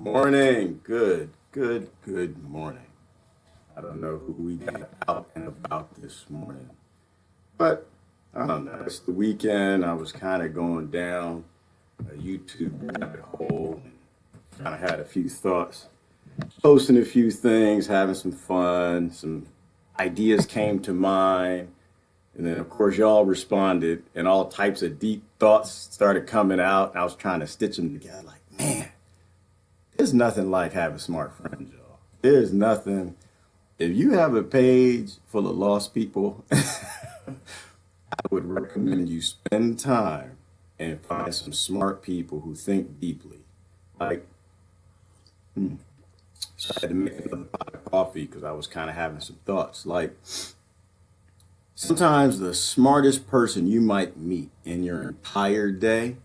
Morning. Good morning. I don't know who we got out and about this morning, but I don't know. It's the weekend. I was kind of going down a YouTube rabbit hole and kind of had a few thoughts, posting a few things, having some fun, some ideas came to mind. And then, of course, y'all responded and all types of deep thoughts started coming out. I was trying to stitch them together like, man, there's nothing like having smart friends, y'all. There's nothing. If you have a page full of lost people, I would recommend you spend time and find some smart people who think deeply. Like, so I had to make another pot of coffee because I was kind of having some thoughts. Like, sometimes the smartest person you might meet in your entire day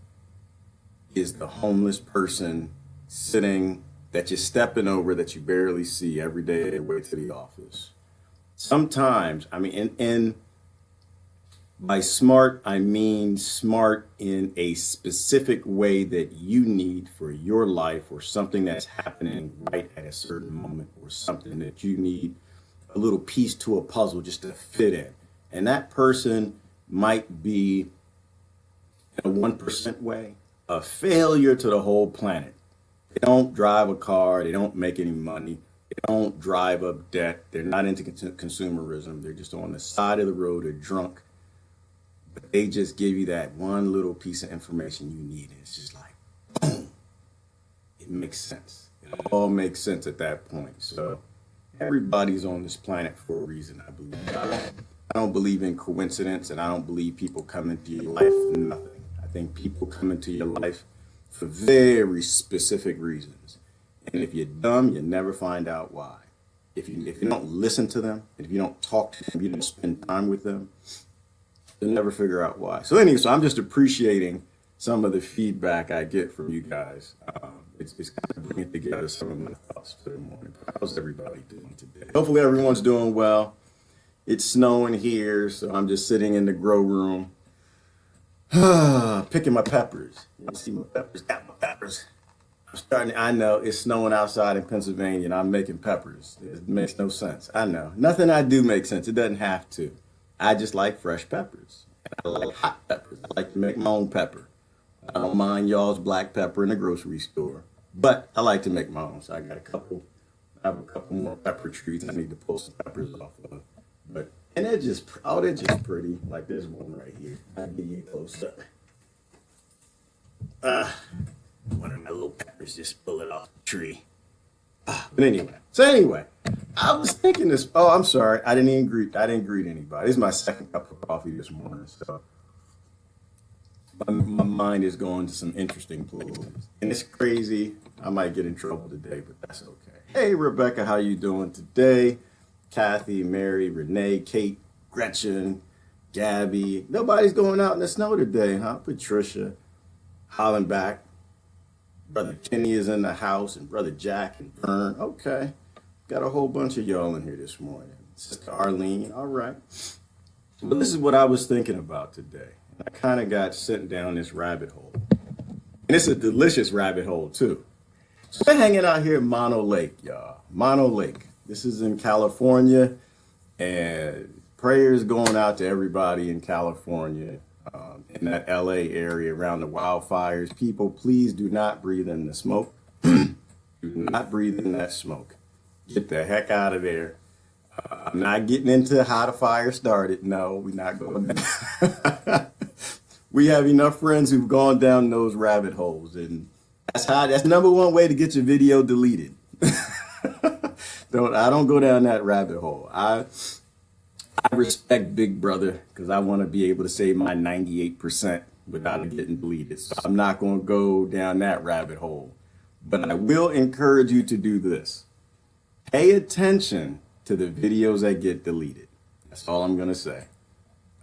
is the homeless person sitting that you're stepping over that you barely see every day on your way to the office. Sometimes, I mean, and by smart, I mean smart in a specific way that you need for your life or something that's happening right at a certain moment or something that you need a little piece to a puzzle just to fit in. And that person might be, in a 1% way, a failure to the whole planet. They don't drive a car. They don't make any money. They don't drive up debt. They're not into consumerism. They're just on the side of the road. They're drunk. But they just give you that one little piece of information you need. And it's just like, boom. It makes sense. It all makes sense at that point. So everybody's on this planet for a reason, I believe. I don't believe in coincidence, and I don't believe people come into your life for nothing. I think people come into your life for very specific reasons. And if you're dumb, you never find out why. If you don't listen to them, if you don't talk to them, you don't spend time with them, you'll never figure out why. So anyway, so I'm just appreciating some of the feedback I get from you guys. It's kind of bringing together some of my thoughts for the morning. How's everybody doing today? Hopefully everyone's doing well. It's snowing here, so I'm just sitting in the grow room, picking my peppers. You see my peppers? Got my peppers. I know it's snowing outside in Pennsylvania, and I'm making peppers. It makes no sense. I know. Nothing I do makes sense. It doesn't have to. I just like fresh peppers. I like hot peppers. I like to make my own pepper. I don't mind y'all's black pepper in the grocery store, but I like to make my own. So I have a couple more pepper trees I need to pull some peppers off of. But and they're just pretty. Like there's one right here. I'll give you a close up. One of my little peppers just pull it off the tree. But anyway, I was thinking this. Oh, I'm sorry. I didn't greet anybody. This is my second cup of coffee this morning, so my mind is going to some interesting places. And it's crazy. I might get in trouble today, but that's okay. Hey, Rebecca, how you doing today? Kathy, Mary, Renee, Kate, Gretchen, Gabby. Nobody's going out in the snow today, huh? Patricia, Hollenbach. Brother Kenny is in the house, and Brother Jack and Vern. Okay. Got a whole bunch of y'all in here this morning. Sister Arlene. All right. But this is what I was thinking about today. I kind of got sent down this rabbit hole. And it's a delicious rabbit hole, too. So we're hanging out here at Mono Lake, y'all. Mono Lake. This is in California. And prayers going out to everybody in California, in that LA area around the wildfires. People, please do not breathe in the smoke. Do not breathe in that smoke. Get the heck out of there. I'm not getting into how the fire started. No, we're not going there. We have enough friends who've gone down those rabbit holes, and that's number one way to get your video deleted. I don't go down that rabbit hole. I respect Big Brother because I want to be able to save my 98% without it getting deleted. So I'm not going to go down that rabbit hole. But I will encourage you to do this. Pay attention to the videos that get deleted. That's all I'm going to say.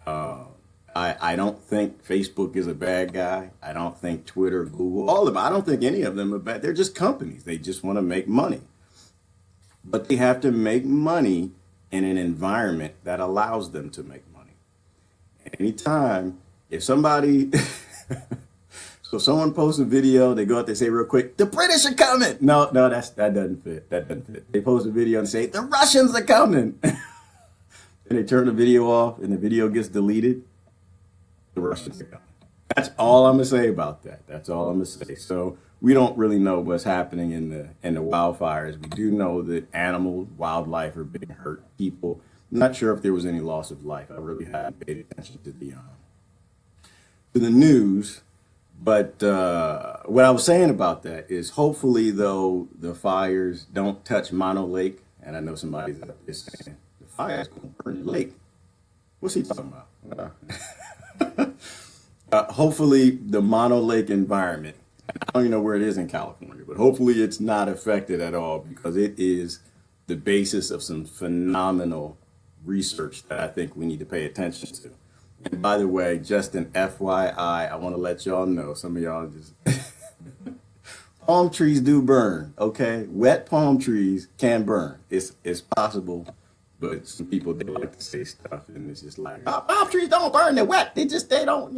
I don't think Facebook is a bad guy. I don't think Twitter, Google, all of them. I don't think any of them are bad. They're just companies. They just want to make money. But they have to make money in an environment that allows them to make money. Anytime, if somebody, so someone posts a video, they go out, they say real quick, the British are coming. No, that doesn't fit. That doesn't fit. They post a video and say, the Russians are coming. And they turn the video off and the video gets deleted. The Russians are coming. That's all I'm gonna say about that. That's all I'm gonna say. So we don't really know what's happening in the wildfires. We do know that animals, wildlife are being hurt. People. I'm not sure if there was any loss of life. I really haven't paid attention to the news. But what I was saying about that is, hopefully, though, the fires don't touch Mono Lake. And I know somebody's out there saying the fire's going to burn the lake. What's he talking about? Hopefully the Mono Lake environment, I don't even know where it is in California, but hopefully it's not affected at all, because it is the basis of some phenomenal research that I think we need to pay attention to. And by the way, just an FYI, I want to let y'all know, some of y'all just, palm trees do burn, okay? Wet palm trees can burn. It's possible. But some people, they like to say stuff, and it's just like, oh, palm trees don't burn, they're wet. They don't,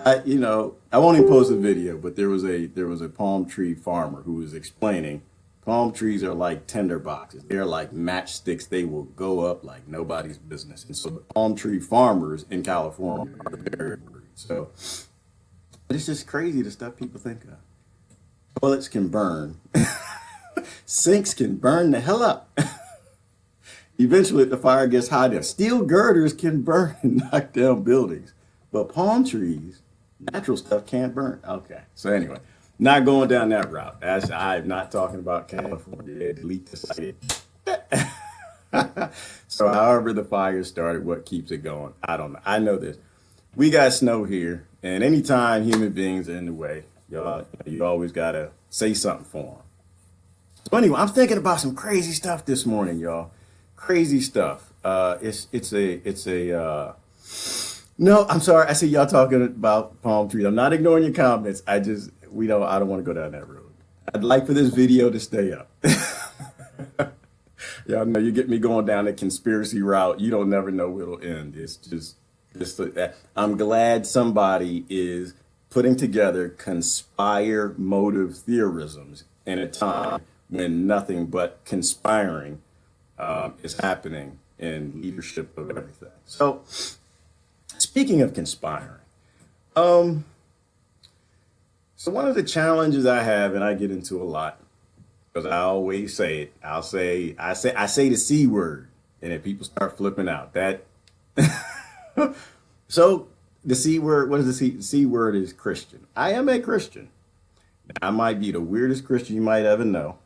I won't even post a video, but there was a palm tree farmer who was explaining palm trees are like tinderboxes. They're like matchsticks. They will go up like nobody's business. And so the palm tree farmers in California are very worried. So it's just crazy the stuff people think of. Toilets can burn. Sinks can burn the hell up. Eventually, if the fire gets hot enough, steel girders can burn and knock down buildings. But palm trees, natural stuff, can't burn. Okay. So anyway, not going down that route. I'm not talking about California. Delete the site. So however the fire started, what keeps it going? I don't know. I know this. We got snow here, and anytime human beings are in the way, you always got to say something for them. So anyway, I'm thinking about some crazy stuff this morning, y'all. Crazy stuff. No, I'm sorry. I see y'all talking about palm trees. I'm not ignoring your comments. I don't want to go down that road. I'd like for this video to stay up. Y'all know you get me going down the conspiracy route. You don't never know where it'll end. It's just I'm glad somebody is putting together conspire motive theorisms in a time when nothing but conspiring is happening in leadership of everything. So, speaking of conspiring, so one of the challenges I have, and I get into a lot, because I always say it, I say the C word, and then people start flipping out. That so the C word, what is the C? The C word is Christian. I am a Christian. I might be the weirdest Christian you might ever know,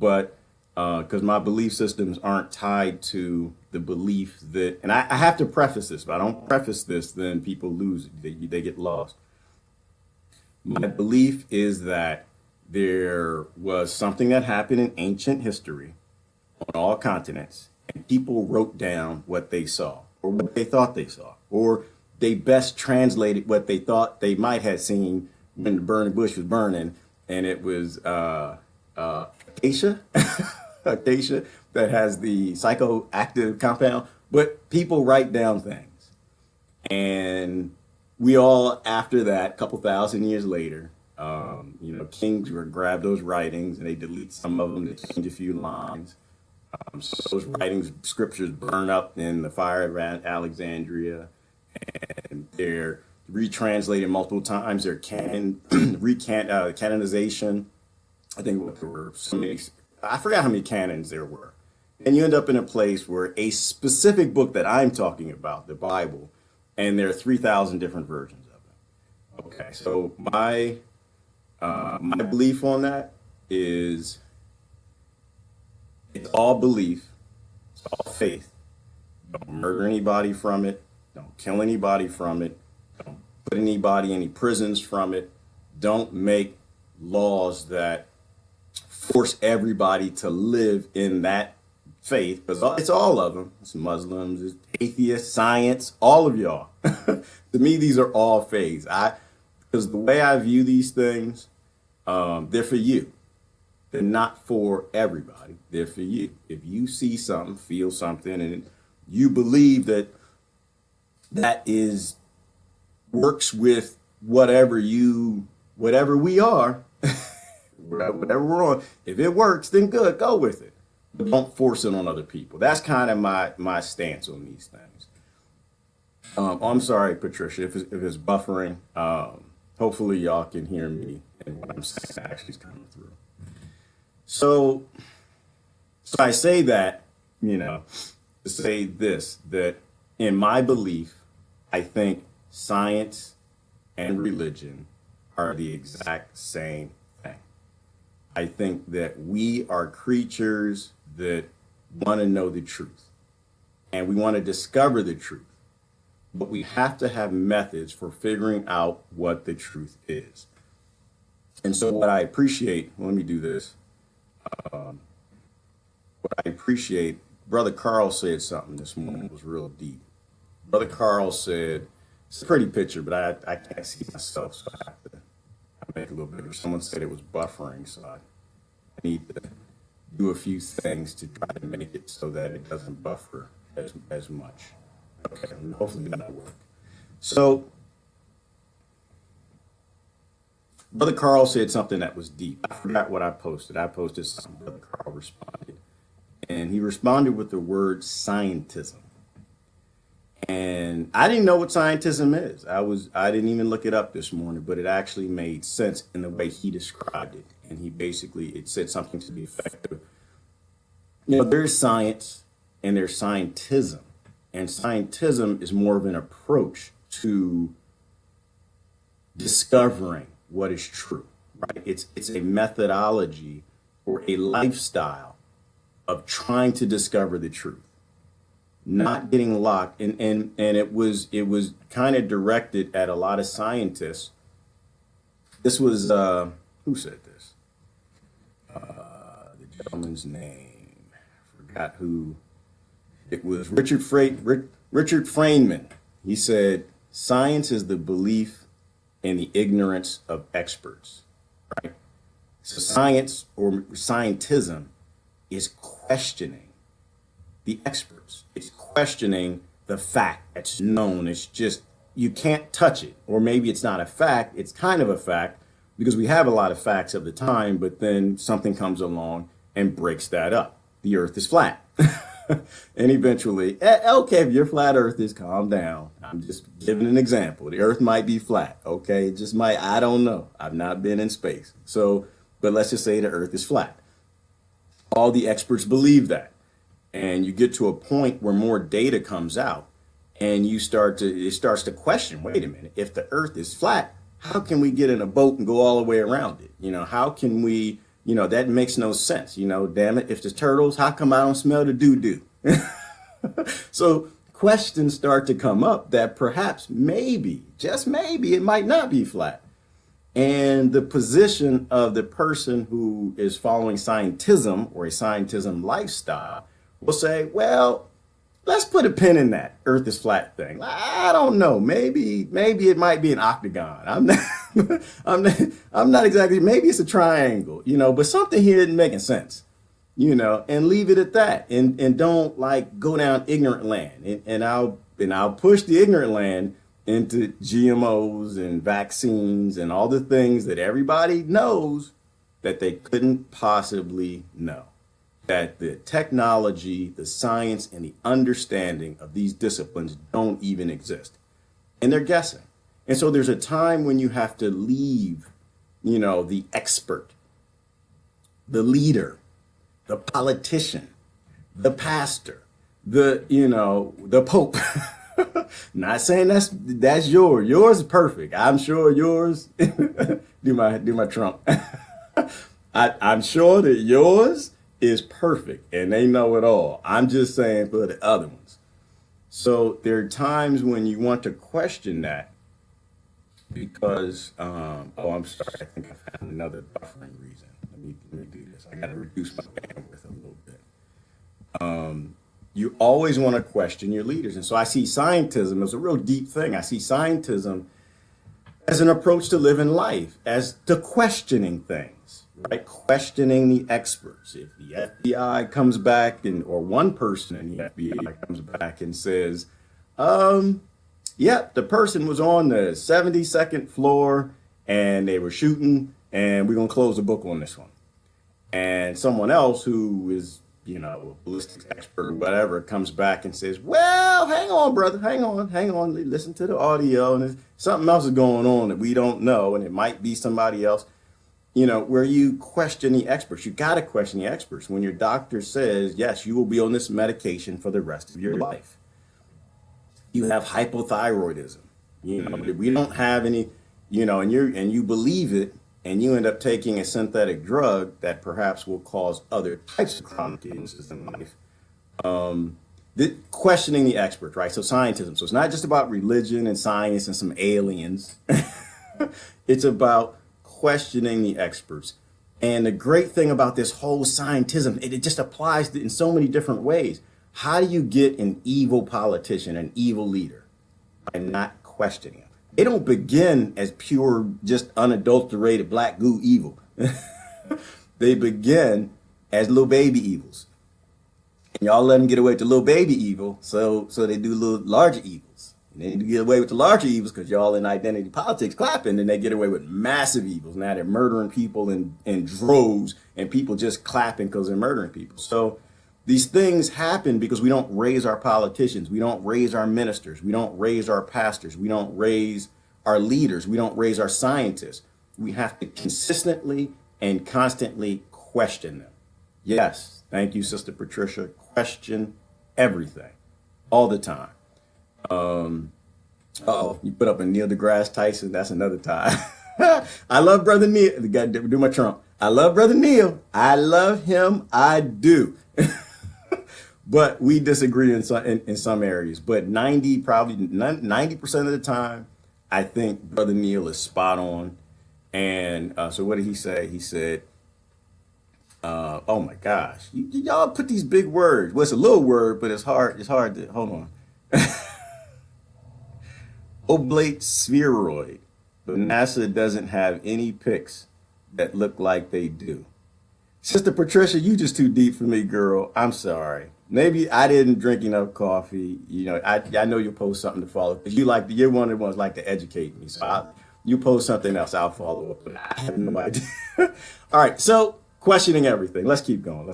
but because my belief systems aren't tied to the belief that, and I have to preface this, but I don't preface this, then people lose it. They get lost. My belief is that there was something that happened in ancient history on all continents, and people wrote down what they saw, or what they thought they saw, or they best translated what they thought they might have seen when the burning bush was burning, and it was acacia. Acacia that has the psychoactive compound, but people write down things. And we all, after that, a couple thousand years later, kings would grab those writings and they delete some of them, they change a few lines. So those writings, scriptures burn up in the fire of Alexandria, and they're retranslated multiple times. They're canonization. I think what there were so many, I forgot how many canons there were. And you end up in a place where a specific book that I'm talking about, the Bible, and there are 3,000 different versions of it. Okay, so my belief on that is it's all belief, it's all faith. Don't murder anybody from it. Don't kill anybody from it. Don't put anybody in any prisons from it. Don't make laws that force everybody to live in that faith, because it's all of them. It's Muslims, it's atheists, science, all of y'all. To me, these are all faiths. Because the way I view these things, they're for you. They're not for everybody. They're for you. If you see something, feel something, and you believe that that is works with whatever we are, whatever we're on. If it works, then good, go with it. But don't force it on other people. That's kind of my stance on these things. I'm sorry, Patricia, if it's buffering. Hopefully y'all can hear me and what I'm saying actually is coming through. So I say that, to say this, that in my belief, I think science and religion are the exact same thing. I think that we are creatures that want to know the truth, and we want to discover the truth. But we have to have methods for figuring out what the truth is. And so what I appreciate, let me do this. What I appreciate, Brother Carl said something this morning that was real deep. Brother Carl said, it's a pretty picture, but I can't see myself, so I have to make it a little bigger. Someone said it was buffering, so I need to do a few things to try to make it so that it doesn't buffer as much. Okay, hopefully that'll work. So, Brother Carl said something that was deep. I forgot what I posted. I posted something. Brother Carl responded. And he responded with the word scientism. And I didn't know what scientism is. I didn't even look it up this morning, but it actually made sense in the way he described it. And it said something to the effect of, there's science and there's scientism. And scientism is more of an approach to discovering what is true, right? It's a methodology or a lifestyle of trying to discover the truth, not getting locked. And it was kind of directed at a lot of scientists. This was, who said this? The gentleman's name, I forgot who. It was Richard Feynman. He said, science is the belief in the ignorance of experts, right? So science or scientism is questioning the experts. It's questioning the fact that's known. It's just, you can't touch it. Or maybe it's not a fact. It's kind of a fact because we have a lot of facts of the time, but then something comes along and breaks that up. The earth is flat. And eventually, okay, if your flat earth is, calm down. I'm just giving an example. The earth might be flat, okay? It just might, I don't know. I've not been in space. So, but let's just say the earth is flat. All the experts believe that. And you get to a point where more data comes out and it starts to question, wait a minute, if the earth is flat, how can we get in a boat and go all the way around it? How can we, that makes no sense. Damn it, if the turtles, how come I don't smell the doo-doo? So questions start to come up that perhaps maybe, just maybe, it might not be flat. And the position of the person who is following scientism or a scientism lifestyle will say, well, let's put a pin in that earth is flat thing. I don't know. Maybe it might be an octagon. I'm not exactly, maybe it's a triangle, but something here isn't making sense, and leave it at that. And don't go down ignorant land. And I'll push the ignorant land into GMOs and vaccines and all the things that everybody knows that they couldn't possibly know. that the technology, the science, and the understanding of these disciplines don't even exist. And they're guessing. And so there's a time when you have to leave, the expert, the leader, the politician, the pastor, the Pope. Not saying that's yours. Yours is perfect. I'm sure yours. do my Trump. I'm sure that yours is perfect, and they know it all. I'm just saying for the other ones. So there are times when you want to question that because, I'm sorry. I think I found another buffering reason. Let me do this. I got to reduce my bandwidth a little bit. You always want to question your leaders. And so I see scientism as a real deep thing. I see scientism as an approach to living life, as to questioning things, right? Questioning the experts. If the FBI comes back or one person in the FBI comes back and says, the person was on the 72nd floor and they were shooting and we're going to close the book on this one. And someone else who is, a ballistics expert or whatever comes back and says, well, hang on, brother, hang on, listen to the audio, and something else is going on that we don't know, and it might be somebody else, where you question the experts. You got to question the experts. When your doctor says, yes, you will be on this medication for the rest of your life. You have hypothyroidism, we don't have any, and you believe it, and you end up taking a synthetic drug that perhaps will cause other types of chronic illnesses in life. Questioning the experts, right? So scientism. So it's not just about religion and science and some aliens. It's about questioning the experts. And the great thing about this whole scientism, it just applies in so many different ways. How do you get an evil politician, an evil leader, by not questioning him? They don't begin as pure, just unadulterated black goo evil. They begin as little baby evils. And y'all let them get away with the little baby evil, so they do little larger evils. And they get away with the larger evils because y'all in identity politics clapping, and they get away with massive evils. Now they're murdering people in droves, and people just clapping because they're murdering people. So these things happen because we don't raise our politicians. We don't raise our ministers. We don't raise our pastors. We don't raise our leaders. We don't raise our scientists. We have to consistently and constantly question them. Yes, thank you, Sister Patricia. Question everything all the time. You put up a Neil deGrasse Tyson. That's another time. I love Brother Neil. Do my Trump. I love Brother Neil. I love him. I do. But we disagree in some areas. But 90% of the time, I think Brother Neil is spot on. And so what did he say? He said, oh my gosh, y'all put these big words. Well, it's a little word, but it's hard to, hold on. Oblate spheroid. But NASA doesn't have any pics that look like they do. Sister Patricia, you just too deep for me, girl. I'm sorry. Maybe I didn't drink enough coffee. I know you'll post something to follow because you're one of the ones like to educate me. So you post something else, I'll follow up. But I have no idea. All right. So questioning everything. Let's keep going.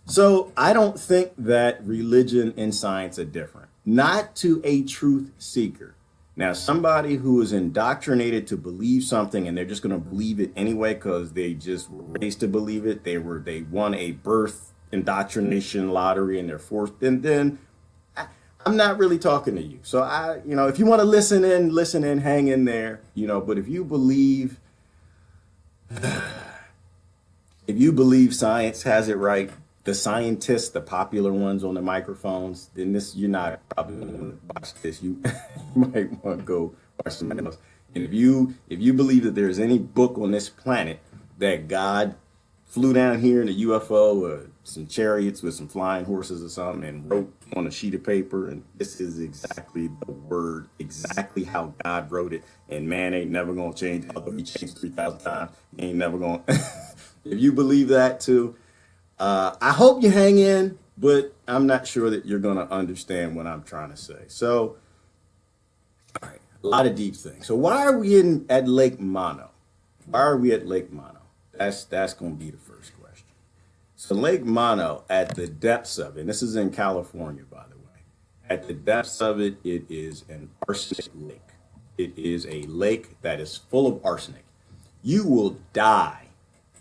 So I don't think that religion and science are different. Not to a truth seeker. Now, somebody who is indoctrinated to believe something and they're just going to believe it anyway because they just were raised to believe it. They won a birth indoctrination lottery and they're forced. And then I'm not really talking to you. So if you want to listen in, hang in there. But if you believe science has it right, the scientists, the popular ones on the microphones, then you're not probably going to watch this. You might want to go watch something else. And if you believe that there's any book on this planet that God flew down here in a UFO or some chariots with some flying horses or something and wrote on a sheet of paper, and this is exactly the word, exactly how God wrote it, and man ain't never going to change it, although he changed 3,000 times, he ain't never going to. If you believe that too, I hope you hang in, but I'm not sure that you're going to understand what I'm trying to say. So, all right, a lot of deep things. So why are we at Lake Mono? Why are we at Lake Mono? That's going to be the first question. So Lake Mono, at the depths of it, and this is in California, by the way, at the depths of it, it is an arsenic lake. It is a lake that is full of arsenic. You will die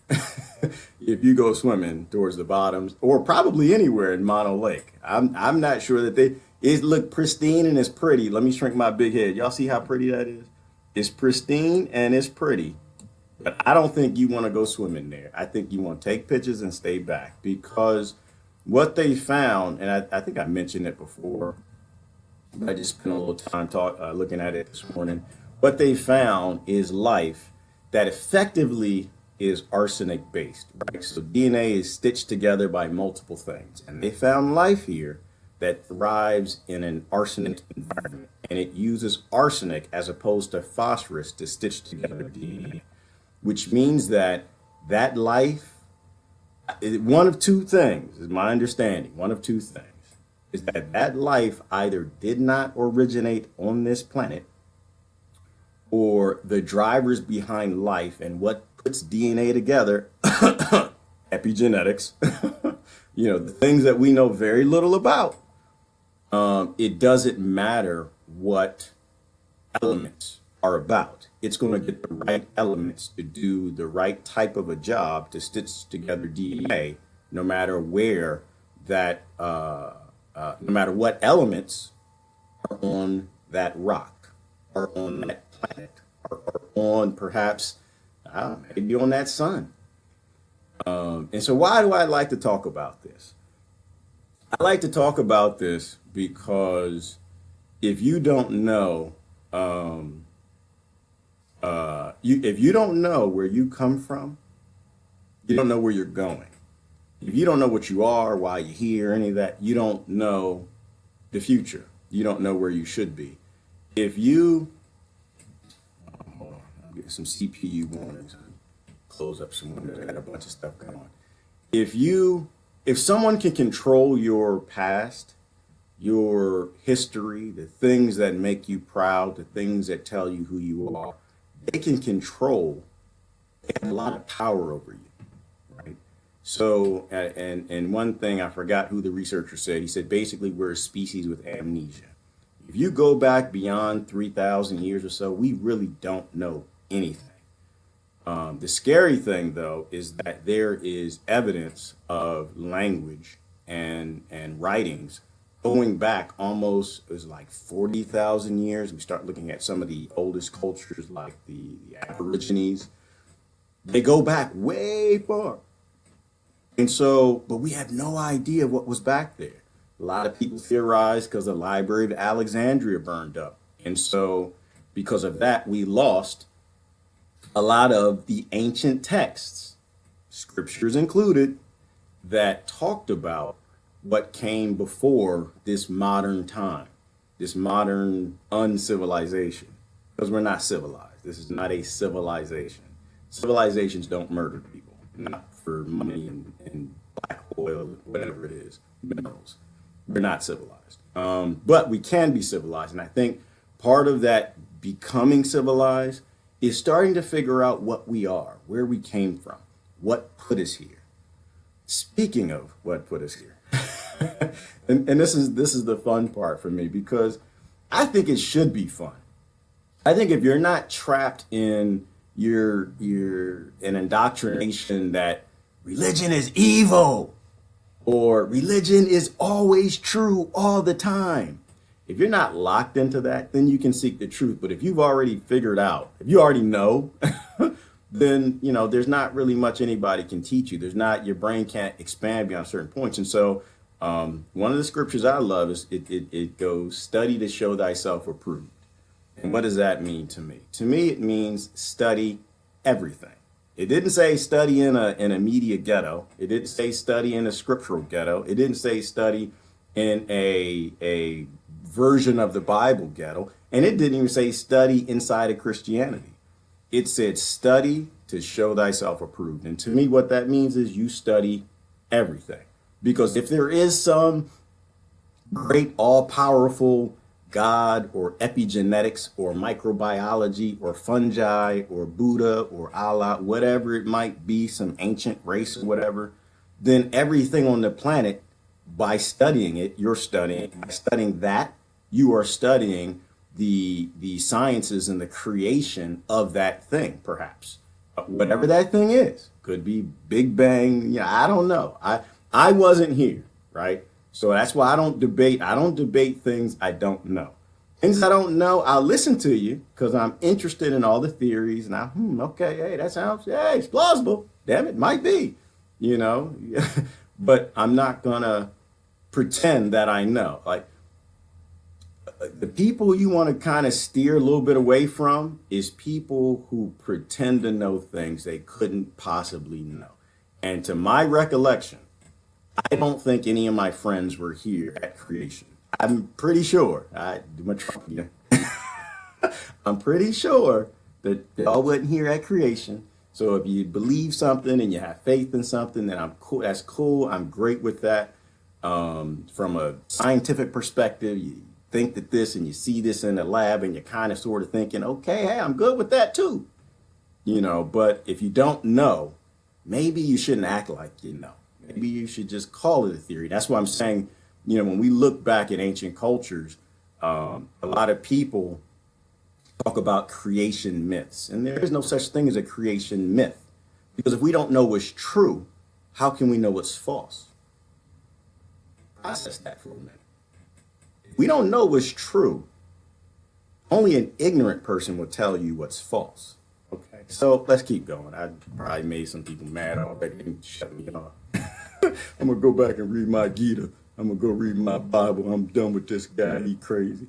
if you go swimming towards the bottoms, or probably anywhere in Mono Lake. I'm not sure that it look pristine and it's pretty. Let me shrink my big head. Y'all see how pretty that is? It's pristine and it's pretty. But I don't think you want to go swimming there. I think you want to take pictures and stay back, because what they found, and I think I mentioned it before, but I just spent a little time looking at it this morning. What they found is life that effectively is arsenic based, right? So DNA is stitched together by multiple things. And they found life here that thrives in an arsenic environment. And it uses arsenic as opposed to phosphorus to stitch together DNA, which means that life, one of two things is my understanding, one of two things is that life either did not originate on this planet, or the drivers behind life and what puts DNA together, epigenetics, the things that we know very little about. It doesn't matter what elements are about. It's going to get the right elements to do the right type of a job to stitch together DNA, no matter where that, no matter what elements are on that rock, or on that planet, or on perhaps maybe on that sun. And so why do I like to talk about this? I like to talk about this because if you don't know, if you don't know where you come from, you don't know where you're going. If you don't know what you are, why you're here, any of that, you don't know the future. You don't know where you should be. If you, hold on, I'll get some CPU warnings. Close up some windows. I got a bunch of stuff going on. If someone can control your past, your history, the things that make you proud, the things that tell you who you are, they can control, they have a lot of power over you, right? So, and one thing, I forgot who the researcher said, he said, basically we're a species with amnesia. If you go back beyond 3,000 years or so, we really don't know anything. The scary thing, though, is that there is evidence of language and writings going back almost, it was like 40,000 years. We start looking at some of the oldest cultures like the Aborigines. They go back way far. And so, but we have no idea what was back there. A lot of people theorize because the Library of Alexandria burned up. And so because of that, we lost a lot of the ancient texts, scriptures included, that talked about what came before this modern time, this modern uncivilization, because we're not civilized. This is not a civilization. Civilizations don't murder people, not for money and black oil, whatever it is, minerals. We're not civilized, but we can be civilized. And I think part of that becoming civilized is starting to figure out what we are, where we came from, what put us here. Speaking of what put us here, and this is the fun part for me, because I think it should be fun. I think if you're not trapped in an indoctrination that religion is evil or religion is always true all the time, if you're not locked into that, then you can seek the truth. But if you've already figured out, if you already know, then, there's not really much anybody can teach you. Your brain can't expand beyond certain points. And so one of the scriptures I love is it goes, study to show thyself approved. And what does that mean to me? To me, it means study everything. It didn't say study in a media ghetto. It didn't say study in a scriptural ghetto. It didn't say study in a version of the Bible ghetto. And it didn't even say study inside of Christianity. It said study to show thyself approved. And to me, what that means is you study everything. Because if there is some great all-powerful God or epigenetics or microbiology or fungi or Buddha or Allah, whatever it might be, some ancient race or whatever, then everything on the planet, by studying it, you're studying. By studying that, you are studying the sciences and the creation of that thing, perhaps. Whatever that thing is. Could be Big Bang, yeah, I don't know. I wasn't here, right? So that's why I don't debate things I don't know. Things I don't know, I'll listen to you because I'm interested in all the theories. And okay, hey, that sounds, hey, it's plausible. Damn it, might be, you know. But I'm not gonna pretend that I know. Like the people you want to kind of steer a little bit away from is people who pretend to know things they couldn't possibly know. And to my recollection, I don't think any of my friends were here at creation. I'm pretty sure. I'm pretty sure that y'all wasn't here at creation. So if you believe something and you have faith in something, then I'm cool. That's cool. I'm great with that. From a scientific perspective, you think that this and you see this in the lab and you're kind of sort of thinking, okay, hey, I'm good with that too. You know, but if you don't know, maybe you shouldn't act like you know. Maybe you should just call it a theory. That's why I'm saying, you know, when we look back at ancient cultures, a lot of people talk about creation myths. And there is no such thing as a creation myth. Because if we don't know what's true, how can we know what's false? Process that for a minute. If we don't know what's true, only an ignorant person will tell you what's false. Okay, so let's keep going. I probably made some people mad already. They can shut me off. I'm gonna go back and read my Gita. I'm gonna go read my Bible. I'm done with this guy. He crazy.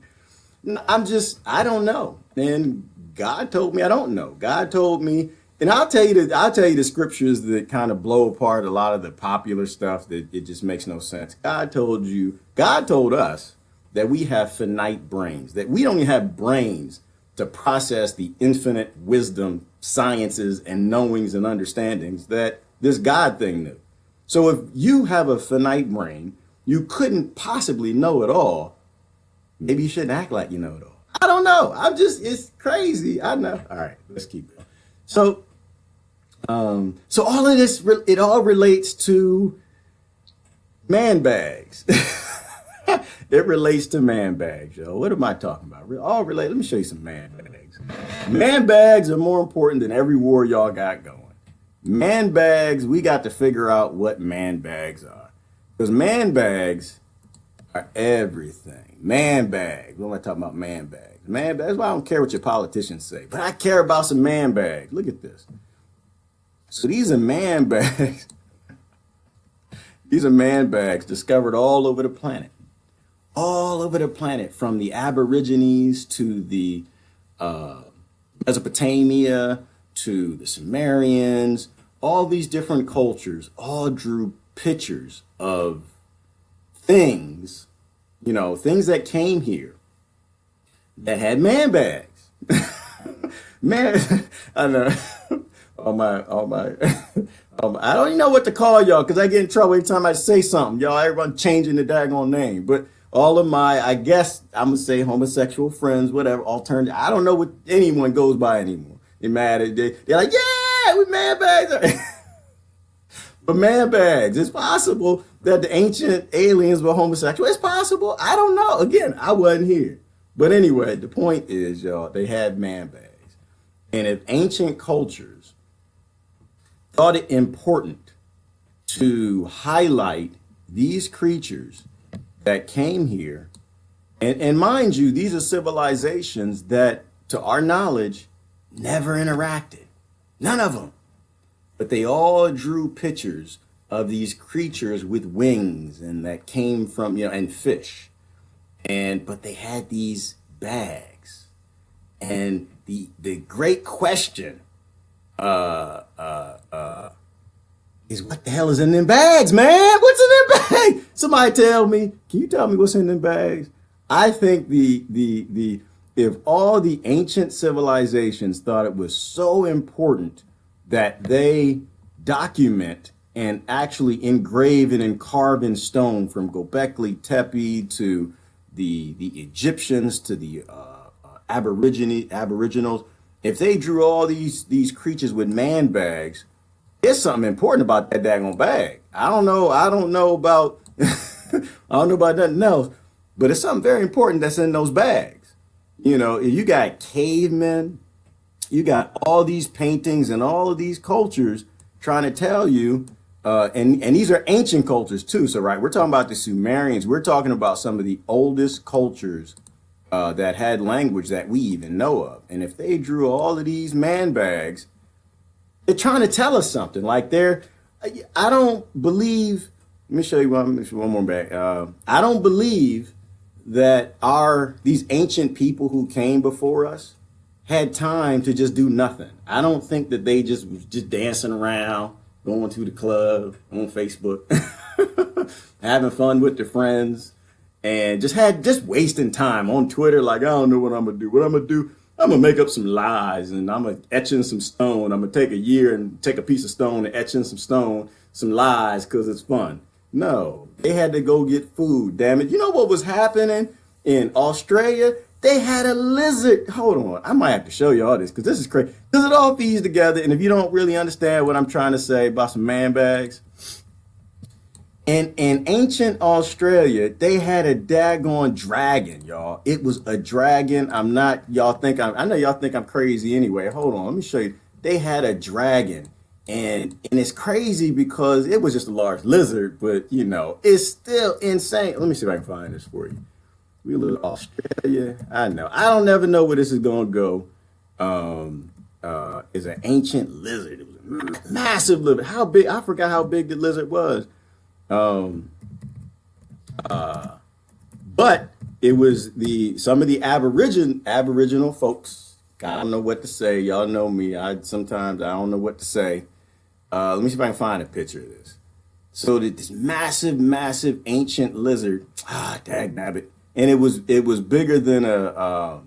I don't know. And God told me I don't know. God told me, and I'll tell you the scriptures that kind of blow apart a lot of the popular stuff that it just makes no sense. God told us that we have finite brains, that we don't even have brains to process the infinite wisdom, sciences, and knowings and understandings that this God thing knew. So if you have a finite brain, you couldn't possibly know it all. Maybe you shouldn't act like you know it all. I don't know. It's crazy. I know. All right, let's keep going. So all of this, it all relates to man bags. It relates to man bags, yo. What am I talking about? All relate. Let me show you some man bags. Man bags are more important than every war y'all got going. Man bags, we got to figure out what man bags are. Because man bags are everything. Man bags. What am I talking about? Man bags. Man bags. Well, I don't care what your politicians say, but I care about some man bags. Look at this. So these are man bags. These are man bags discovered all over the planet. All over the planet, from the Aborigines to the Mesopotamia to the Sumerians. All these different cultures all drew pictures of things, you know, things that came here that had man bags. Man, I know. I don't even know what to call y'all because I get in trouble every time I say something. Y'all, everyone changing the daggone name. But all of my, I guess I'm going to say homosexual friends, whatever, alternative. I don't know what anyone goes by anymore. They're mad at They're like, yeah, we man bags. But man bags, it's possible that the ancient aliens were homosexual. It's possible. I don't know. Again, I wasn't here. But anyway, the point is, y'all, they had man bags. And if ancient cultures thought it important to highlight these creatures that came here, and mind you, these are civilizations that, to our knowledge, never interacted. None of them. But they all drew pictures of these creatures with wings and that came from, you know, and fish. But they had these bags. And the great question is what the hell is in them bags, man? What's in them bags? Somebody tell me. Can you tell me what's in them bags? I think if all the ancient civilizations thought it was so important that they document and actually engrave and carve in stone, from Göbekli Tepe to the Egyptians to the Aboriginals, if they drew all these creatures with man bags, There's something important about that daggone bag. I don't know. I don't know about. I don't know about nothing else, but it's something very important that's in those bags. You know, you got cavemen, you got all these paintings and all of these cultures trying to tell you, and these are ancient cultures too. So right, we're talking about the Sumerians. We're talking about some of the oldest cultures that had language that we even know of. And if they drew all of these man bags, they're trying to tell us something. Like I don't believe. Let me show you one more bag. I don't believe that these ancient people who came before us had time to just do nothing. I don't think that they just was just dancing around, going to the club, on Facebook, having fun with their friends, and just wasting time on Twitter. Like, I don't know what I'm gonna do. What I'm gonna do? I'm gonna make up some lies, and I'm gonna etch in some stone. I'm gonna take a year and take a piece of stone and etch in some stone, some lies, because it's fun. No, they had to go get food. Damn it! You know what was happening in Australia? They had a lizard. Hold on, I might have to show you all this because this is crazy. Because it all feeds together. And if you don't really understand what I'm trying to say about some man bags, in ancient Australia, they had a daggone dragon, y'all. It was a dragon. I know y'all think I'm crazy anyway. Hold on, let me show you. They had a dragon. And it's crazy because it was just a large lizard, but you know, it's still insane. Let me see if I can find this for you. We live in Australia. I know. I don't never know where this is gonna go. It's an ancient lizard. It was a massive lizard. How big? I forgot how big the lizard was. But it was some of the Aboriginal folks. I don't know what to say. Y'all know me. Sometimes I don't know what to say. Let me see if I can find a picture of this. So this massive, massive ancient lizard. Dagnabbit. And it was bigger than I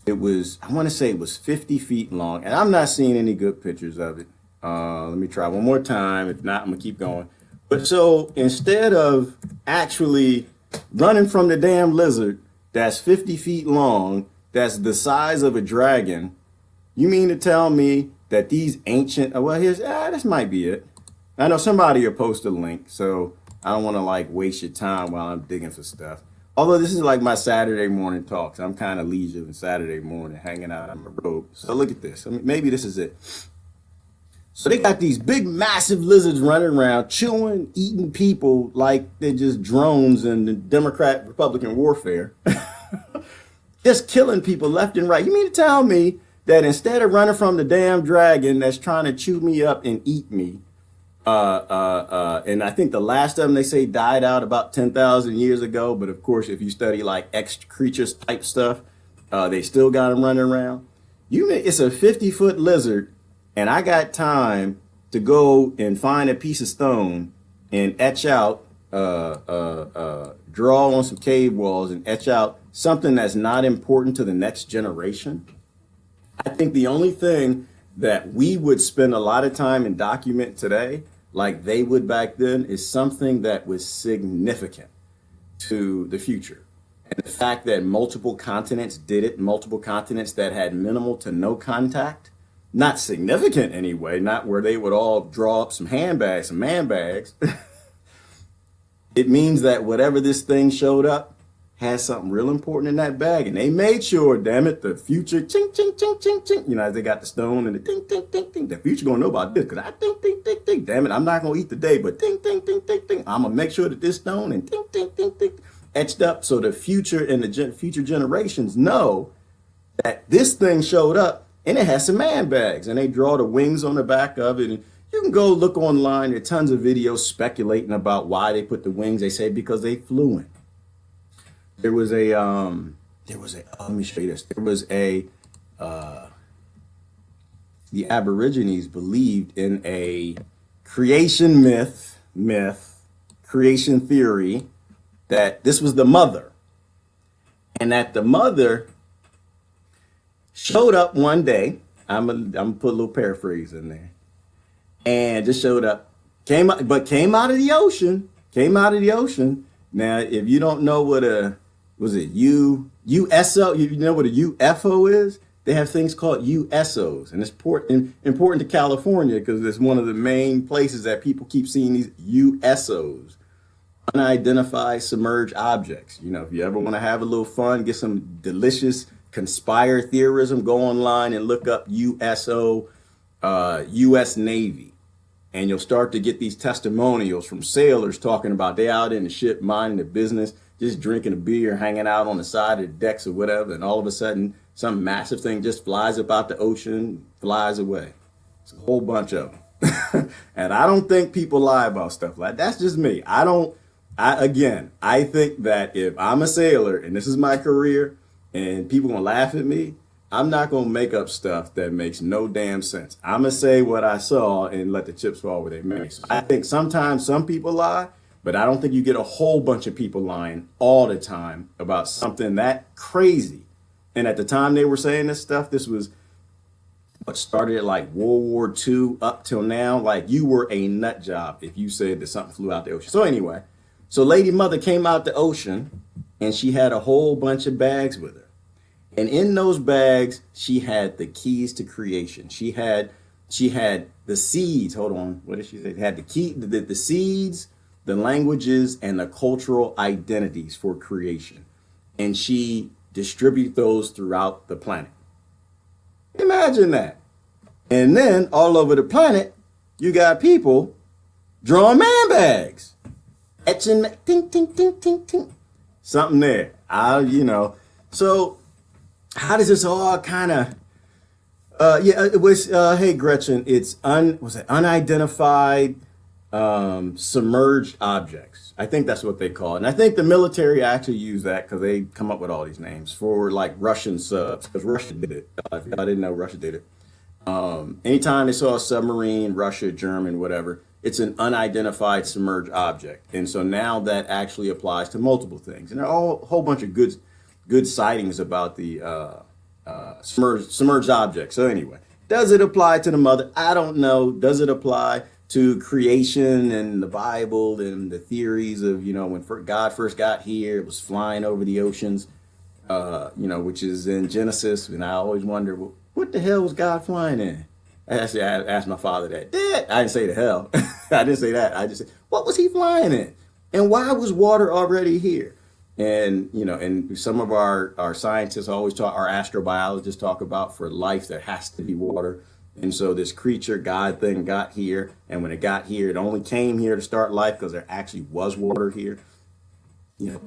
want to say it was 50 feet long. And I'm not seeing any good pictures of it. Let me try one more time. If not, I'm gonna keep going. But so instead of actually running from the damn lizard that's 50 feet long, that's the size of a dragon, you mean to tell me that these ancient, this might be it. I know somebody will post a link, so I don't want to like waste your time while I'm digging for stuff. Although this is like my Saturday morning talks. I'm kind of leisurely Saturday morning, hanging out on the road. So look at this. I mean, maybe this is it. So they got these big, massive lizards running around, chewing, eating people like they're just drones in the Democrat-Republican warfare. Just killing people left and right. You mean to tell me that instead of running from the damn dragon that's trying to chew me up and eat me, and I think the last of them they say died out about 10,000 years ago. But of course, if you study like X creatures type stuff, they still got them running around. It's a 50-foot lizard, and I got time to go and find a piece of stone and etch out, draw on some cave walls and etch out something that's not important to the next generation. I think the only thing that we would spend a lot of time and document today, like they would back then, is something that was significant to the future. And the fact that multiple continents did it, multiple continents that had minimal to no contact, not significant anyway, not where they would all draw up some handbags, some man bags. It means that whatever this thing showed up has something real important in that bag. And they made sure, damn it, the future, ching, ching, ching, ching, ching. You know, as they got the stone and the ding, ding, ding, ding. The future gonna know about this because I ding, ding, ding, ding. Damn it, I'm not gonna eat today, but ding, ding, ding, ding, ding. I'm gonna make sure that this stone and ding, ding, ding, ding etched up so the future and the future generations know that this thing showed up and it has some man bags. And they draw the wings on the back of it. And you can go look online. There are tons of videos speculating about why they put the wings. They say because they flew in. Let me show you this. The Aborigines believed in a creation creation theory, that this was the mother, and that the mother showed up one day. I'm gonna put a little paraphrase in there, and just showed up, came out of the ocean. Now, if you don't know what USO, you know what a UFO is? They have things called USOs, and it's important to California because it's one of the main places that people keep seeing these USOs, unidentified submerged objects. You know, if you ever want to have a little fun, get some delicious conspire theorism, go online and look up USO, U.S. Navy. And you'll start to get these testimonials from sailors talking about they out in the ship minding the business, just drinking a beer, hanging out on the side of the decks or whatever. And all of a sudden, some massive thing just flies up out the ocean, flies away. It's a whole bunch of them. And I don't think people lie about stuff like that. That's just me. I think that if I'm a sailor and this is my career and people gonna laugh at me, I'm not gonna make up stuff that makes no damn sense. I'm gonna say what I saw and let the chips fall where they may. So I think sometimes some people lie, but I don't think you get a whole bunch of people lying all the time about something that crazy. And at the time they were saying this stuff, this was what started at like World War II up till now. Like you were a nut job if you said that something flew out the ocean. So anyway, so Lady Mother came out the ocean and she had a whole bunch of bags with her. And in those bags, she had the keys to creation. She had the seeds. Hold on, what did she say? It had the seeds, the languages, and the cultural identities for creation. And she distribute those throughout the planet. Imagine that. And then all over the planet, you got people drawing man bags. Etching, ting, ting, ting, ting, ting. Something there. So how does this all kind of, it was, hey, Gretchen, it's unidentified submerged objects. I think that's what they call it. And I think the military actually use that because they come up with all these names for like Russian subs, because Russia did it. I didn't know Russia did it. Anytime they saw a submarine, Russia, German, whatever, it's an unidentified submerged object. And so now that actually applies to multiple things. And there are a whole bunch of good sightings about the submerged objects. So anyway, does it apply to the mother? I don't know. Does it apply to creation and the Bible and the theories of, when God first got here, it was flying over the oceans, which is in Genesis. And I always wonder, well, what the hell was God flying in? Actually, I asked my father that. Dad, I didn't say the hell. I didn't say that. I just said, what was he flying in? And why was water already here? And, and some of our scientists always talk, our astrobiologists talk about for life, there has to be water. And so this creature, God thing got here. And when it got here, it only came here to start life because there actually was water here.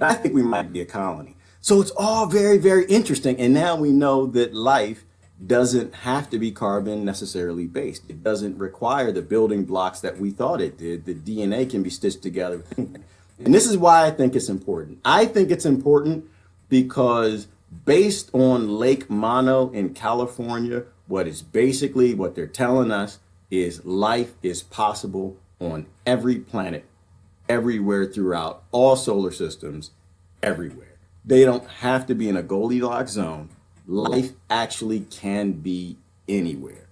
I think we might be a colony. So it's all very, very interesting. And now we know that life doesn't have to be carbon necessarily based. It doesn't require the building blocks that we thought it did. The DNA can be stitched together. And this is why I think it's important. I think it's important because based on Lake Mono in California, what they're telling us is life is possible on every planet, everywhere throughout all solar systems, everywhere. They don't have to be in a Goldilocks zone. Life actually can be anywhere.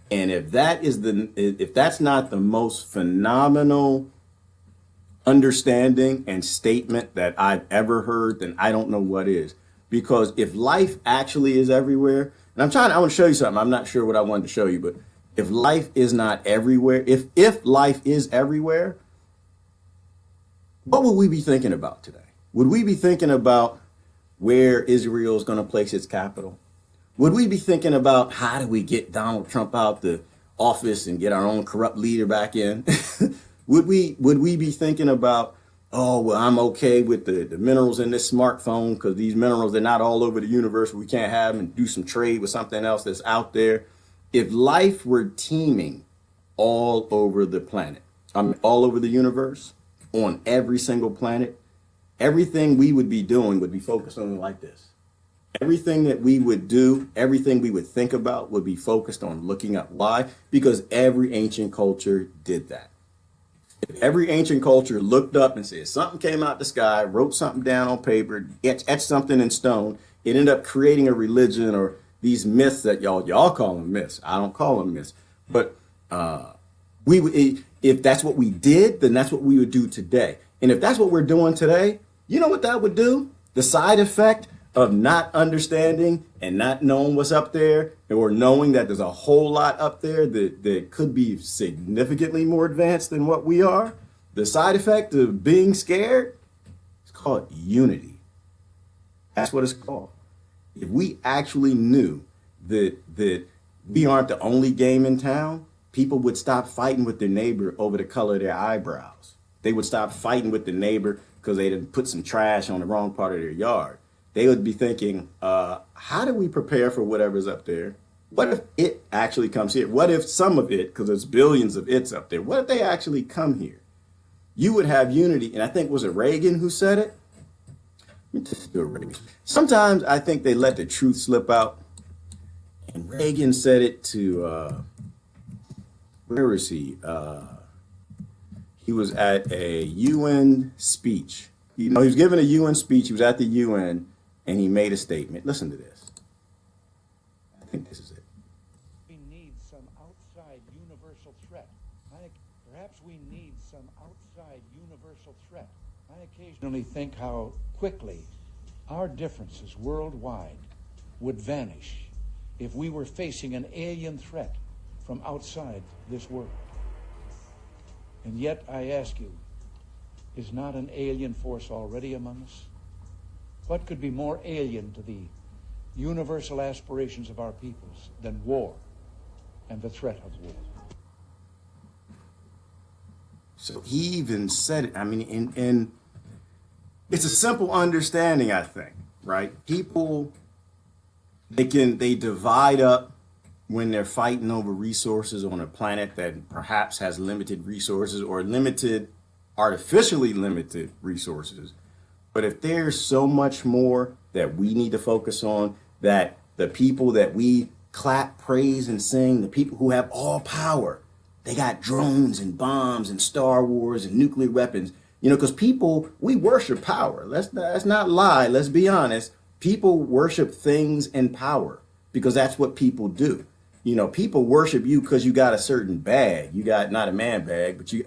And if that's not the most phenomenal understanding and statement that I've ever heard, then I don't know what is. Because if life actually is everywhere, and I want to show you something. I'm not sure what I wanted to show you, but if life is not everywhere, if life is everywhere, what would we be thinking about today? Would we be thinking about where Israel is going to place its capital? Would we be thinking about how do we get Donald Trump out the office and get our own corrupt leader back in? Would we be thinking about, oh, well, I'm okay with the minerals in this smartphone because these minerals, they're not all over the universe. We can't have them and do some trade with something else that's out there. If life were teeming all over the planet, all over the universe, on every single planet, everything we would be doing would be focused on like this. Everything that we would do, everything we would think about would be focused on looking up. Why? Because every ancient culture did that. If every ancient culture looked up and said something came out the sky, wrote something down on paper, etched something in stone, it ended up creating a religion or these myths that y'all call them myths. I don't call them myths. But if that's what we did, then that's what we would do today. And if that's what we're doing today, you know what that would do? The side effect of not understanding and not knowing what's up there, or knowing that there's a whole lot up there that could be significantly more advanced than what we are, the side effect of being scared is called unity. That's what it's called. If we actually knew that we aren't the only game in town, people would stop fighting with their neighbor over the color of their eyebrows. They would stop fighting with the neighbor because they didn't put some trash on the wrong part of their yard. They would be thinking, how do we prepare for whatever's up there? What if it actually comes here? What if some of it, because there's billions of it's up there, what if they actually come here? You would have unity. And I think, was it Reagan who said it? Sometimes I think they let the truth slip out. And Reagan said it to, where is he? He was at a UN speech. You know, he was giving a UN speech. He was at the UN, and he made a statement. Listen to this. I think this is it. We need some outside universal threat. Perhaps we need some outside universal threat. I occasionally think how quickly our differences worldwide would vanish if we were facing an alien threat from outside this world. And yet, I ask you, is not an alien force already among us? What could be more alien to the universal aspirations of our peoples than war and the threat of war? So he even said it. I mean, and it's a simple understanding, I think, right? People, they divide up when they're fighting over resources on a planet that perhaps has limited resources, or artificially limited resources. But if there's so much more that we need to focus on, that the people that we clap, praise, and sing, the people who have all power, they got drones and bombs and Star Wars and nuclear weapons, you know, because people, we worship power. Let's not lie. Let's be honest. People worship things and power because that's what people do. You know, people worship you because you got a certain bag. You got not a man bag, but you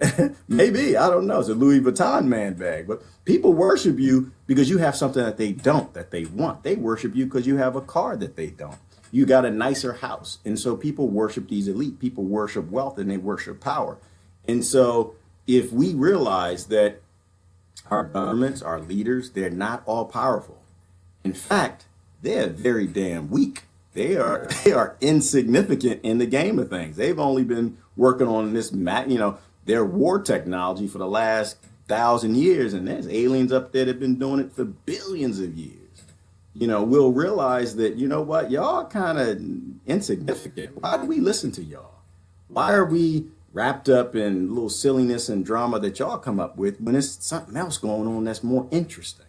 maybe, I don't know, it's a Louis Vuitton man bag. But people worship you because you have something that they don't, that they want. They worship you because you have a car that they don't. You got a nicer house. And so people worship these elite. People worship wealth and they worship power. And so if we realize that our governments, our leaders, they're not all powerful. In fact, they're very damn weak. They are insignificant in the game of things. They've only been working on this, their war technology for the last 1,000 years, and there's aliens up there that have been doing it for billions of years. You know, we'll realize that, you know what, y'all kind of insignificant. Why do we listen to y'all? Why are we wrapped up in little silliness and drama that y'all come up with when there's something else going on that's more interesting?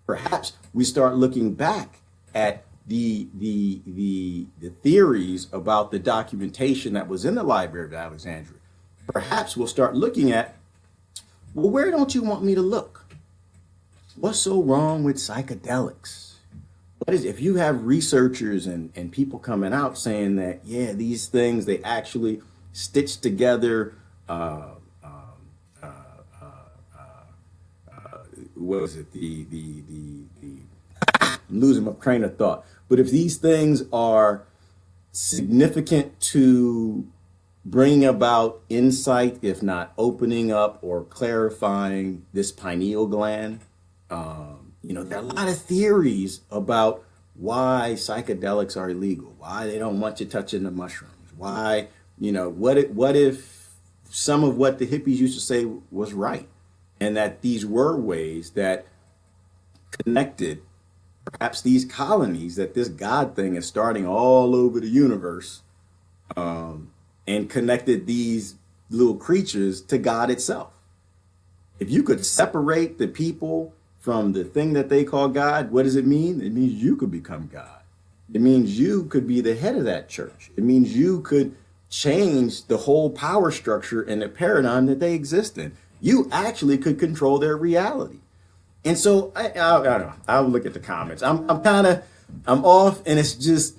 Perhaps we start looking back at the theories about the documentation that was in the Library of Alexandria. Perhaps we'll start looking at, well, where don't you want me to look? What's so wrong with psychedelics? What is, if you have researchers and people coming out saying that, yeah, these things, they actually stitch together, what was it, I'm losing my train of thought. But if these things are significant to bring about insight, if not opening up or clarifying this pineal gland, there are a lot of theories about why psychedelics are illegal, why they don't want you touching the mushrooms, why, what if some of what the hippies used to say was right, and that these were ways that connected perhaps these colonies, that this God thing is starting all over the universe, and connected these little creatures to God itself. If you could separate the people from the thing that they call God, what does it mean? It means you could become God. It means you could be the head of that church. It means you could change the whole power structure and the paradigm that they exist in. You actually could control their reality. And so I don't know. I'll look at the comments. I'm off, and it's just,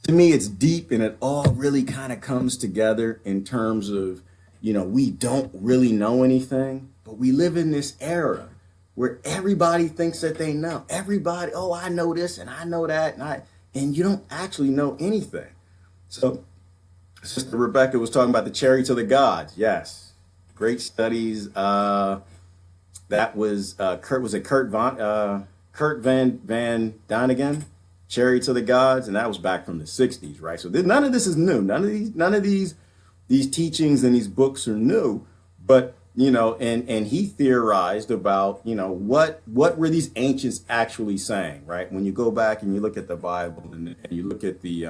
to me, it's deep, and it all really kind of comes together in terms of, we don't really know anything, but we live in this era where everybody thinks that they know. Everybody, oh, I know this and I know that, and you don't actually know anything. So Sister Rebecca was talking about the Chariots of the Gods. Yes, great studies. That was Kurt Van Daniken, Chariots of the Gods, and that was back from the 60s, right? So none of this is new. None of these teachings and these books are new, but and he theorized about what were these ancients actually saying, right? When you go back and you look at the Bible and you look at the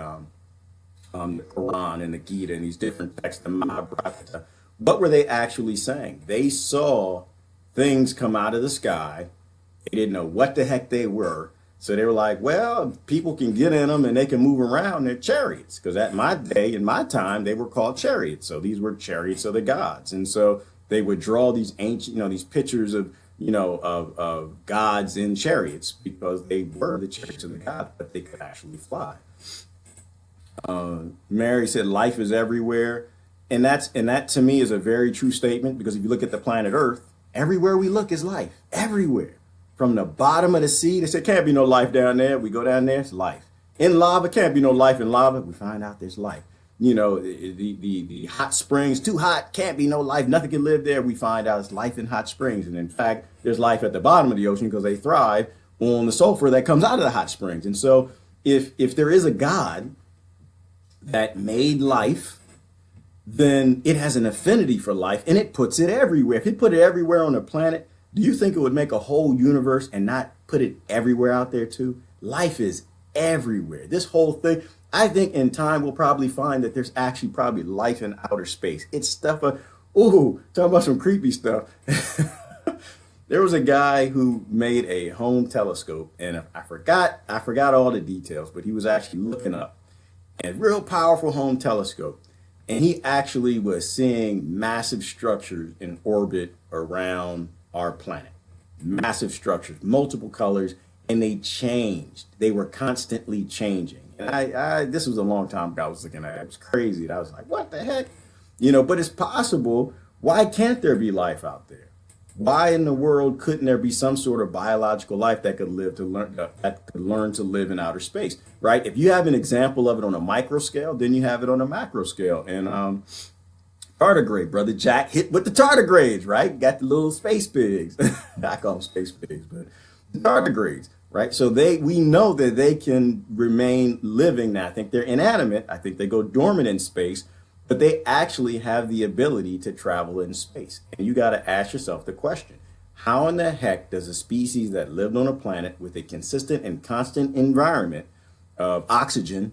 Quran and the Gita and these different texts, the Mahabharata, what were they actually saying? They saw things come out of the sky. They didn't know what the heck they were. So they were like, well, people can get in them and they can move around. They're chariots. Because at my day, in my time, they were called chariots. So these were chariots of the gods. And so they would draw these ancient, these pictures of, of gods in chariots because they were the chariots of the gods, but they could actually fly. Mary said life is everywhere. And that to me is a very true statement, because if you look at the planet Earth, everywhere we look is life. Everywhere. From the bottom of the sea, they said, can't be no life down there. We go down there, it's life. In lava, can't be no life in lava. We find out there's life. The hot springs, too hot, can't be no life. Nothing can live there. We find out it's life in hot springs. And in fact, there's life at the bottom of the ocean because they thrive on the sulfur that comes out of the hot springs. And so if there is a God that made life, then it has an affinity for life and it puts it everywhere. If he put it everywhere on the planet, do you think it would make a whole universe and not put it everywhere out there too? Life is everywhere. This whole thing, I think in time we'll probably find that there's actually probably life in outer space. It's stuff talking about some creepy stuff. There was a guy who made a home telescope, and I forgot all the details, but he was actually looking up a real powerful home telescope. And he actually was seeing massive structures in orbit around our planet. Massive structures, multiple colors, and they changed. They were constantly changing. And I this was a long time ago I was looking at it. It was crazy. And I was like, what the heck? But it's possible. Why can't there be life out there? Why in the world couldn't there be some sort of biological life that could learn to live in outer space, right? If you have an example of it on a micro scale, then you have it on a macro scale. And tardigrade, Brother Jack hit with the tardigrades, right? Got the little space pigs. I call them space pigs, but the tardigrades, right? So we know that they can remain living now. I think they're inanimate. I think they go dormant in space, but they actually have the ability to travel in space. And you got to ask yourself the question, how in the heck does a species that lived on a planet with a consistent and constant environment of oxygen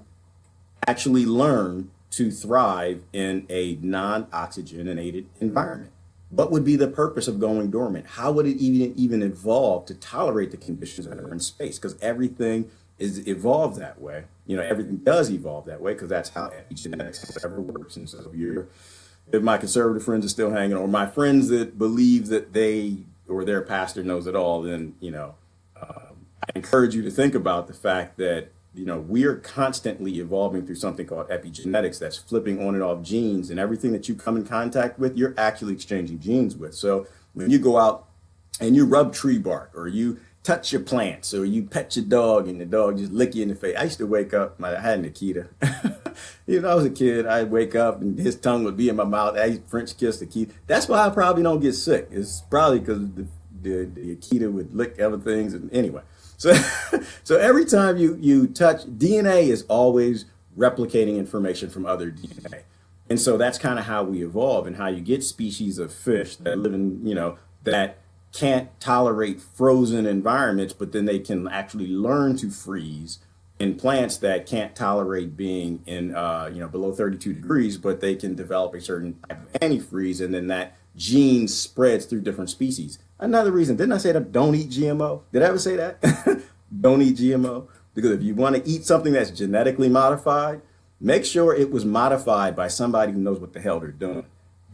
actually learn to thrive in a non-oxygenated environment? What would be the purpose of going dormant? How would it even evolve to tolerate the conditions that are in space? Because everything is evolved that way. Everything does evolve that way because that's how epigenetics ever works. And so if my conservative friends are still hanging on, or my friends that believe that they or their pastor knows it all, then, I encourage you to think about the fact that we are constantly evolving through something called epigenetics that's flipping on and off genes, and everything that you come in contact with, you're actually exchanging genes with. So when you go out and you rub tree bark, or you touch your plants, or you pet your dog and the dog just lick you in the face. I used to wake up, I had an Akita. I was a kid, I'd wake up and his tongue would be in my mouth. I French kiss the Akita. That's why I probably don't get sick. It's probably because the Akita would lick other things. And anyway, so every time you touch, DNA is always replicating information from other DNA. And so that's kind of how we evolve, and how you get species of fish that live in, that can't tolerate frozen environments, but then they can actually learn to freeze, in plants that can't tolerate being in below 32 degrees, but they can develop a certain type of antifreeze, and then that gene spreads through different species. Another reason, didn't I say that don't eat GMO? Did I ever say that? Don't eat GMO? Because if you want to eat something that's genetically modified, make sure it was modified by somebody who knows what the hell they're doing.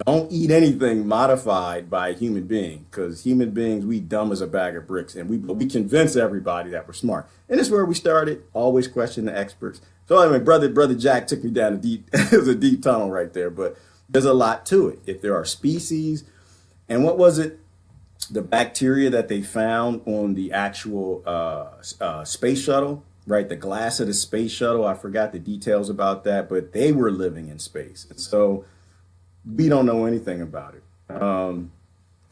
Don't eat anything modified by a human being, because human beings, we dumb as a bag of bricks, and we convince everybody that we're smart. And this is where we started. Always question the experts. So anyway, brother Jack took me down it was a deep tunnel right there, but there's a lot to it. If there are species, and what was it? the bacteria that they found on the actual space shuttle, right? The glass of the space shuttle. I forgot the details about that, but they were living in space. And so we don't know anything about it.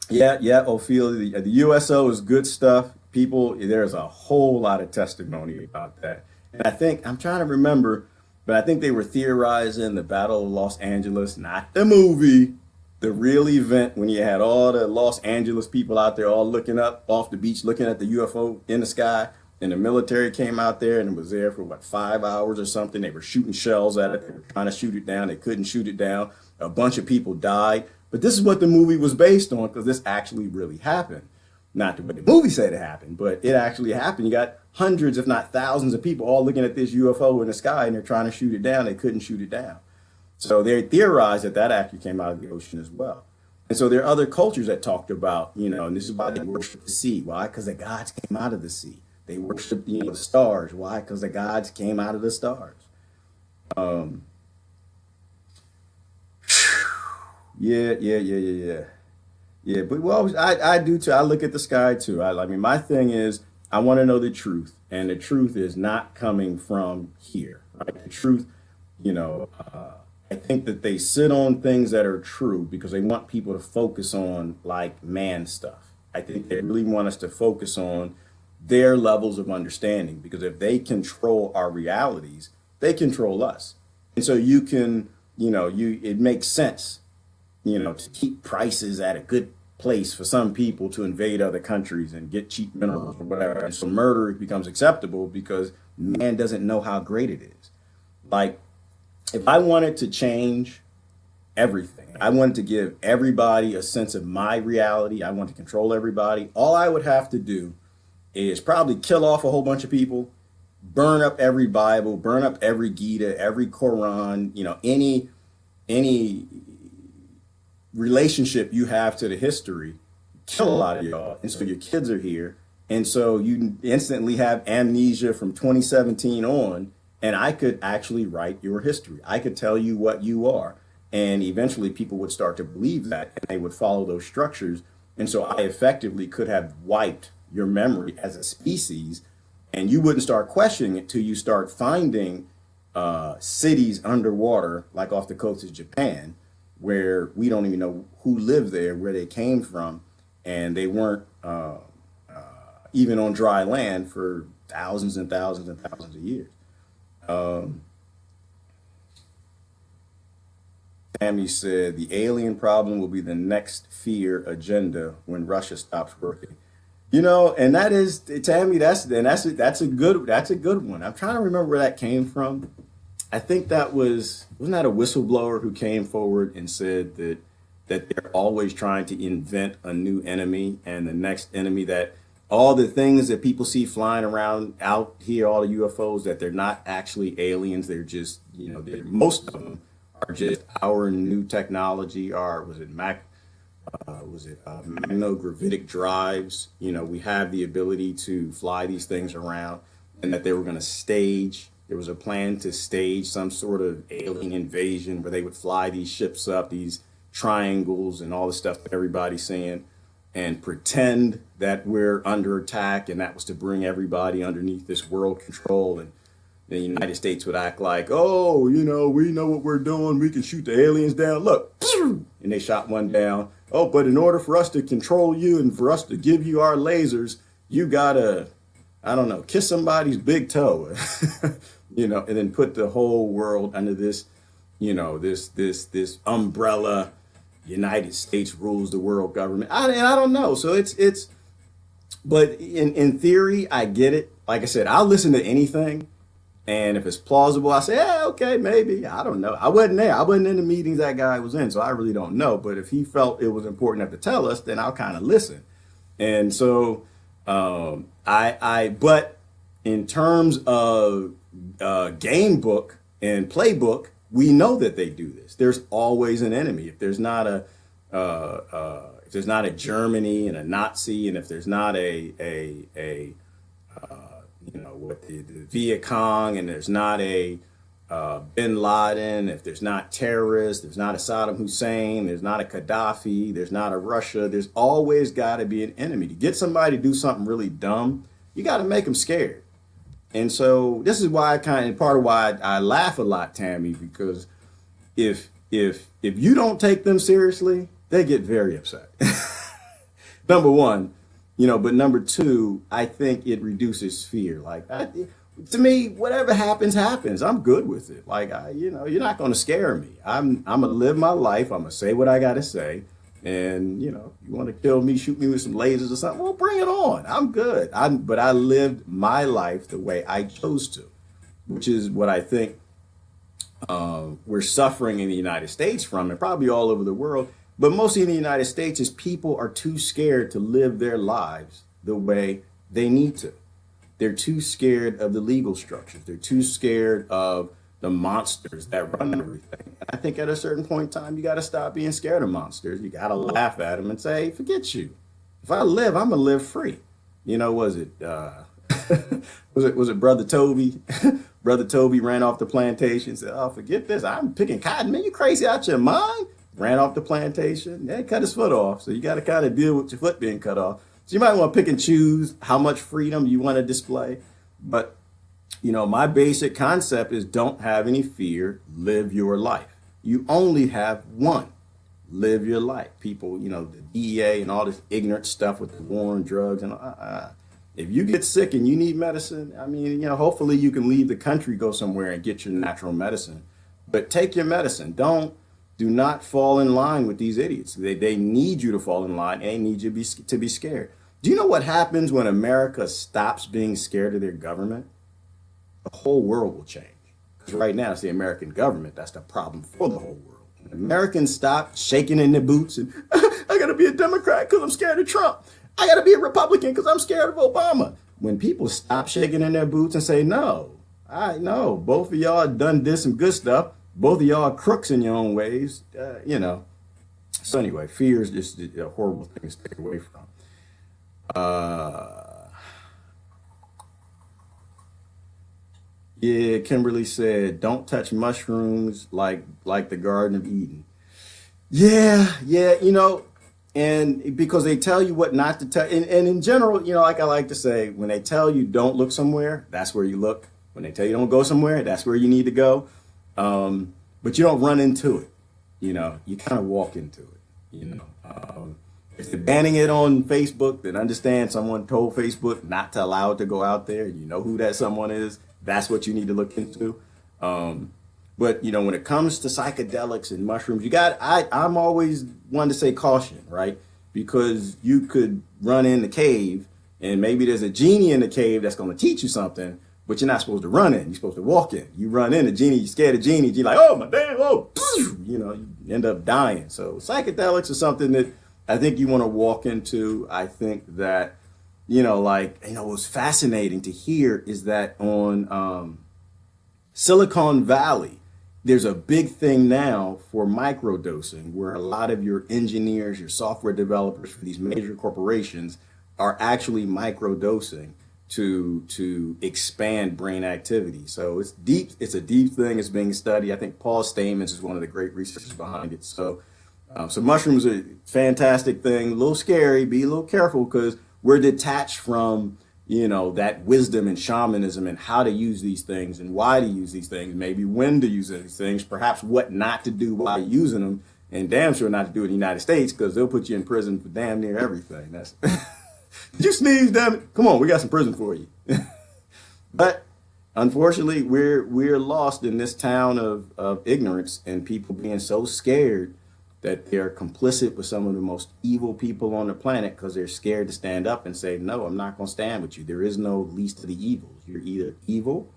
Yeah, Ophelia, the USO is good stuff. People, there's a whole lot of testimony about that. And I think, I'm trying to remember, but I think they were theorizing the Battle of Los Angeles, not the movie, the real event when you had all the Los Angeles people out there all looking up off the beach, looking at the UFO in the sky. And the military came out there and was there for what, 5 hours or something. They were shooting shells at it. They were trying to shoot it down. They couldn't shoot it down. A bunch of people died. But this is what the movie was based on, because this actually really happened. Not the way the movie said it happened, but it actually happened. You got hundreds, if not thousands of people all looking at this UFO in the sky, and they're trying to shoot it down. They couldn't shoot it down. So they theorized that that actually came out of the ocean as well. And so there are other cultures that talked about, and this is why they worship the sea. Why? Because the gods came out of the sea. They worship, the stars. Why? Because the gods came out of the stars. Yeah, but well, I do too. I look at the sky too. I mean, my thing is, I want to know the truth, and the truth is not coming from here. Right? The truth, I think that they sit on things that are true because they want people to focus on like man stuff. I think they really want us to focus on their levels of understanding, because if they control our realities, they control us. And so you can, it makes sense, to keep prices at a good place for some people to invade other countries and get cheap minerals or whatever. And so murder becomes acceptable because man doesn't know how great it is. Like, if I wanted to change everything, I wanted to give everybody a sense of my reality, I want to control everybody, all I would have to do is probably kill off a whole bunch of people, burn up every Bible, burn up every Gita, every Quran, any relationship you have to the history, kill a lot of y'all. And so your kids are here. And so you instantly have amnesia from 2017 on, and I could actually write your history. I could tell you what you are. And eventually people would start to believe that, and they would follow those structures. And so I effectively could have wiped your memory as a species, and you wouldn't start questioning it till you start finding cities underwater, like off the coast of Japan, where we don't even know who lived there, where they came from, and they weren't even on dry land for thousands and thousands and thousands of years. Tammy said the alien problem will be the next fear agenda when Russia stops working. And that is, Tammy, that's a good one. I'm trying to remember where that came from. I think wasn't that a whistleblower who came forward and said that they're always trying to invent a new enemy, and the next enemy, that all the things that people see flying around out here, all the UFOs, that they're not actually aliens. They're just, most of them are just our new technology. Or was it magnogravitic drives? We have the ability to fly these things around, and that they were going to stage. There was a plan to stage some sort of alien invasion where they would fly these ships up, these triangles and all the stuff that everybody's seeing, and pretend that we're under attack. And that was to bring everybody underneath this world control. And the United States would act like, oh, we know what we're doing. We can shoot the aliens down. Look, and they shot one down. Oh, but in order for us to control you and for us to give you our lasers, you gotta, I don't know, kiss somebody's big toe, and then put the whole world under this, this umbrella. United States rules the world government. And I don't know. So but in theory, I get it. Like I said, I'll listen to anything. And if it's plausible, I say, yeah, okay, maybe. I don't know. I wasn't there. I wasn't in the meetings that guy was in, so I really don't know. But if he felt it was important enough to tell us, then I'll kind of listen. And so but in terms of game book and playbook, we know that they do this. There's always an enemy. If there's not a Germany and a Nazi, and if there's not the Viet Cong, and there's not a bin Laden, if there's not terrorists, there's not a Saddam Hussein, there's not a Gaddafi, there's not a Russia, there's always got to be an enemy. To get somebody to do something really dumb, you got to make them scared. And so this is why part of why I laugh a lot, Tammy, because if you don't take them seriously, they get very upset. Number one, but number two, I think it reduces fear. To me, whatever happens, happens. I'm good with it. You're not going to scare me. I'm going to live my life. I'm going to say what I got to say. And, you want to kill me, shoot me with some lasers or something, well, bring it on. I'm good. But I lived my life the way I chose to, which is what I think we're suffering in the United States from, and probably all over the world. But mostly in the United States is people are too scared to live their lives the way they need to. They're too scared of the legal structures. They're too scared of the monsters that run everything. And I think at a certain point in time, you got to stop being scared of monsters. You got to laugh at them and say, forget you. If I live, I'm going to live free. Was it was it Brother Toby? Brother Toby ran off the plantation and said, oh, forget this. I'm picking cotton. Man, you crazy out your mind? Ran off the plantation. They cut his foot off. So you got to kind of deal with your foot being cut off. So you might want to pick and choose how much freedom you want to display. But, my basic concept is don't have any fear. Live your life. You only have one. Live your life. People, the DEA and all this ignorant stuff with the war on drugs. And if you get sick and you need medicine, hopefully you can leave the country, go somewhere and get your natural medicine. But take your medicine. Do not fall in line with these idiots. They need you to fall in line. They need you to be scared. Do you know what happens when America stops being scared of their government? The whole world will change. Because right now it's the American government that's the problem for the whole world. When Americans stop shaking in their boots and I got to be a Democrat because I'm scared of Trump. I got to be a Republican because I'm scared of Obama. When people stop shaking in their boots and say, no, I know both of y'all did some good stuff. Both of y'all are crooks in your own ways, So anyway, fear is just a horrible thing to stay away from. Kimberly said, don't touch mushrooms like the Garden of Eden. Yeah, and because they tell you what not to touch. And in general, like I like to say, when they tell you don't look somewhere, that's where you look. When they tell you don't go somewhere, that's where you need to go. But you don't run into it. You kind of walk into it. If they're banning it on Facebook, then understand someone told Facebook not to allow it to go out there. You know who that someone is. That's what you need to look into. But when it comes to psychedelics and mushrooms, I'm always one to say caution, right? Because you could run in the cave and maybe there's a genie in the cave that's going to teach you something. But you're not supposed to run in. You're supposed to walk in. You run in, the genie, you're scared of genie. You're like, oh, my damn, oh, you end up dying. So psychedelics are something that I think you want to walk into. I think that, what's fascinating to hear is that on Silicon Valley, there's a big thing now for microdosing where a lot of your engineers, your software developers for these major corporations are actually microdosing to expand brain activity. So it's deep. It's a deep thing. It's being studied. I think Paul Stamets is one of the great researchers behind it. So mushrooms are a fantastic thing. A little scary. Be a little careful because we're detached from, that wisdom and shamanism and how to use these things and why to use these things, maybe when to use these things, perhaps what not to do while using them, and damn sure not to do it in the United States because they'll put you in prison for damn near everything. That's did you sneeze, damn it? Come on, we got some prison for you. But unfortunately, we're lost in this town of ignorance and people being so scared that they're complicit with some of the most evil people on the planet because they're scared to stand up and say, no, I'm not going to stand with you. There is no least of the evils. You're either evil,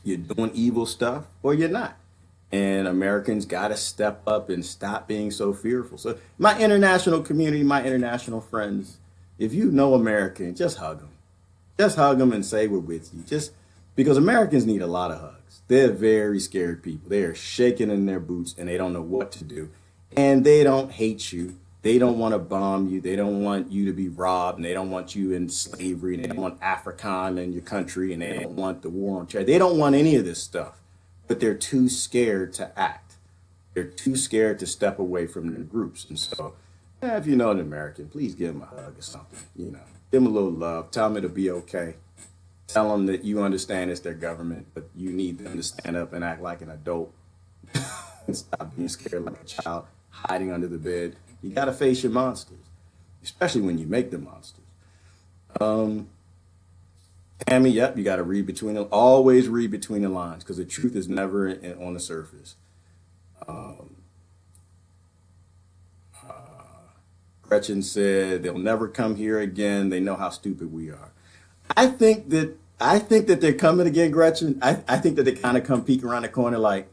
you're doing evil stuff, or you're not. And Americans got to step up and stop being so fearful. So my international community, my international friends, if you know American, just hug them. Just hug them and say we're with you. Just because Americans need a lot of hugs. They're very scared people. They are shaking in their boots and they don't know what to do. And they don't hate you. They don't want to bomb you. They don't want you to be robbed. And they don't want you in slavery. And they don't want African in your country. And they don't want the war on terror. They don't want any of this stuff. but they're too scared to act. They're too scared to step away from the groups. And so, if you know an American, please give them a hug or something. Give them a little love. Tell them it'll be okay. Tell them that you understand it's their government, but you need them to stand up and act like an adult and stop being scared like a child, hiding under the bed. You got to face your monsters, especially when you make the monsters. Tammy, yep, you got to read between them. Always read between the lines, because the truth is never on the surface. Gretchen said they'll never come here again. They know how stupid we are. I think that they're coming again, Gretchen. I think that they kind of come peek around the corner like,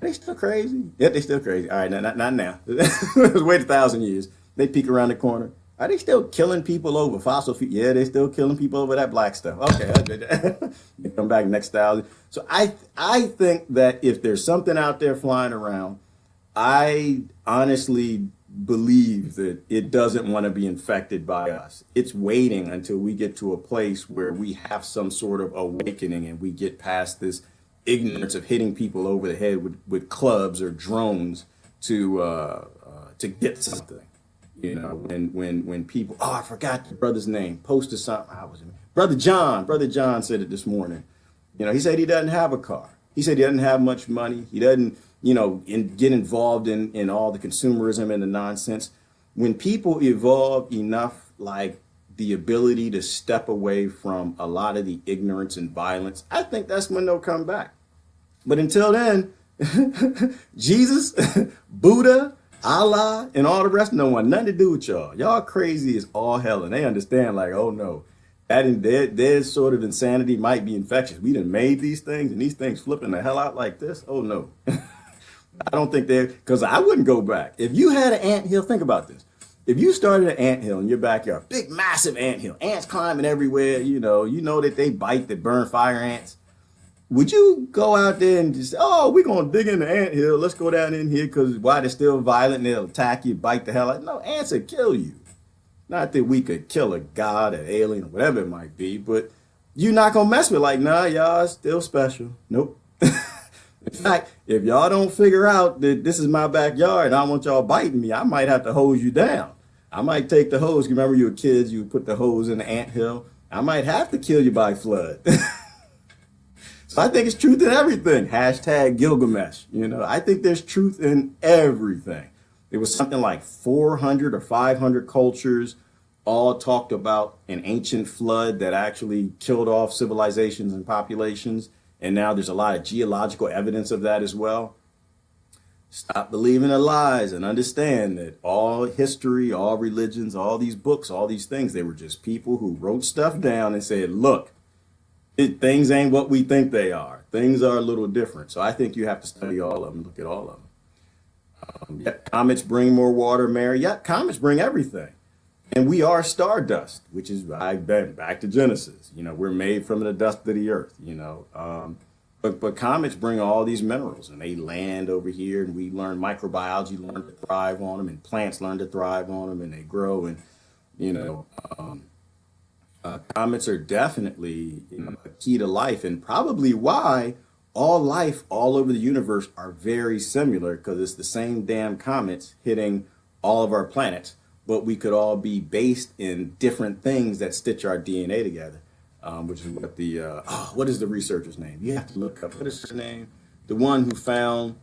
are they still crazy? Yeah, they still crazy. All right, not now. Wait 1,000 years. They peek around the corner. Are they still killing people over fossil fuel? Yeah, they're still killing people over that black stuff. Okay, you come back next 1,000. So I think that if there's something out there flying around, I honestly believe that it doesn't want to be infected by us. It's waiting until we get to a place where we have some sort of awakening and we get past this ignorance of hitting people over the head with clubs or drones to get something. When people, I forgot the brother's name, posted something. Brother John said it this morning. He said he doesn't have a car. He said he doesn't have much money. He doesn't, get involved in all the consumerism and the nonsense. When people evolve enough, like the ability to step away from a lot of the ignorance and violence, I think that's when they'll come back. But until then, Jesus, Buddha, Allah, and all the rest, no one, nothing to do with y'all. Y'all crazy as all hell, and they understand, like, oh no, their sort of insanity might be infectious. We done made these things, and these things flipping the hell out like this. Oh no. I don't think because I wouldn't go back. If you had an anthill, think about this. If you started an anthill in your backyard, big, massive anthill, ants climbing everywhere, you know that they bite, that burn fire ants. Would you go out there and just, we're going to dig in the anthill. Let's go down in here because why they're still violent and they'll attack you, bite the hell out. No, ants will kill you. Not that we could kill a god, an alien, or whatever it might be, but you're not going to mess with like, nah, y'all still special. Nope. In fact, if y'all don't figure out that this is my backyard and I want y'all biting me, I might have to hose you down. I might take the hose. Remember you were kids, you would put the hose in the anthill. I might have to kill you by flood. So I think it's truth in everything. Hashtag Gilgamesh. I think there's truth in everything. There was something like 400 or 500 cultures all talked about an ancient flood that actually killed off civilizations and populations. And now there's a lot of geological evidence of that as well. Stop believing the lies and understand that all history, all religions, all these books, all these things, they were just people who wrote stuff down and said, look, things ain't what we think they are. Things are a little different. So I think you have to study all of them, look at all of them. Comets bring more water, Mary. Yeah, comets bring everything. And we are stardust, which is, I've been back to Genesis. We're made from the dust of the earth, But comets bring all these minerals and they land over here and we learn microbiology, learn to thrive on them, and plants learn to thrive on them and they grow. And, comets are definitely a key to life and probably why all life all over the universe are very similar, because it's the same damn comets hitting all of our planets, but we could all be based in different things that stitch our DNA together, which is what what is the researcher's name? You have to look up. What is his name? The one who found,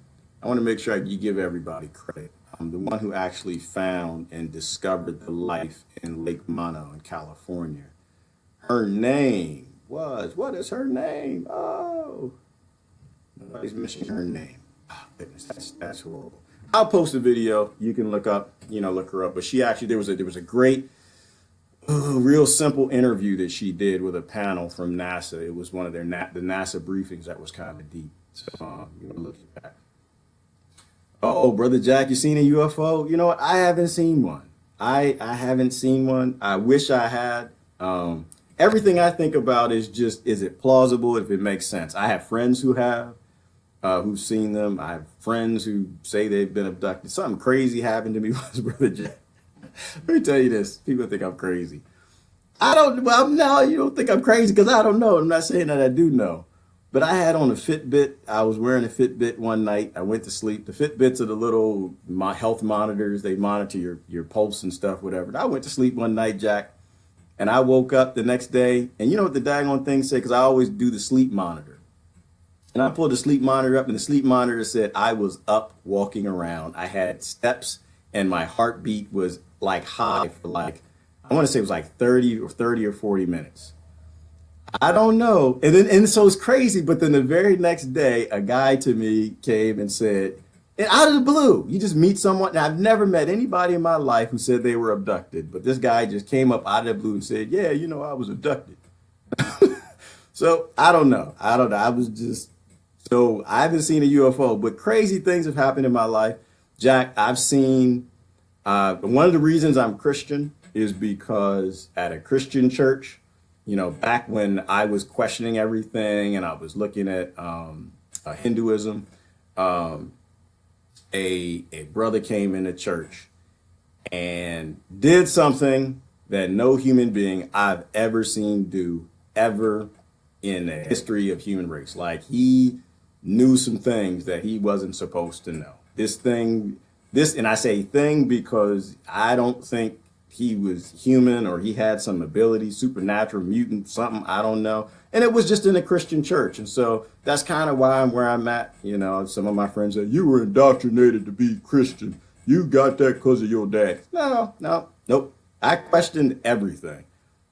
I want to make sure you give everybody credit. The one who actually found and discovered the life in Lake Mono in California. Her name was, what is her name? Oh, nobody's mentioning her name. Oh, goodness, that's horrible. I'll post a video. You can look her up. But she actually, there was a great, real simple interview that she did with a panel from NASA. It was one of the NASA briefings that was kind of deep. So look at that. Oh, Brother Jack, you seen a UFO? You know what? I haven't seen one. I haven't seen one. I wish I had. Everything I think about is just, is it plausible if it makes sense? I have friends who have. Who've seen them. I have friends who say they've been abducted. Something crazy happened to me once, Brother Jack. Let me tell you this. People think I'm crazy. No, you don't think I'm crazy because I don't know. I'm not saying that I do know. But I had on a Fitbit. I was wearing a Fitbit one night. I went to sleep. The Fitbits are the little health monitors. They monitor your pulse and stuff, whatever. And I went to sleep one night, Jack, and I woke up the next day. And you know what the daggone thing said? Because I always do the sleep monitor. And I pulled the sleep monitor up, and the sleep monitor said I was up walking around. I had steps, and my heartbeat was like high for like, I want to say it was like 30 or 40 minutes. I don't know. And so it's crazy. But then the very next day, a guy to me came and said, and out of the blue, you just meet someone. Now, I've never met anybody in my life who said they were abducted. But this guy just came up out of the blue and said, yeah, you know, I was abducted. So I don't know. I was just, so I haven't seen a UFO, but crazy things have happened in my life. Jack, I've seen, one of the reasons I'm Christian is because at a Christian church, you know, back when I was questioning everything and I was looking at Hinduism, a brother came into church and did something that no human being I've ever seen do ever in the history of human race. Like, he knew some things that he wasn't supposed to know. And I say thing because I don't think he was human or he had some ability, supernatural, mutant, something, I don't know. And it was just in a Christian church. And so that's kind of why I'm where I'm at. You know, some of my friends say, you were indoctrinated to be Christian. You got that because of your dad. Nope. I questioned everything.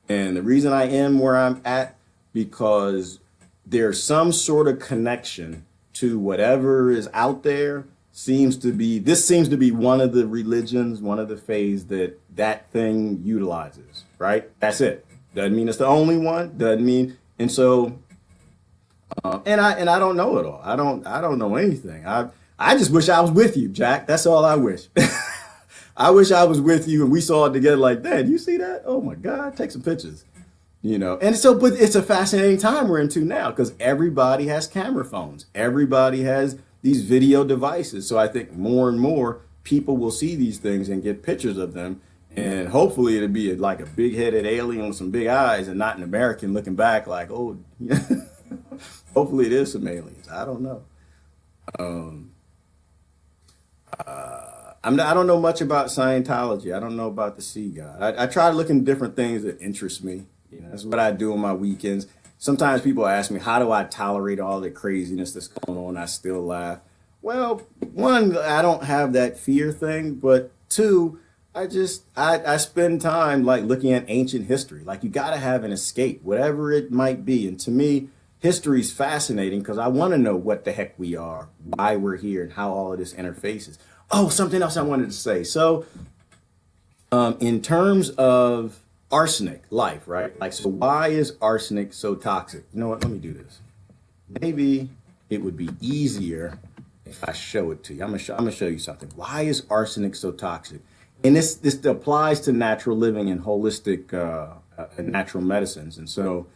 And the reason I am where I'm at, because there's some sort of connection to whatever is out there. This seems to be one of the religions, one of the faiths that thing utilizes, right? That's it. Doesn't mean it's the only one. Doesn't mean, and so, and I don't know it all. I don't know anything. I just wish I was with you, Jack. That's all I wish. I wish I was with you and we saw it together like that. You see that? Oh my God, take some pictures. You know, and so, but it's a fascinating time we're into now because everybody has camera phones. Everybody has these video devices. So I think more and more people will see these things and get pictures of them. And hopefully it'll be like a big headed alien with some big eyes and not an American looking back like, oh, hopefully it is some aliens. I don't know. I don't know much about Scientology. I don't know about the sea god. I try to look into different things that interest me. You know, that's what I do on my weekends. Sometimes people ask me, how do I tolerate all the craziness that's going on? I still laugh. Well, one, I don't have that fear thing, but two, I spend time like looking at ancient history. Like, you got to have an escape, whatever it might be. And to me, history is fascinating because I want to know what the heck we are, why we're here, and how all of this interfaces. Oh, something else I wanted to say. So in terms of arsenic, life, right? Like, so why is arsenic so toxic? You know what? Let me do this. Maybe it would be easier if I show it to you. I'm gonna show you something. Why is arsenic so toxic? And this applies to natural living and holistic natural medicines. And so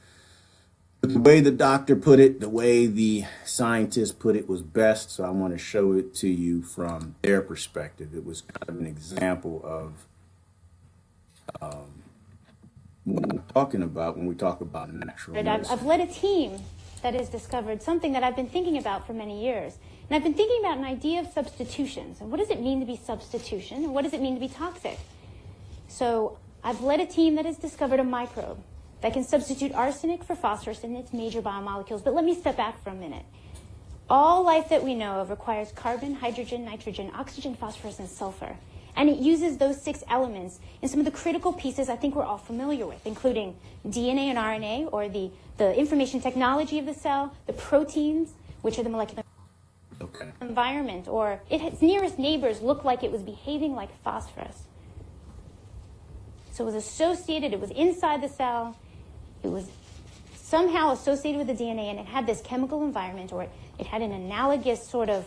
the way the doctor put it, the way the scientist put it was best. So I want to show it to you from their perspective. It was kind of an example of what I'm talking about when we talk about natural medicine. I've led a team that has discovered something that I've been thinking about for many years. And I've been thinking about an idea of substitutions. And what does it mean to be substitution? And what does it mean to be toxic? So I've led a team that has discovered a microbe that can substitute arsenic for phosphorus in its major biomolecules. But let me step back for a minute. All life that we know of requires carbon, hydrogen, nitrogen, oxygen, phosphorus, and sulfur. And it uses those 6 elements in some of the critical pieces I think we're all familiar with, including DNA and RNA, or the information technology of the cell, the proteins, which are the molecular environment, or its nearest neighbors look like it was behaving like phosphorus. So it was associated, it was inside the cell, it was somehow associated with the DNA, and it had this chemical environment, or it had an analogous sort of,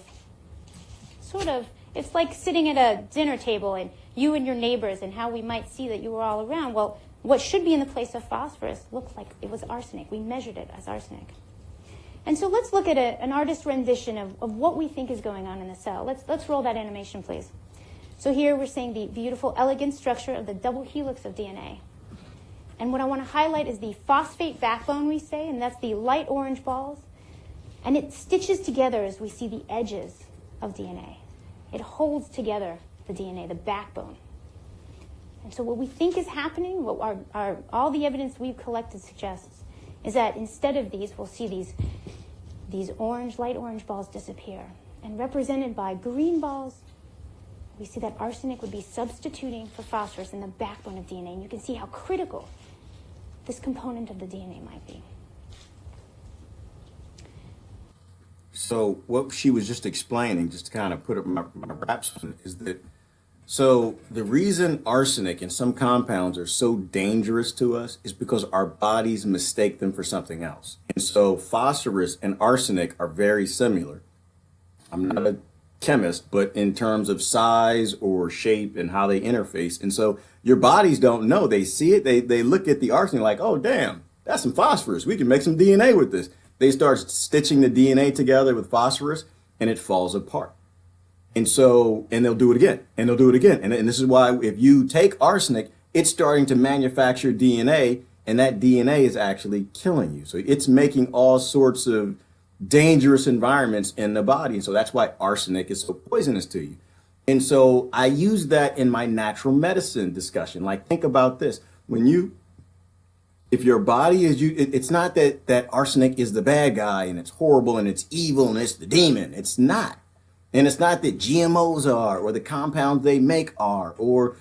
it's like sitting at a dinner table and you and your neighbors and how we might see that you were all around. Well, what should be in the place of phosphorus looked like it was arsenic. We measured it as arsenic. And so let's look at an artist's rendition of what we think is going on in the cell. Let's roll that animation, please. So here we're seeing the beautiful, elegant structure of the double helix of DNA. And what I want to highlight is the phosphate backbone, we say, and that's the light orange balls. And it stitches together, as we see, the edges of DNA. It holds together the DNA, the backbone. And so what we think is happening, what all the evidence we've collected suggests, is that instead of these, we'll see these orange, light orange balls disappear. And represented by green balls, we see that arsenic would be substituting for phosphorus in the backbone of DNA. And you can see how critical this component of the DNA might be. So what she was just explaining, just to kind of put up my wraps on it, is that so the reason arsenic and some compounds are so dangerous to us is because our bodies mistake them for something else. And so phosphorus and arsenic are very similar. I'm not a chemist, but in terms of size or shape and how they interface. And so your bodies don't know. They see it. They look at the arsenic like, oh, damn, that's some phosphorus. We can make some DNA with this. They start stitching the DNA together with phosphorus and it falls apart. And so, and they'll do it again, and they'll do it again. And this is why if you take arsenic, it's starting to manufacture DNA, and that DNA is actually killing you. So it's making all sorts of dangerous environments in the body. And so that's why arsenic is so poisonous to you. And so I use that in my natural medicine discussion. Like, think about this. If your body is it's not that arsenic is the bad guy and it's horrible and it's evil and it's the demon. It's not. And it's not that GMOs are, or the compounds they make are, or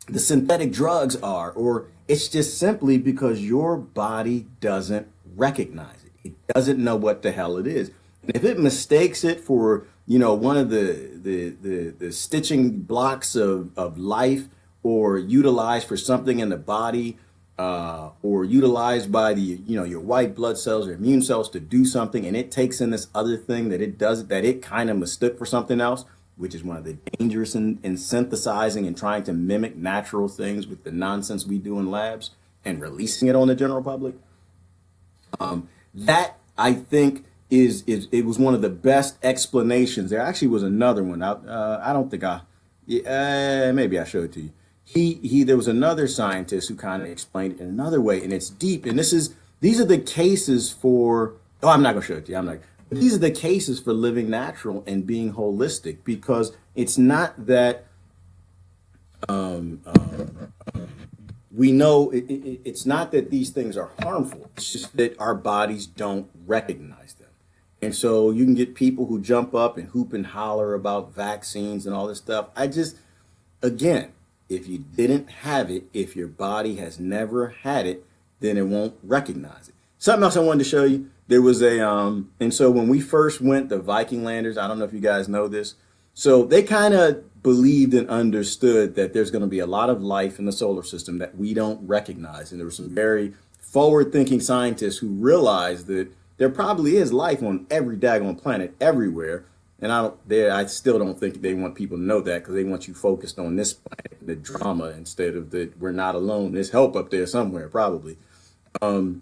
the synthetic drugs are, or it's just simply because your body doesn't recognize it. It doesn't know what the hell it is. And if it mistakes it for, one of the stitching blocks of life, or utilized for something in the body, or utilized by your white blood cells or immune cells to do something, and it takes in this other thing that it kind of mistook for something else, which is one of the dangers in synthesizing and trying to mimic natural things with the nonsense we do in labs and releasing it on the general public. That I think it was one of the best explanations. There actually was another one. I don't think maybe I showed it to you. There was another scientist who kind of explained it in another way, and it's deep. And these are the cases for, I'm not going to show it to you. These are the cases for living natural and being holistic, because it's not that we know it's not that these things are harmful. It's just that our bodies don't recognize them. And so you can get people who jump up and hoop and holler about vaccines and all this stuff. Again, if you didn't have it, if your body has never had it, then it won't recognize it. Something else I wanted to show you. There was and so when we first went, the Viking landers, I don't know if you guys know this. So they kind of believed and understood that there's going to be a lot of life in the solar system that we don't recognize. And there were some very forward-thinking scientists who realized that there probably is life on every daggone planet everywhere. And I still don't think they want people to know that, because they want you focused on this planet, the drama, instead of that we're not alone. There's help up there somewhere, probably. And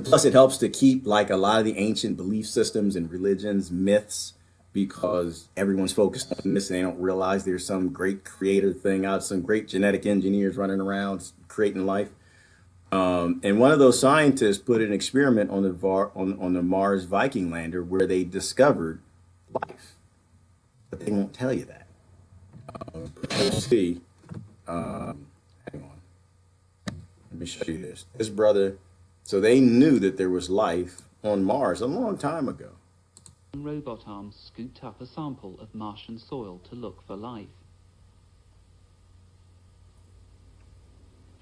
plus, it helps to keep like a lot of the ancient belief systems and religions, myths, because everyone's focused on this and they don't realize there's some great creator thing out, some great genetic engineers running around creating life. And one of those scientists put an experiment on the Mars Viking lander where they discovered life, but they won't tell you that. Let's see. Hang on. Let me show you this. This brother. So they knew that there was life on Mars a long time ago. Robot arms scooped up a sample of Martian soil to look for life.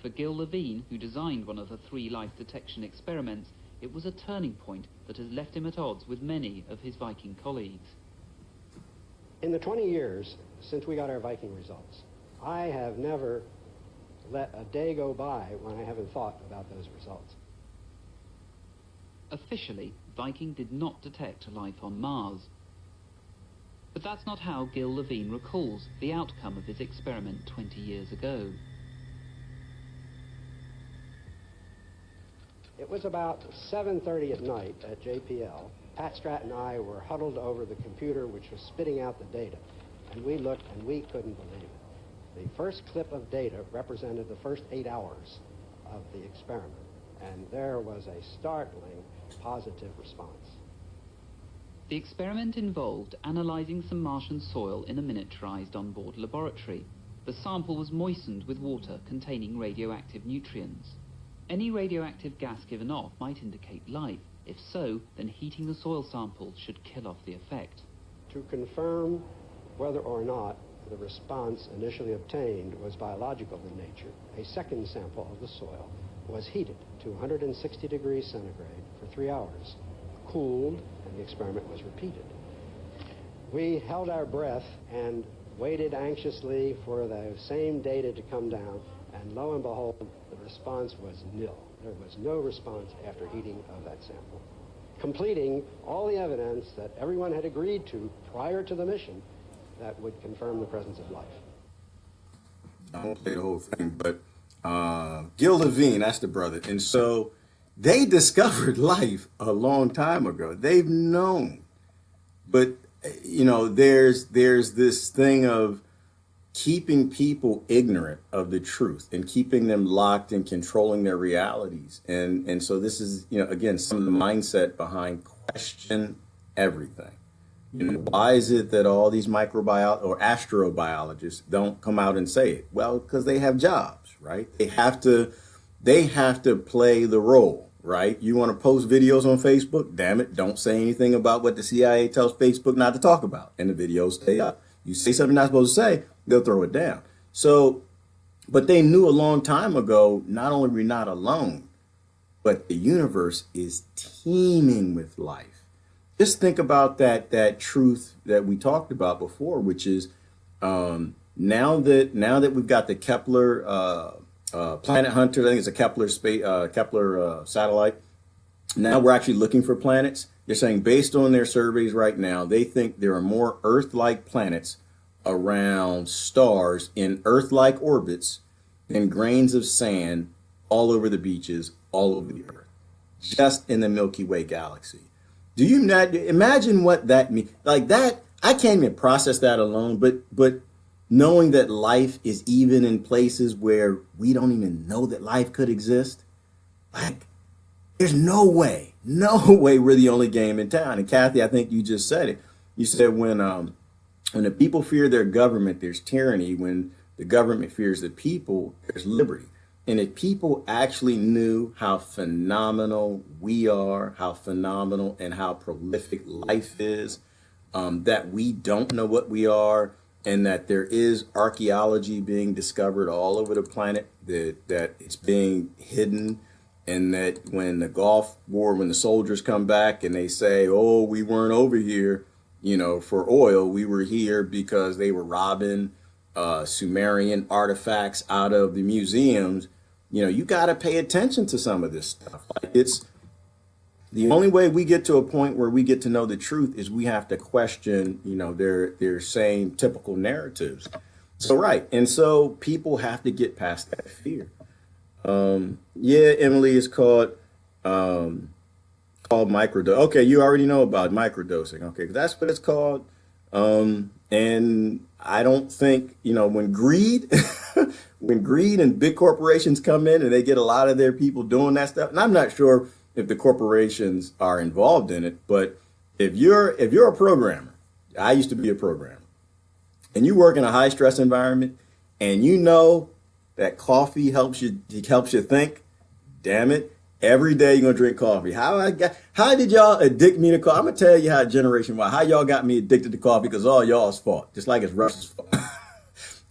For Gil Levine, who designed one of the 3 life detection experiments, it was a turning point that has left him at odds with many of his Viking colleagues. In the 20 years since we got our Viking results, I have never let a day go by when I haven't thought about those results. Officially, Viking did not detect life on Mars. But that's not how Gil Levine recalls the outcome of his experiment 20 years ago. It was about 7:30 at night at JPL. Pat Stratt and I were huddled over the computer which was spitting out the data. And we looked and we couldn't believe it. The first clip of data represented the first 8 hours of the experiment. And there was a startling positive response. The experiment involved analysing some Martian soil in a miniaturised on-board laboratory. The sample was moistened with water containing radioactive nutrients. Any radioactive gas given off might indicate life. If so, then heating the soil sample should kill off the effect. To confirm whether or not the response initially obtained was biological in nature, a second sample of the soil was heated to 160 degrees centigrade for 3 hours, cooled, and the experiment was repeated. We held our breath and waited anxiously for the same data to come down, and lo and behold, the response was nil. There was no response after heating of that sample, completing all the evidence that everyone had agreed to prior to the mission that would confirm the presence of life. I won't play the whole thing, but Gil Levine, that's the brother. And so they discovered life a long time ago. They've known. But, you know, there's this thing of keeping people ignorant of the truth and keeping them locked and controlling their realities. And so this is, you know, again, some of the mindset behind question everything. You know, why is it that all these microbiologists or astrobiologists don't come out and say it? Well, because they have jobs, right? They have to play the role, right? You want to post videos on Facebook? Damn it, don't say anything about what the CIA tells Facebook not to talk about, and the videos stay up. You say something you're not supposed to say, they'll throw it down. So, but they knew a long time ago, not only are we not alone, but the universe is teeming with life. Just think about that truth that we talked about before, which is now that we've got the Kepler planet hunter, I think it's a Kepler satellite. Now we're actually looking for planets. They're saying, based on their surveys right now, they think there are more Earth-like planets around stars in Earth-like orbits than grains of sand all over the beaches, all over the Earth, just in the Milky Way galaxy. Do you not imagine what that means? Like that, I can't even process that alone, but knowing that life is even in places where we don't even know that life could exist, like there's no way we're the only game in town. And Kathy, I think you just said it. You said when the people fear their government, there's tyranny. When the government fears the people, there's liberty. And if people actually knew how phenomenal we are, how phenomenal and how prolific life is, that we don't know what we are, and that there is archaeology being discovered all over the planet, that it's being hidden, and that when the Gulf War, when the soldiers come back and they say, oh, we weren't over here, you know, for oil, we were here because they were robbing Sumerian artifacts out of the museums. You know, you got to pay attention to some of this stuff. Like it's the only way we get to a point where we get to know the truth is we have to question, you know, their same typical narratives. So, right. And so people have to get past that fear. Yeah, Emily, is called microdosing. Okay, you already know about microdosing. Okay, that's what it's called. And I don't think, you know, when greed and big corporations come in and they get a lot of their people doing that stuff, and I'm not sure if the corporations are involved in it, but if you're a programmer, I used to be a programmer, and you work in a high stress environment, and you know that coffee helps you think, damn it, every day you're gonna drink coffee. How did y'all addict me to coffee? I'm gonna tell you how Generation Y, how y'all got me addicted to coffee, because all y'all's fault, just like it's Russ's fault.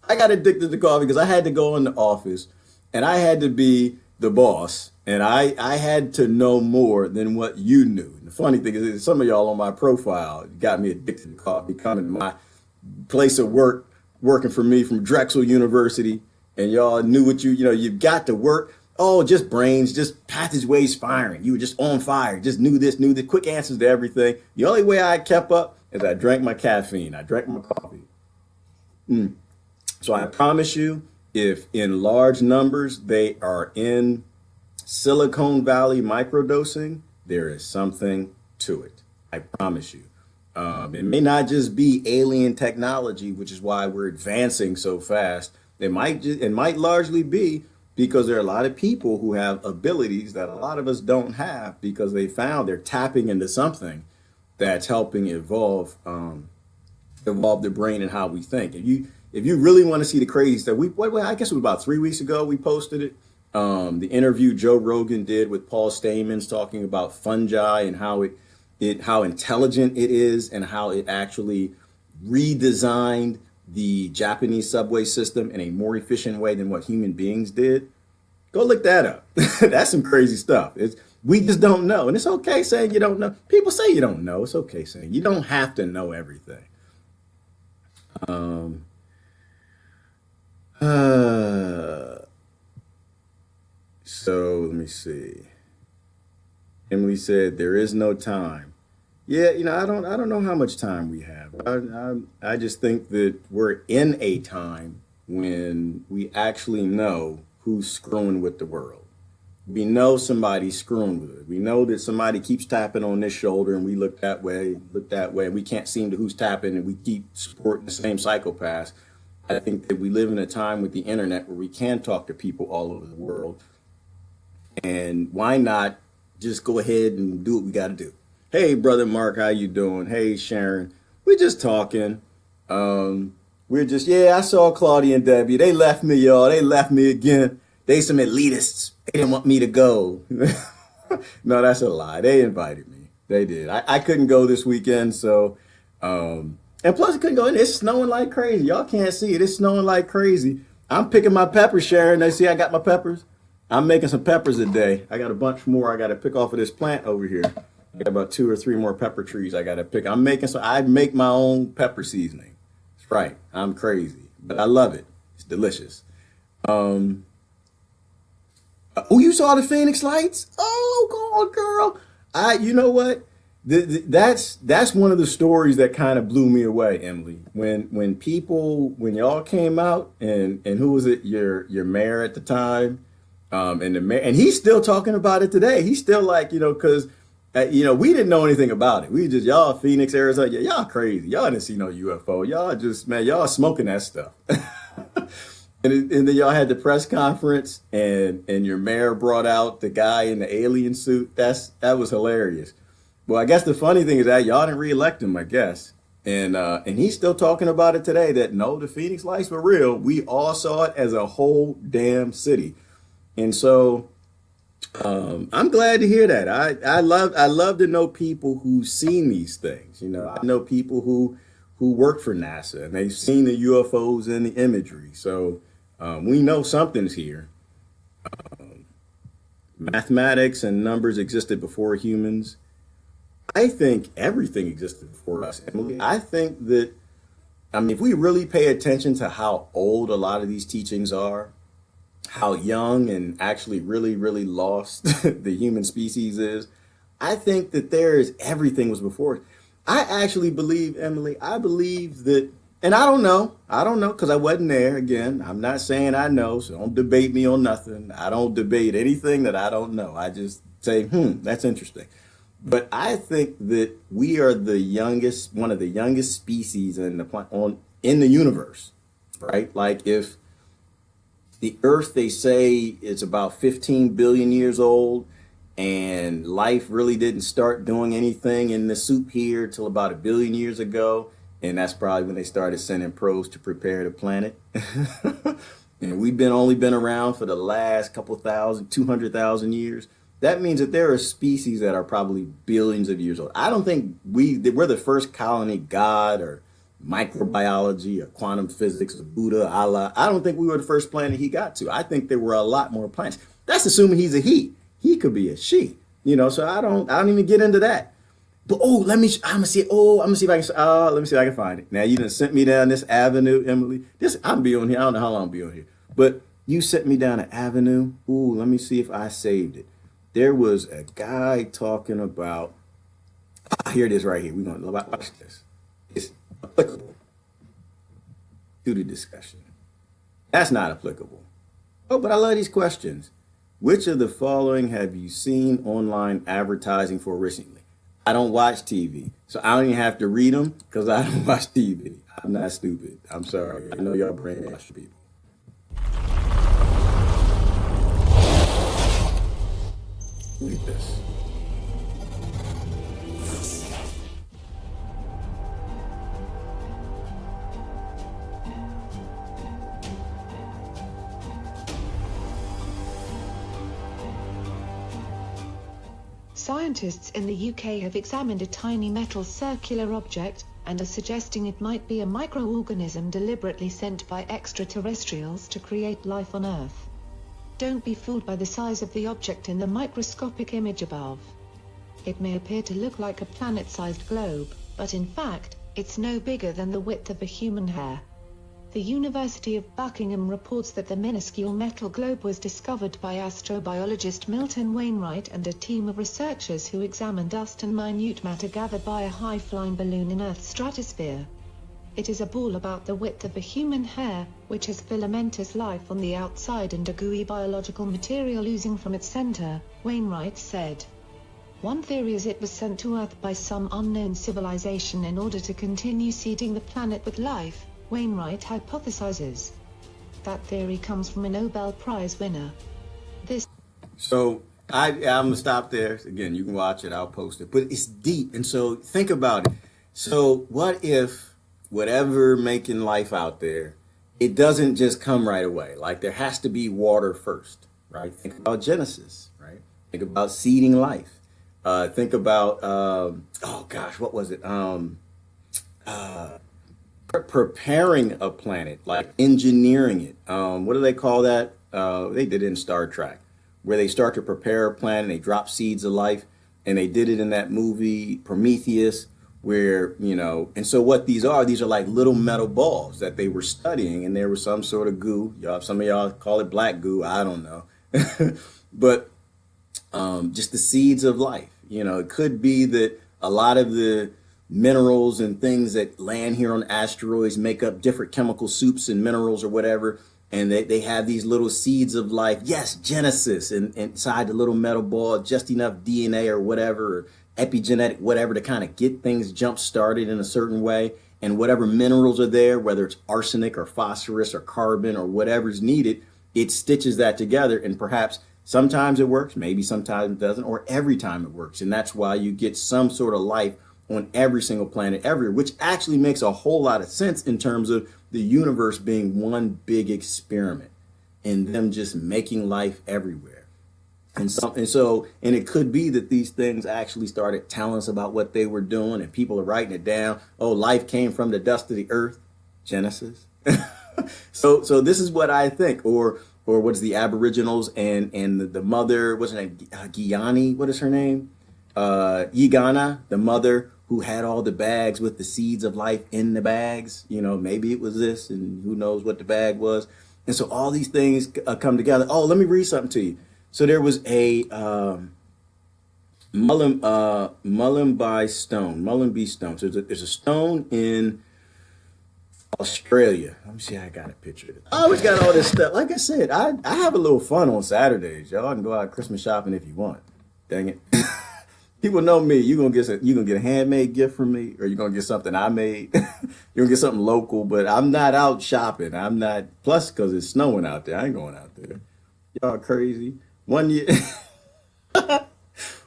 I got addicted to coffee because I had to go in the office and I had to be the boss, and I had to know more than what you knew. And the funny thing is some of y'all on my profile got me addicted to coffee, coming to my place of work, working for me from Drexel University, and y'all knew what you know, you've got to work. Oh, just brains, just passageways firing. You were just on fire, just knew this, quick answers to everything. The only way I kept up is I drank my caffeine. I drank my coffee. So I promise you, if in large numbers they are in Silicon Valley microdosing, there is something to it. I promise you. It may not just be alien technology, which is why we're advancing so fast. It might largely be because there are a lot of people who have abilities that a lot of us don't have, because they found they're tapping into something that's helping evolve the brain and how we think. If you really want to see the crazy stuff, I guess it was about 3 weeks ago we posted it. The interview Joe Rogan did with Paul Stamens talking about fungi and how intelligent it is and how it actually redesigned the Japanese subway system in a more efficient way than what human beings did. Go look that up. That's some crazy stuff. We just don't know. And it's okay saying you don't know. People say you don't know. It's okay saying you don't have to know everything. So let me see. Emily said there is no time. Yeah, I don't know how much time we have. I just think that we're in a time when we actually know who's screwing with the world. We know somebody's screwing with it. We know that somebody keeps tapping on this shoulder and we look that way, and we can't seem to who's tapping, and we keep supporting the same psychopaths. I think that we live in a time with the internet where we can talk to people all over the world. And why not just go ahead and do what we got to do? Hey, brother Mark, how you doing? Hey, Sharon. We're just talking. I saw Claudia and Debbie. They left me, y'all. They left me again. They some elitists. They didn't want me to go. No, that's a lie. They invited me. They did. I couldn't go this weekend, so and plus I couldn't go in. It's snowing like crazy. Y'all can't see it. It's snowing like crazy. I'm picking my peppers, Sharon. They see I got my peppers. I'm making some peppers today. I got a bunch more I got to pick off of this plant over here. I got about 2 or 3 more pepper trees I got to pick. I make my own pepper seasoning. That's right. I'm crazy, but I love it. It's delicious. Oh, you saw the Phoenix Lights? Oh, go on, girl. You know what? That's one of the stories that kind of blew me away, Emily. When y'all came out, and who was it? Your mayor at the time, and the mayor, and he's still talking about it today. He's still like, because we didn't know anything about it. We just, y'all Phoenix, Arizona, y'all crazy. Y'all didn't see no UFO. Y'all just, man, y'all smoking that stuff. And then y'all had the press conference, and your mayor brought out the guy in the alien suit. That was hilarious. Well, I guess the funny thing is that y'all didn't reelect him, I guess. And he's still talking about it today, that no, the Phoenix Lights were real. We all saw it as a whole damn city. And so I'm glad to hear that. I love to know people who've seen these things. I know people who work for NASA, and they've seen the UFOs and the imagery. So we know something's here. Mathematics and numbers existed before humans. I think everything existed before us, Emily. I think that, if we really pay attention to how old a lot of these teachings are, how young and actually really, really lost the human species is, I think that everything was before us. I actually believe, Emily, that, and I don't know, because I wasn't there. Again, I'm not saying I know, so don't debate me on nothing. I don't debate anything that I don't know. I just say, that's interesting. But I think that we are one of the youngest species in the universe, right? Like if the Earth, they say, is about 15 billion years old, and life really didn't start doing anything in the soup here till about 1 billion years ago, and that's probably when they started sending probes to prepare the planet. And we've only been around for the last 200,000 years. That means that there are species that are probably billions of years old. I don't think we're the first colony, God or microbiology or quantum physics or Buddha, Allah. I don't think we were the first planet he got to. I think there were a lot more planets. That's assuming he's a he. He could be a she. So I don't even get into that. But I'm gonna see if I can find it. Now you done sent me down this avenue, Emily. I'm be on here. I don't know how long I'll be on here. But you sent me down an avenue. Let me see if I saved it. There was a guy talking about, here it is right here. We're going to watch this. It's applicable to the discussion. That's not applicable. Oh, but I love these questions. Which of the following have you seen online advertising for recently? I don't watch TV, so I don't even have to read them because I don't watch TV. I'm not stupid. I'm sorry. I know y'all brainwash people. Look at this. Scientists in the UK have examined a tiny metal circular object and are suggesting it might be a microorganism deliberately sent by extraterrestrials to create life on Earth. Don't be fooled by the size of the object in the microscopic image above. It may appear to look like a planet-sized globe, but in fact, it's no bigger than the width of a human hair. The University of Buckingham reports that the minuscule metal globe was discovered by astrobiologist Milton Wainwright and a team of researchers who examined dust and minute matter gathered by a high-flying balloon in Earth's stratosphere. It is a ball about the width of a human hair, which has filamentous life on the outside and a gooey biological material oozing from its center, Wainwright said. One theory is it was sent to Earth by some unknown civilization in order to continue seeding the planet with life, Wainwright hypothesizes. That theory comes from a Nobel Prize winner. So I'm gonna stop there. Again, you can watch it. I'll post it. But it's deep, and so think about it. So what if whatever making life out there, it doesn't just come right away? Like there has to be water first, right? Think about Genesis, right? Think about seeding life. Think about oh gosh, what was it? Preparing a planet, like engineering it. What do they call that? They did it in Star Trek, where they start to prepare a planet, they drop seeds of life, and they did it in that movie Prometheus, where, and so what these are like little metal balls that they were studying, and there was some sort of goo. Some of y'all call it black goo, I don't know. But just the seeds of life. It could be that a lot of the minerals and things that land here on asteroids make up different chemical soups and minerals or whatever, and they have these little seeds of life. Yes, Genesis, and inside the little metal ball, just enough DNA or whatever, or epigenetic whatever, to kind of get things jump started in a certain way, and whatever minerals are there, whether it's arsenic or phosphorus or carbon or whatever's needed, it stitches that together, and perhaps sometimes it works, maybe sometimes it doesn't, or every time it works. And that's why you get some sort of life on every single planet everywhere, which actually makes a whole lot of sense in terms of the universe being one big experiment and them just making life everywhere. And it could be that these things actually started telling us about what they were doing, and people are writing it down. Oh, life came from the dust of the earth, Genesis. So this is what I think, or what's the Aboriginals and the mother, what's her name? Guyani, what is her name? Yinganna, the mother who had all the bags with the seeds of life in the bags. Maybe it was this, and who knows what the bag was. And so all these things come together. Oh, let me read something to you. So there was a Mullumbee stone. So there's a stone in Australia. Let me see. I got a picture of it. I always got all this stuff. Like I said, I have a little fun on Saturdays. Y'all can go out Christmas shopping if you want. Dang it. People know me. You're gonna get a handmade gift from me, or you're gonna get something I made. You're gonna get something local, but I'm not out shopping. I'm not. Plus, because it's snowing out there, I ain't going out there. Y'all crazy. One year,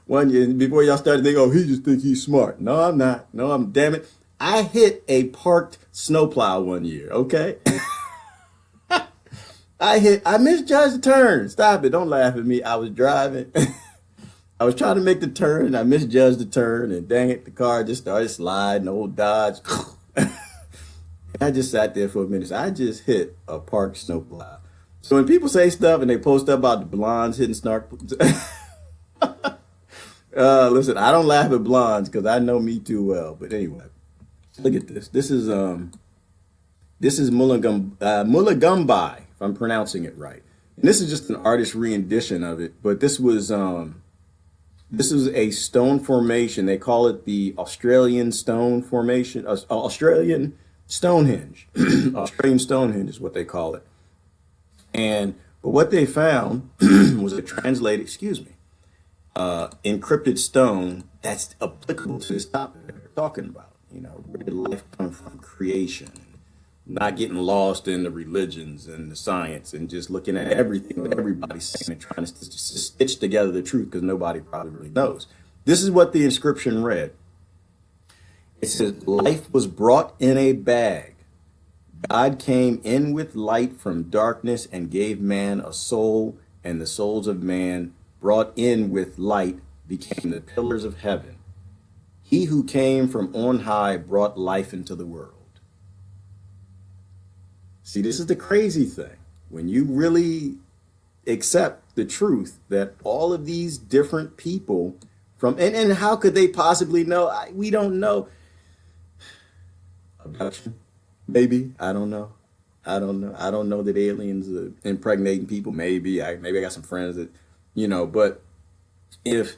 before y'all started thinking, oh, he just think he's smart. No, I'm not. No, damn it. I hit a parked snowplow one year. Okay. I misjudged the turn. Stop it. Don't laugh at me. I was driving. I was trying to make the turn, and I misjudged the turn, and dang it, the car just started sliding, old Dodge. I just sat there for a minute. So I just hit a parked snowplow. So when people say stuff and they post up about the blondes hitting snark, listen, I don't laugh at blondes because I know me too well. But anyway, look at this. This is Mullumbee, if I'm pronouncing it right. And this is just an artist rendition of it, but this was a stone formation. They call it the Australian Stone Formation, Australian Stonehenge. Australian Stonehenge is what they call it. But what they found was a translated, encrypted stone that's applicable to this topic that we're talking about. Where did life come from? Creation. Not getting lost in the religions and the science and just looking at everything that everybody's saying and trying to stitch together the truth, because nobody probably really knows. This is what the inscription read. It says, life was brought in a bag. God came in with light from darkness and gave man a soul, and the souls of man brought in with light became the pillars of heaven. He who came from on high brought life into the world. See, this is the crazy thing. When you really accept the truth that all of these different people and how could they possibly know? We don't know. Abduction, maybe. I don't know. I don't know that aliens are impregnating people. Maybe I got some friends that, but if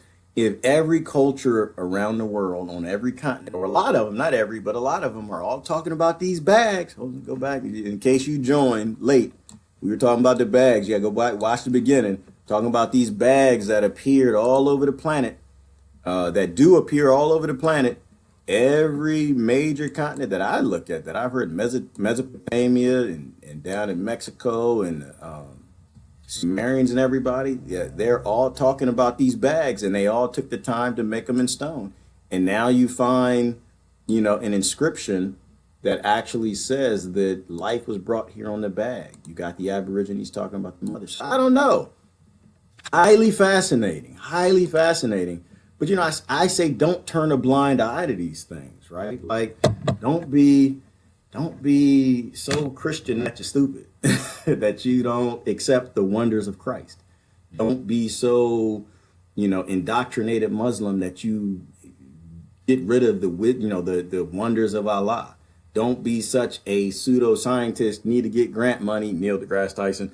every culture around the world on every continent, or a lot of them, not every, but a lot of them are all talking about these bags. Go back in case you joined late. We were talking about the bags. You gotta go back, watch the beginning. Talking about these bags that appeared all over the planet, that do appear all over the planet. Every major continent that I look at, that I've heard, Mesopotamia and down in Mexico and Sumerians and everybody, yeah, they're all talking about these bags, and they all took the time to make them in stone. And now you find, an inscription that actually says that life was brought here on the bag. You got the Aborigines talking about the mother. I don't know. Highly fascinating. But I say don't turn a blind eye to these things, right? Like, don't be so Christian that you're stupid, that you don't accept the wonders of Christ. Don't be so, indoctrinated Muslim that you get rid of the wonders of Allah. Don't be such a pseudoscientist, need to get grant money, Neil deGrasse Tyson,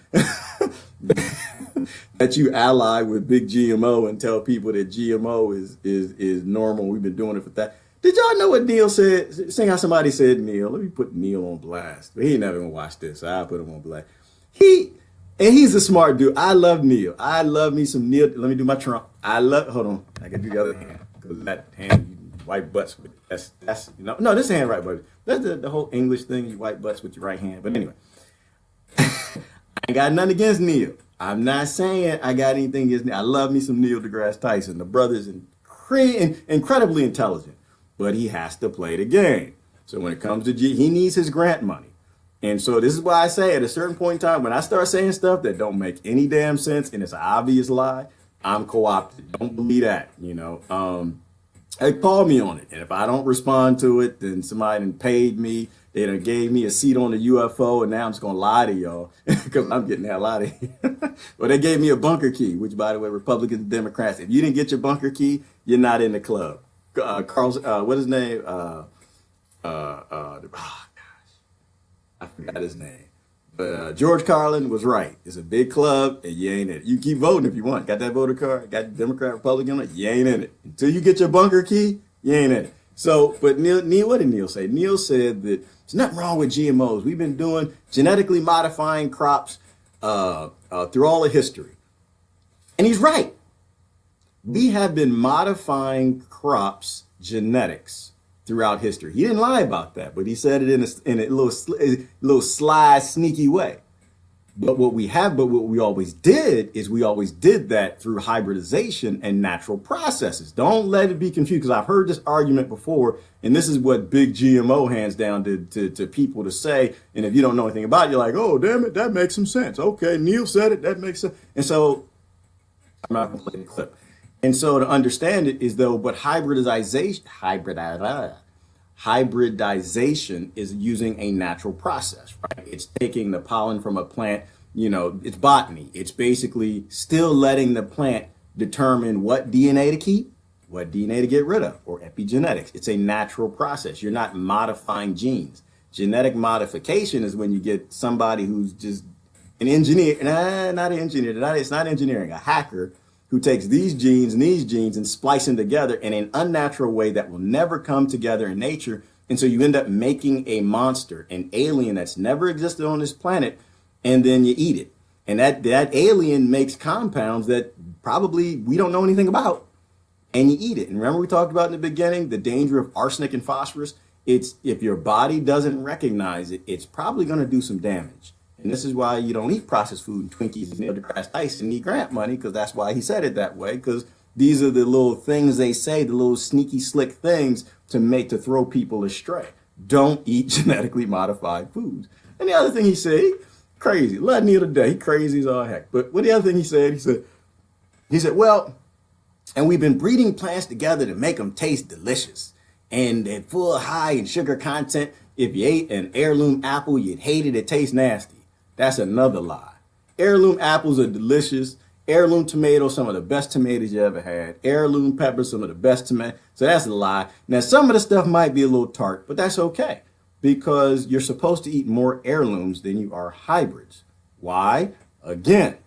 that you ally with big GMO and tell people that GMO is normal. We've been doing it for that. Did y'all know what Neil said? Sing how somebody said Neil. Let me put Neil on blast. He ain't never gonna watch this, so I'll put him on blast. He's a smart dude. I love Neil. I love me some Neil. Let me do my Trump. Hold on. I can do the other hand, because that hand you wipe butts with. That's no, this hand right, buddy. That's the whole English thing. You wipe butts with your right hand. But anyway, I ain't got nothing against Neil. I'm not saying I got anything against Neil. I love me some Neil deGrasse Tyson. The brother's incredibly intelligent, but he has to play the game. So when it comes to he needs his grant money. And so this is why I say at a certain point in time, when I start saying stuff that don't make any damn sense and it's an obvious lie, I'm co-opted. Don't believe that, They call me on it. And if I don't respond to it, then somebody done paid me. They done gave me a seat on the UFO, and now I'm just going to lie to y'all because I'm getting the hell out of here. Well, they gave me a bunker key, which, by the way, Republicans and Democrats, if you didn't get your bunker key, you're not in the club. What his name? I forgot his name. But George Carlin was right. It's a big club, and you ain't in it. You keep voting if you want. Got that voter card? Got Democrat, Republican on it? You ain't in it. Until you get your bunker key, you ain't in it. So, but Neil, what did Neil say? Neil said that there's nothing wrong with GMOs. We've been doing genetically modifying crops through all of history. And he's right. We have been modifying crops, genetics, throughout history. He didn't lie about that, but he said it in a little sly, sneaky way. But what we always did is we always did that through hybridization and natural processes. Don't let it be confused, because I've heard this argument before, and this is what big GMO hands down to people to say. And if you don't know anything about it, you're like, oh, damn it, that makes some sense. Okay, Neil said it, that makes sense. And so I'm not going to play the clip. And so to understand it is though, but hybridization is using a natural process, right? It's taking the pollen from a plant, it's botany. It's basically still letting the plant determine what DNA to keep, what DNA to get rid of, or epigenetics. It's a natural process. You're not modifying genes. Genetic modification is when you get somebody who's just an engineer, not an engineer, it's not engineering, a hacker, who takes these genes and splice them together in an unnatural way that will never come together in nature. And so you end up making a monster, an alien that's never existed on this planet, and then you eat it. And that alien makes compounds that probably we don't know anything about, and you eat it. And remember we talked about in the beginning, the danger of arsenic and phosphorus? It's if your body doesn't recognize it, it's probably going to do some damage. And this is why you don't eat processed food and Twinkies and Neil deGrasse Tyson need grant money, because that's why he said it that way, because these are the little things they say, the little sneaky, slick things to throw people astray. Don't eat genetically modified foods. And the other thing he said, crazy, love Neil today, he crazy as all heck. But what the other thing he said, well, And we've been breeding plants together to make them taste delicious. And they're full high in sugar content. If you ate an heirloom apple, you'd hate it. It tastes nasty. That's another lie. Heirloom apples are delicious. Heirloom tomatoes, some of the best tomatoes you ever had. Heirloom peppers, some of the best tomatoes. So that's a lie. Now, some of the stuff might be a little tart, but that's okay because you're supposed to eat more heirlooms than you are hybrids. Why? Again,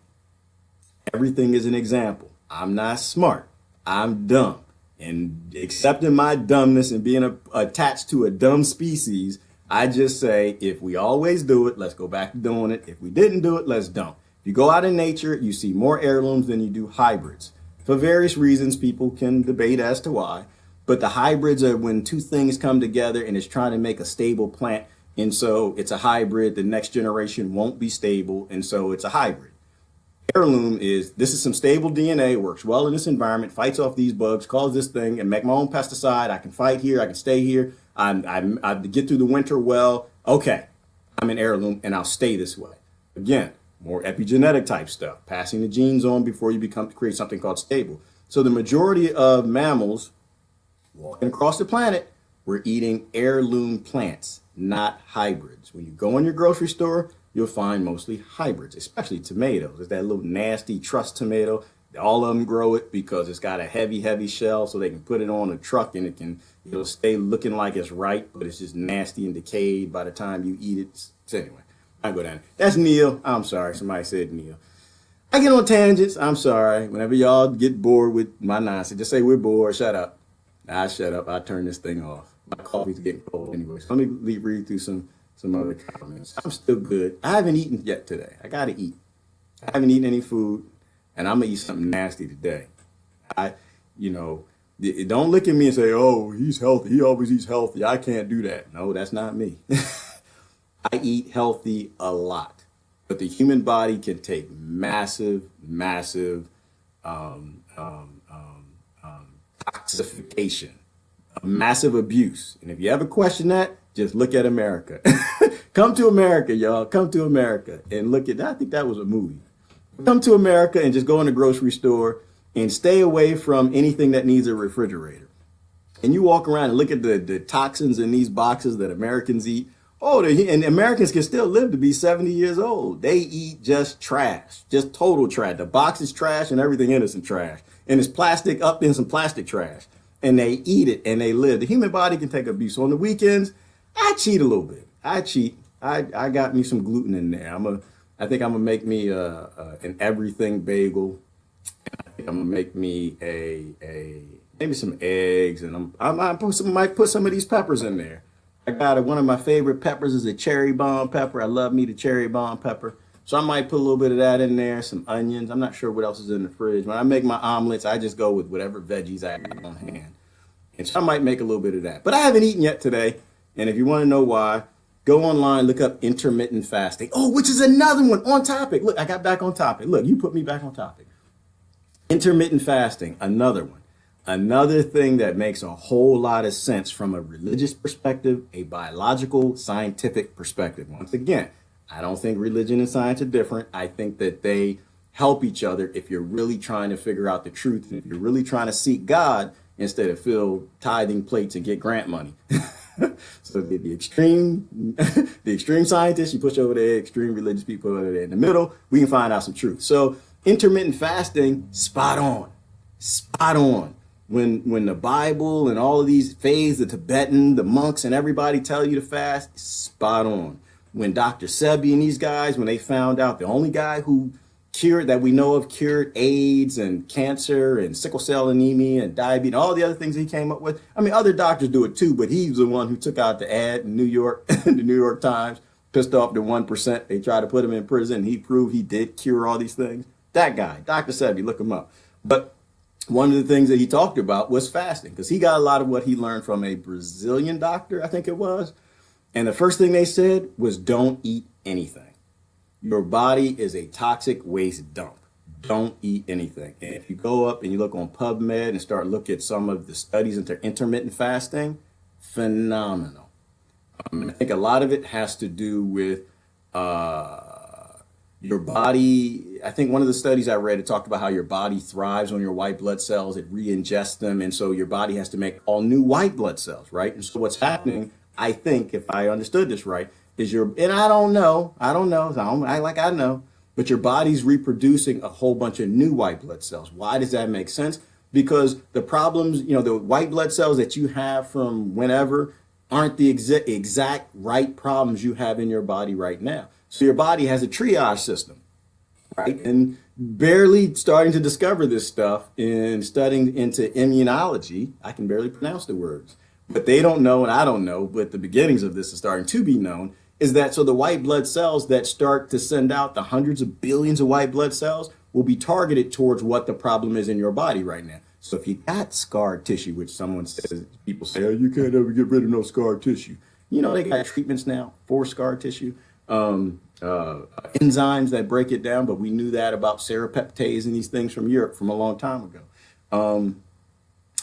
everything is an example. I'm not smart. I'm dumb. And accepting my dumbness and being attached to a dumb species, I just say, if we always do it, let's go back to doing it. If we didn't do it, let's don't. If you go out in nature, you see more heirlooms than you do hybrids. For various reasons, people can debate as to why. But the hybrids are when two things come together and it's trying to make a stable plant. And so it's a hybrid. The next generation won't be stable. And so it's a hybrid. Heirloom is, this is some stable DNA, works well in this environment, fights off these bugs, calls this thing, and make my own pesticide. I can fight here. I can stay here. I get through the winter well. Okay, I'm an heirloom, and I'll stay this way. Again, more epigenetic type stuff, passing the genes on before you create something called stable. So the majority of mammals walking across the planet, we're eating heirloom plants, not hybrids. When you go in your grocery store, you'll find mostly hybrids, especially tomatoes. It's that little nasty truss tomato. All of them grow it because it's got a heavy shell so they can put it on a truck and it'll stay looking like it's ripe, but it's just nasty and decayed by the time you eat it. So anyway, I go down. That's Neil. I'm sorry. Somebody said Neil. I get on tangents. I'm sorry. Whenever y'all get bored with my nonsense, just say we're bored. Shut up. I shut up. I turn this thing off. My coffee's getting cold anyway. So let me read through some other comments. I'm still good. I haven't eaten yet today. I gotta eat. I haven't eaten any food, and I'm gonna eat something nasty today. Don't look at me and say, "Oh, he's healthy. He always eats healthy." I can't do that. No, that's not me. I eat healthy a lot, but the human body can take massive toxification, massive abuse. And if you ever question that, just look at America. Come to America, y'all. Come to America and look at, I think that was a movie. Come to America and just go in the grocery store and stay away from anything that needs a refrigerator. And you walk around and look at the toxins in these boxes that Americans eat. Oh, and Americans can still live to be 70 years old. They eat just trash, just total trash. The box is trash and everything in it's some trash. And it's plastic up in some plastic trash. And they eat it and they live. The human body can take abuse. So on the weekends, I cheat a little bit. I cheat. I got me some gluten in there. I think I'm gonna make me an everything bagel. I think I'm gonna make me maybe some eggs, and I might put some of these peppers in there. I got one of my favorite peppers is a cherry bomb pepper. I love me the cherry bomb pepper. So I might put a little bit of that in there, some onions. I'm not sure what else is in the fridge. When I make my omelets, I just go with whatever veggies I have on hand. And so I might make a little bit of that. But I haven't eaten yet today. And if you want to know why, go online, look up intermittent fasting. Oh, which is another one on topic. Look, I got back on topic. Look, you put me back on topic. Intermittent fasting, another one. Another thing that makes a whole lot of sense from a religious perspective, a biological, scientific perspective. Once again, I don't think religion and science are different. I think that they help each other if you're really trying to figure out the truth. If you're really trying to seek God instead of fill tithing plates and get grant money. So the extreme scientists, you push over there, extreme religious people over there in the middle, we can find out some truth. So intermittent fasting, spot on. When the Bible and all of these faiths, the Tibetan, the monks and everybody tell you to fast, spot on. When Dr. Sebi and these guys, when they found out the only guy who cured AIDS and cancer and sickle cell anemia and diabetes, all the other things he came up with. I mean, other doctors do it too, but he's the one who took out the ad in New York, the New York Times, pissed off the 1%. They tried to put him in prison. He proved he did cure all these things. That guy, Dr. Sebi, look him up. But one of the things that he talked about was fasting, because he got a lot of what he learned from a Brazilian doctor, I think it was. And the first thing they said was don't eat anything. Your body is a toxic waste dump. Don't eat anything. And if you go up and you look on PubMed and start looking at some of the studies into intermittent fasting, phenomenal. I think a lot of it has to do with Your body, I think one of the studies I read, it talked about how your body thrives on your white blood cells. It re-ingests them. And so your body has to make all new white blood cells, right? And so what's happening, I think, if I understood this right, is and I don't know, so I don't act like I know, but your body's reproducing a whole bunch of new white blood cells. Why does that make sense? Because the problems, the white blood cells that you have from whenever aren't the exact right problems you have in your body right now. So your body has a triage system, right? And barely starting to discover this stuff in studying into immunology. I can barely pronounce the words, but they don't know and I don't know, but the beginnings of this is starting to be known, is that so the white blood cells that start to send out the hundreds of billions of white blood cells will be targeted towards what the problem is in your body right now. So if you got scar tissue, which people say, oh, you can't ever get rid of no scar tissue. They got treatments now for scar tissue. Enzymes that break it down, but we knew that about serrapeptase and these things from Europe from a long time ago.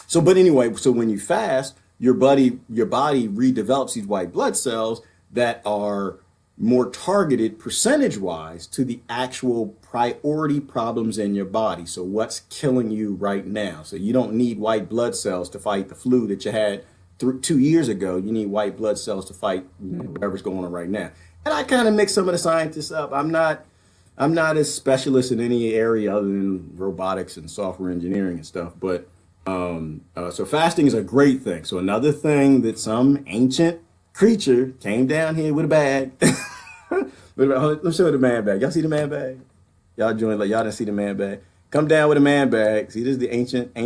So when you fast, your body redevelops these white blood cells that are more targeted percentage-wise to the actual priority problems in your body. So what's killing you right now? So you don't need white blood cells to fight the flu that you had 2 years ago. You need white blood cells to fight whatever's going on right now. And I kind of mix some of the scientists up. I'm not a specialist in any area other than robotics and software engineering and stuff. But so fasting is a great thing. So another thing that some ancient creature came down here with a bag. Let's show the man bag. Y'all see the man bag? Y'all didn't see the man bag. Come down with a man bag. See, this is the ancient.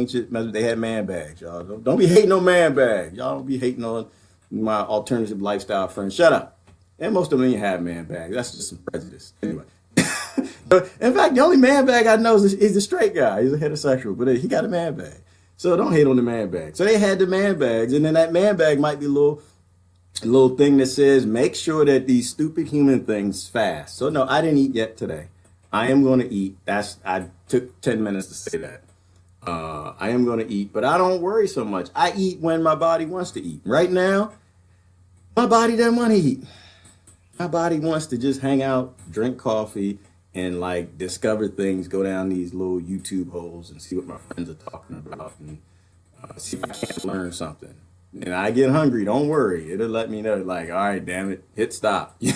They had man bags. Y'all don't be hating on man bags. Y'all don't be hating on my alternative lifestyle friends. Shut up. And most of them didn't have man bags. That's just some prejudice. Anyway. In fact, the only man bag I know is the straight guy. He's a heterosexual, but he got a man bag. So don't hate on the man bag. So they had the man bags, and then that man bag might be a little thing that says, make sure that these stupid human things fast. So no, I didn't eat yet today. I am going to eat. I took 10 minutes to say that. I am going to eat, but I don't worry so much. I eat when my body wants to eat. Right now, my body doesn't want to eat. My body wants to just hang out, drink coffee, and like discover things, go down these little YouTube holes and see what my friends are talking about and see if I can't learn something. And I get hungry, don't worry. It'll let me know, like, all right, damn it, hit stop. You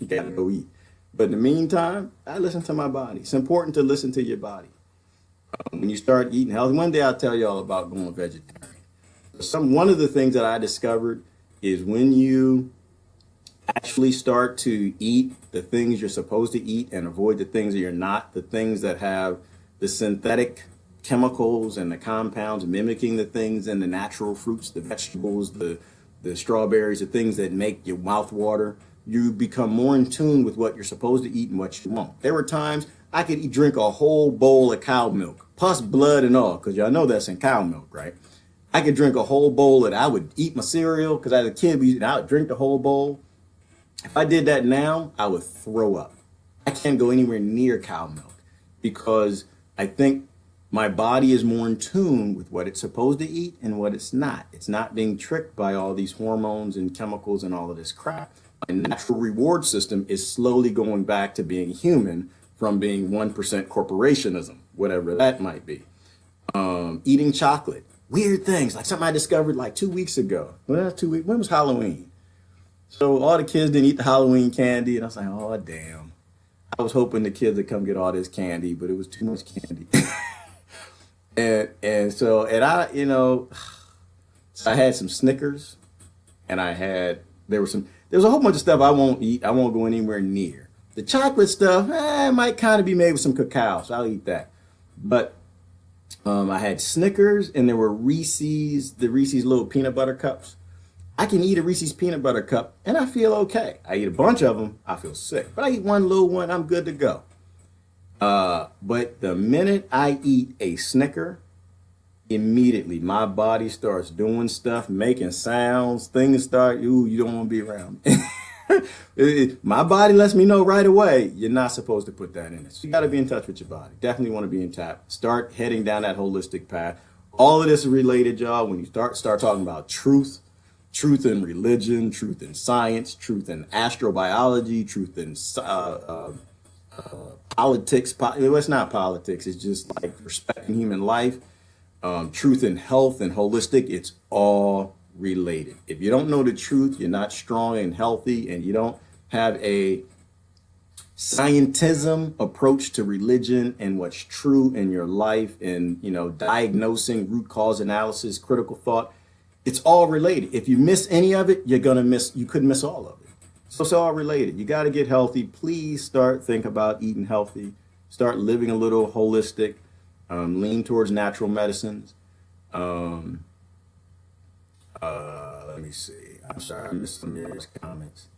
gotta go eat. But in the meantime, I listen to my body. It's important to listen to your body. When you start eating healthy, one day I'll tell you all about going vegetarian. One of the things that I discovered is when you actually start to eat the things you're supposed to eat and avoid the things that you're not, the things that have the synthetic chemicals and the compounds mimicking the things in the natural fruits, the vegetables, the strawberries, the things that make your mouth water, you become more in tune with what you're supposed to eat and what you won't. There were times I could drink a whole bowl of cow milk, plus blood and all, because y'all know that's in cow milk, right? I could drink a whole bowl and I would eat my cereal because as a kid, I would drink the whole bowl. If I did that now, I would throw up. I can't go anywhere near cow milk because I think my body is more in tune with what it's supposed to eat and what it's not. It's not being tricked by all these hormones and chemicals and all of this crap. My natural reward system is slowly going back to being human from being 1% corporationism, whatever that might be. Eating chocolate, weird things, like something I discovered like 2 weeks ago. Well, 2 weeks, when was Halloween? So all the kids didn't eat the Halloween candy, and I was like, oh, damn. I was hoping the kids would come get all this candy, but it was too much candy. So I had some Snickers, and there was a whole bunch of stuff I won't eat. I won't go anywhere near. The chocolate stuff, might kind of be made with some cacao, so I'll eat that. But I had Snickers, and there were the Reese's little peanut butter cups. I can eat a Reese's peanut butter cup, and I feel okay. I eat a bunch of them, I feel sick. But I eat one little one, I'm good to go. But the minute I eat a Snicker, immediately my body starts doing stuff, making sounds, things start, you don't want to be around me. My body lets me know right away, you're not supposed to put that in it. So you got to be in touch with your body. Definitely want to be in touch. Start heading down that holistic path. All of this is related, y'all, when you start talking about truth in religion, truth in science, truth in astrobiology, truth in politics. Well, it's not politics. It's just like respecting human life, truth and health and holistic. It's all related. If you don't know the truth, you're not strong and healthy, and you don't have a scientism approach to religion and what's true in your life, and diagnosing, root cause analysis, critical thought. It's all related. If you miss any of it, you could miss all of it. So it's all related. You got to get healthy. Please think about eating healthy. Start living a little holistic. Lean towards natural medicines. Let me see. I'm sorry, I missed some of your comments.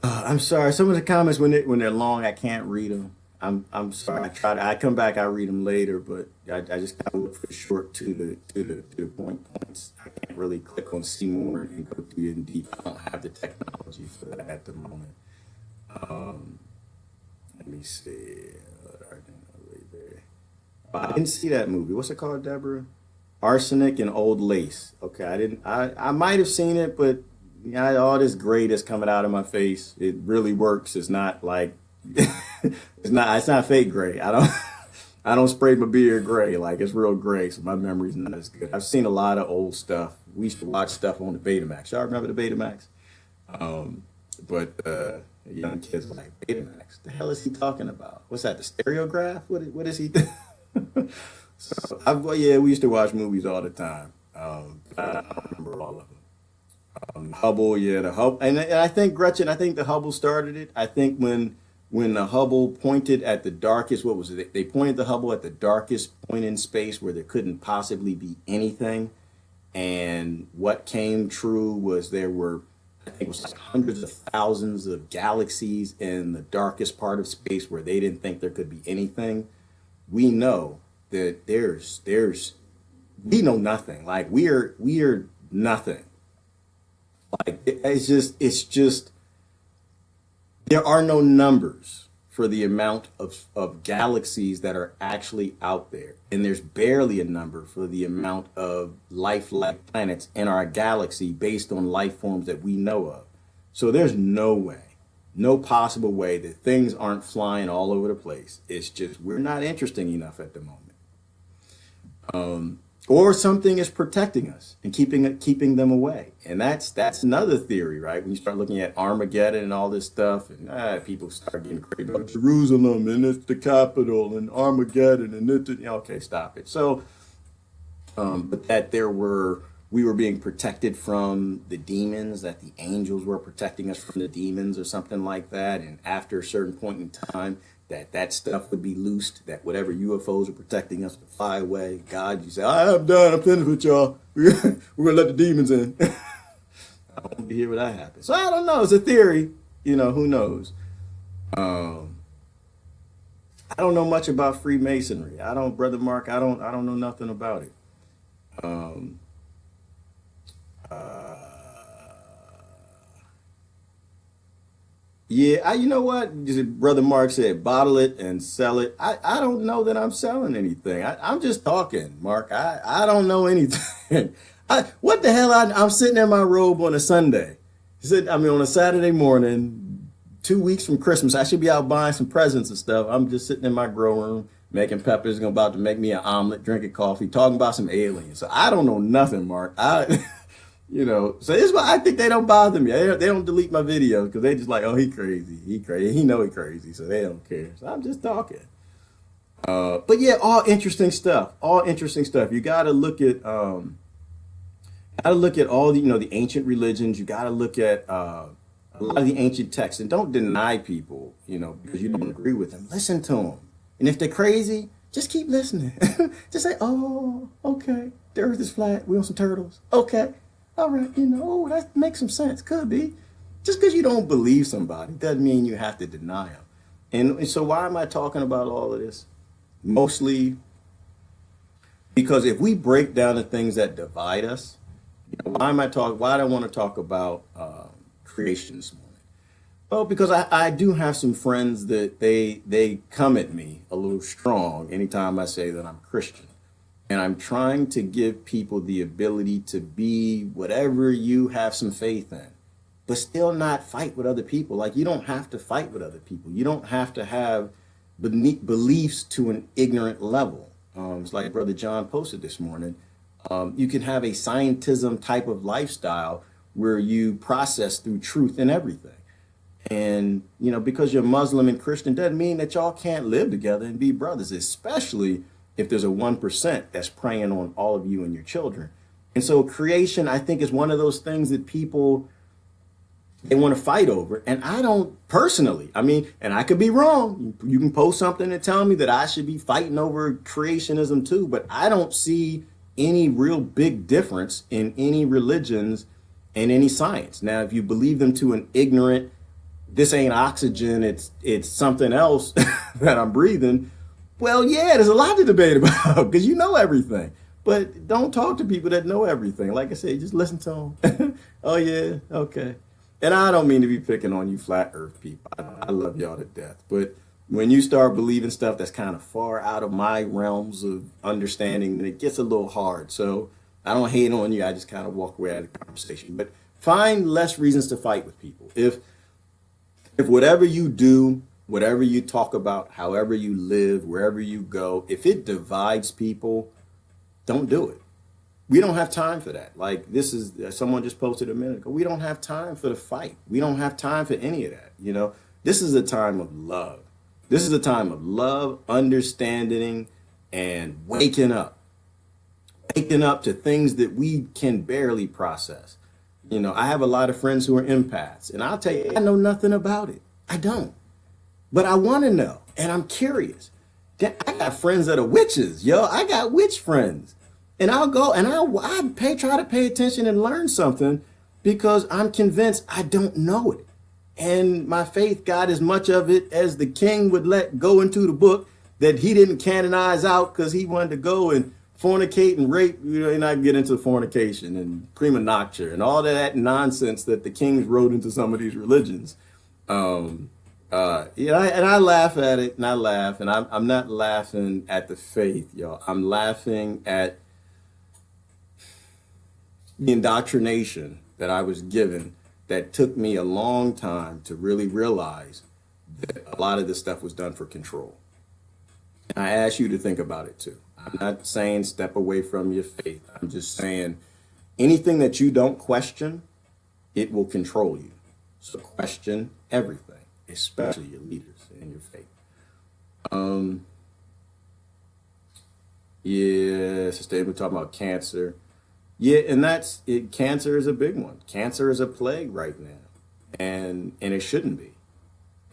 I'm sorry. Some of the comments when they're long, I can't read them. I'm sorry. I come back. I read them later, but I just kind of look for short to the points. I can't really click on see more and go through it in deep. I don't have the technology for that at the moment. Let me see. I didn't see that movie. What's it called, Deborah? Arsenic and Old Lace. Okay, I didn't. I might have seen it, but all this gray that's coming out of my face, it really works. It's not like it's not fake gray. I don't spray my beard gray. Like, it's real gray, so my memory's not as good. I've seen a lot of old stuff. We used to watch stuff on the Betamax. Y'all remember the Betamax? But young kids are like, Betamax, the hell is he talking about? What's that, the stereograph? What is he So, we used to watch movies all the time. I don't remember all of them. Hubble, the Hubble, and I think Gretchen, the Hubble started it. I think when the Hubble pointed at the darkest, what was it? They pointed the Hubble at the darkest point in space where there couldn't possibly be anything, and what came true was there were, I think it was like hundreds of thousands of galaxies in the darkest part of space where they didn't think there could be anything. We know that we know nothing. Like, we are nothing. Like, it's just there are no numbers for the amount of galaxies that are actually out there, and there's barely a number for the amount of life-like planets in our galaxy based on life forms that we know of. So there's no possible way that things aren't flying all over the place. It's just we're not interesting enough at the moment. Or something is protecting us and keeping them away. And that's another theory, right? When you start looking at Armageddon and all this stuff, and people start getting crazy about Jerusalem and it's the capital and Armageddon and okay, stop it. So, but that we were being protected from the demons, that the angels were protecting us from the demons or something like that. And after a certain point in time, that stuff would be loosed, that whatever UFOs are protecting us would fly away. God, you say, I'm done, I'm finished with y'all. We're going to let the demons in. I want to hear what that happens. So I don't know. It's a theory. Who knows? I don't know much about Freemasonry. Brother Mark, I don't know nothing about it. You know what? Brother Mark said, bottle it and sell it. I don't know that I'm selling anything. I'm just talking, Mark. I don't know anything. What the hell? I'm sitting in my robe on a Sunday. On a Saturday morning, 2 weeks from Christmas. I should be out buying some presents and stuff. I'm just sitting in my grow room, making peppers, about to make me an omelet, drinking coffee, talking about some aliens. So I don't know nothing, Mark. So this is why I think they don't bother me. They don't delete my videos because they just like, oh, he crazy. He crazy. So they don't care. So I'm just talking. But yeah, all interesting stuff. You got to look at all the ancient religions. You got to look at a lot of the ancient texts, and don't deny people, because you don't agree with them. Listen to them, and if they're crazy, just keep listening. Just say, oh, okay, the Earth is flat. We on some turtles. Okay. All right, that makes some sense. Could be. Just because you don't believe somebody doesn't mean you have to deny them. And so why am I talking about all of this? Mostly because if we break down the things that divide us, why do I want to talk about creation this morning? Well, because I do have some friends that they come at me a little strong anytime I say that I'm Christian. And I'm trying to give people the ability to be whatever you have some faith in. but still not fight with other people. Like, you don't have to fight with other people. You don't have to have beliefs to an ignorant level. It's like Brother John posted this morning. You can have a scientism type of lifestyle where you process through truth in everything. And, you know, because you're Muslim and Christian doesn't mean that y'all can't live together and be brothers, especially if there's a 1% that's preying on all of you and your children. And so creation, I think, is one of those things that people, they want to fight over. And I don't personally, I mean, and I could be wrong. You can post something and tell me that I should be fighting over creationism too, but I don't see any real big difference in any religions and any science. Now, if you believe them to an ignorant, this ain't oxygen, it's something else that I'm breathing, well, yeah, there's a lot to debate about because you know everything. But don't talk to people that know everything. Like I said, just listen to them. Oh, yeah, okay. And I don't mean to be picking on you flat earth people. I love y'all to death. But when you start believing stuff that's kind of far out of my realms of understanding, then it gets a little hard. So I don't hate on you. I just kind of walk away out of the conversation. But find less reasons to fight with people. If whatever you do, whatever you talk about, however you live, wherever you go, if it divides people, don't do it. We don't have time for that. Like, this is, someone just posted a minute ago, we don't have time for the fight. We don't have time for any of that. You know, this is a time of love. This is a time of love, understanding, and waking up to things that we can barely process. You know, I have a lot of friends who are empaths, and I'll tell you, I know nothing about it. I don't. But I want to know, and I'm curious. I got friends that are witches, yo. I got witch friends. And I'll go and try to pay attention and learn something because I'm convinced I don't know it. And my faith got as much of it as the king would let go into the book that he didn't canonize out because he wanted to go and fornicate and rape, you know, and I get into fornication and prima noctua and all that nonsense that the kings wrote into some of these religions. And I laugh at it, and I laugh, and I'm not laughing at the faith, y'all. I'm laughing at the indoctrination that I was given that took me a long time to really realize that a lot of this stuff was done for control. And I ask you to think about it too. I'm not saying step away from your faith. I'm just saying anything that you don't question, it will control you. So question everything, especially your leaders and your faith. Yeah, Sister we're talking about cancer. Yeah, and that's it. Cancer is a big one. Cancer is a plague right now, and it shouldn't be.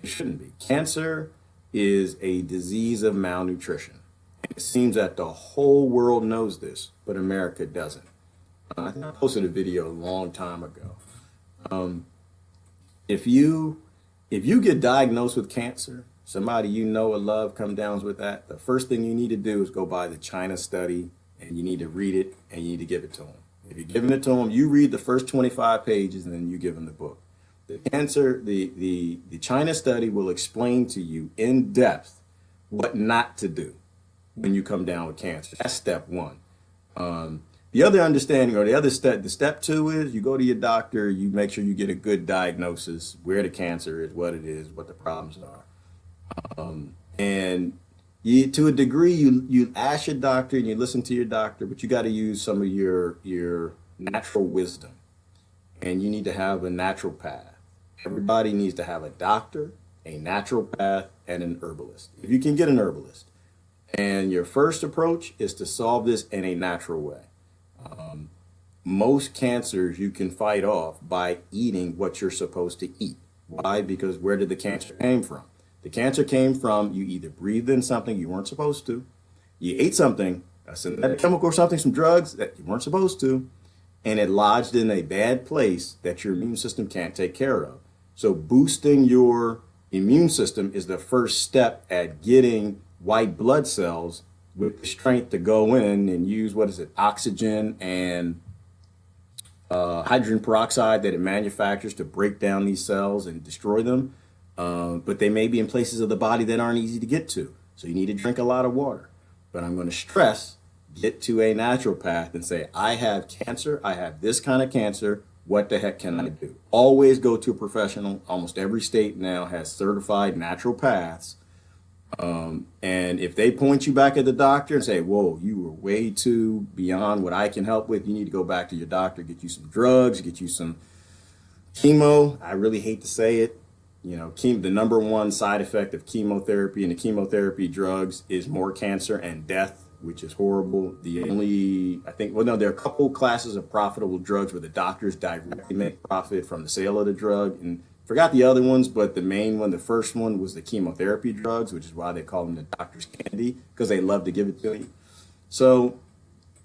It shouldn't be. Cancer is a disease of malnutrition. It seems that the whole world knows this, but America doesn't. I think I posted a video a long time ago. If you get diagnosed with cancer, somebody you know or love come down with that, the first thing you need to do is go buy the China study, and you need to read it, and you need to give it to them. If you're giving it to them, you read the first 25 pages, and then you give them the book. The China study will explain to you in depth what not to do when you come down with cancer. That's step one. The other understanding, or the step two is you go to your doctor, you make sure you get a good diagnosis, where the cancer is, what it is, what the problems are. And to a degree, you ask your doctor and you listen to your doctor, but you got to use some of your natural wisdom, and you need to have a natural path. Everybody needs to have a doctor, a natural path, and an herbalist. If you can get an herbalist, and your first approach is to solve this in a natural way. Most cancers you can fight off by eating what you're supposed to eat. Why? Because where did the cancer came from? The cancer came from you either breathed in something you weren't supposed to, you ate something, a synthetic chemical or something, some drugs that you weren't supposed to, and it lodged in a bad place that your immune system can't take care of. So boosting your immune system is the first step at getting white blood cells with the strength to go in and use, oxygen and hydrogen peroxide that it manufactures to break down these cells and destroy them. But they may be in places of the body that aren't easy to get to. So you need to drink a lot of water. But I'm going to stress, get to a natural path and say, I have cancer. I have this kind of cancer. what the heck can I do? Always go to a professional. Almost every state now has certified naturopaths. And if they point you back at the doctor and say, whoa, you were way too beyond what I can help with, you need to go back to your doctor, get you some drugs, get you some chemo. I really hate to say it. You know, the number one side effect of chemotherapy and the chemotherapy drugs is more cancer and death, which is horrible. The only, I think, well, no, there are a couple classes of profitable drugs where the doctors directly make profit from the sale of the drug. And forgot the other ones, but the main one, the first one, was the chemotherapy drugs, which is why they call them the doctor's candy, because they love to give it to you. So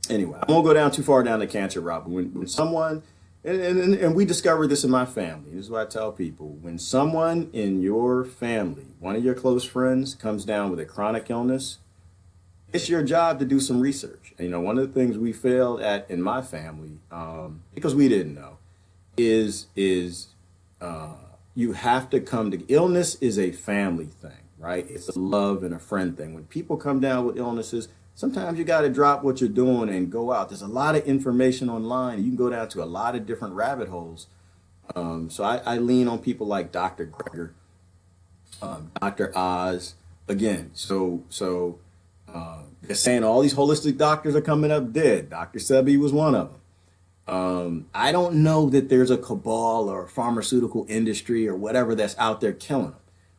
anyway, I won't go down too far down the cancer route, but when someone, and we discovered this in my family, this is what I tell people, when someone in your family, one of your close friends, comes down with a chronic illness, it's your job to do some research. And, you know, one of the things we failed at in my family, because we didn't know, is you have to come to, illness is a family thing, right? It's a love and a friend thing. When people come down with illnesses, sometimes you got to drop what you're doing and go out. There's a lot of information online. You can go down to a lot of different rabbit holes. So I lean on people like Dr. Greger, Dr. Oz. Again, so they're saying all these holistic doctors are coming up dead. Dr. Sebi was one of them. I don't know that there's a cabal or a pharmaceutical industry or whatever that's out there killing them.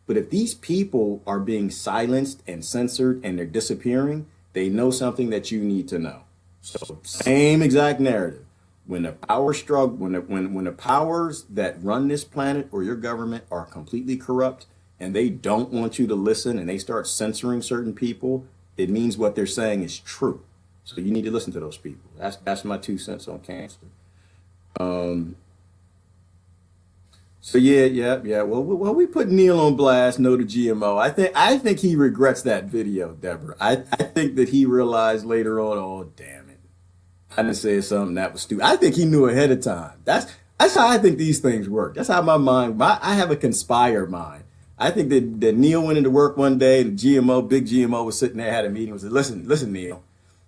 But if these people are being silenced and censored and they're disappearing, they know something that you need to know. So same exact narrative. When the power struggle, when the powers that run this planet or your government are completely corrupt and they don't want you to listen and they start censoring certain people, it means what they're saying is true. So you need to listen to those people. That's my 2 cents on cancer. So yeah. Well, we put Neil on blast. No to GMO. I think he regrets that video, Deborah. I think that he realized later on, oh damn it, I didn't say something that was stupid. I think he knew ahead of time. That's how I think these things work. That's how my mind. I have a conspire mind. I think that Neil went into work one day and big GMO was sitting there, had a meeting, and said, listen, Neil.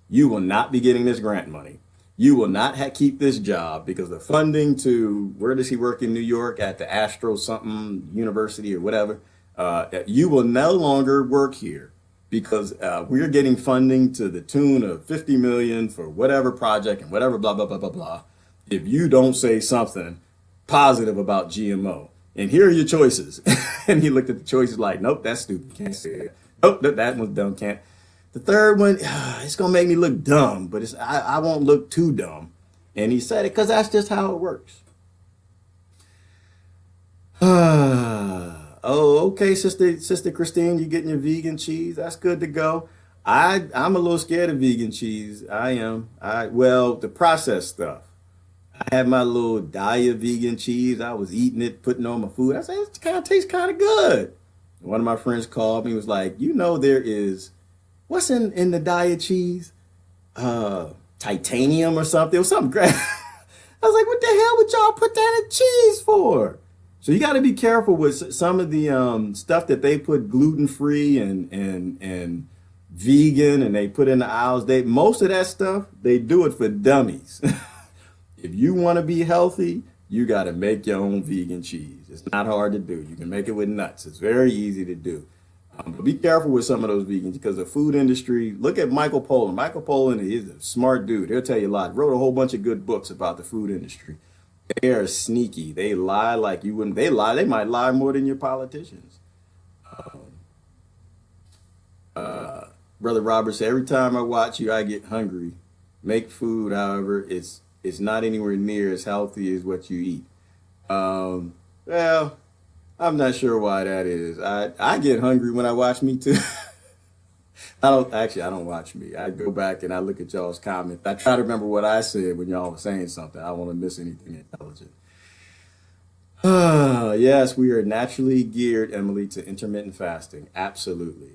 You will not be getting this grant money. You will not keep this job because the funding to, where does he work in New York, at the Astro something university or whatever, you will no longer work here because we're getting funding to the tune of 50 million for whatever project and whatever, blah, blah, blah, blah, blah. If you don't say something positive about GMO, and here are your choices. And he looked at the choices like, nope, that's stupid. Can't say it. Nope, that one's dumb. Can't. The third one, it's going to make me look dumb, but I won't look too dumb. And he said it because that's just how it works. Oh, okay, Sister Christine, you getting your vegan cheese? That's good to go. I'm a little scared of vegan cheese. I am. Well, the processed stuff. I had my little Daya vegan cheese. I was eating it, putting on my food. I said, it kind of tastes kind of good. One of my friends called me, was like, you know, there is, what's in the Daya cheese? Titanium or something. It was something great. I was like, what the hell would y'all put that in cheese for? So you got to be careful with some of the stuff that they put gluten-free and vegan and they put in the aisles. Most of that stuff, they do it for dummies. If you want to be healthy, you got to make your own vegan cheese. It's not hard to do. You can make it with nuts. It's very easy to do. But be careful with some of those vegans because the food industry, look at Michael Pollan. Michael Pollan is a smart dude. He'll tell you a lot. Wrote a whole bunch of good books about the food industry. They are sneaky. They lie like you wouldn't. They might lie more than your politicians. Brother Robert said, every time I watch you, I get hungry. Make food, however, it's not anywhere near as healthy as what you eat. Well, I'm not sure why that is. I get hungry when I watch Me Too. I don't watch me. I go back and I look at y'all's comments. I try to remember what I said when y'all were saying something. I don't want to miss anything intelligent. Yes, we are naturally geared, Emily, to intermittent fasting. Absolutely.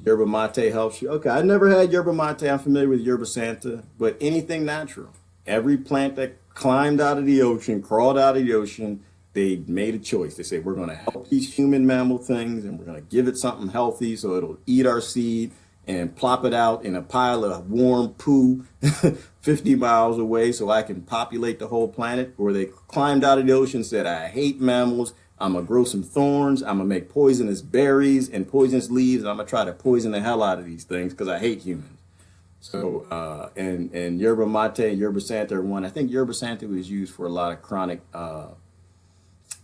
Yerba mate helps you. Okay, I never had yerba mate. I'm familiar with yerba santa, but anything natural. Every plant that climbed out of the ocean, crawled out of the ocean, they made a choice. They said, we're going to help these human mammal things and we're going to give it something healthy so it'll eat our seed and plop it out in a pile of warm poo 50 miles away so I can populate the whole planet, or they climbed out of the ocean and said, I hate mammals, I'm gonna grow some thorns, I'm gonna make poisonous berries and poisonous leaves, and I'm gonna try to poison the hell out of these things because I hate humans. So, and yerba mate and yerba santa are one. I think yerba santa was used for a lot of chronic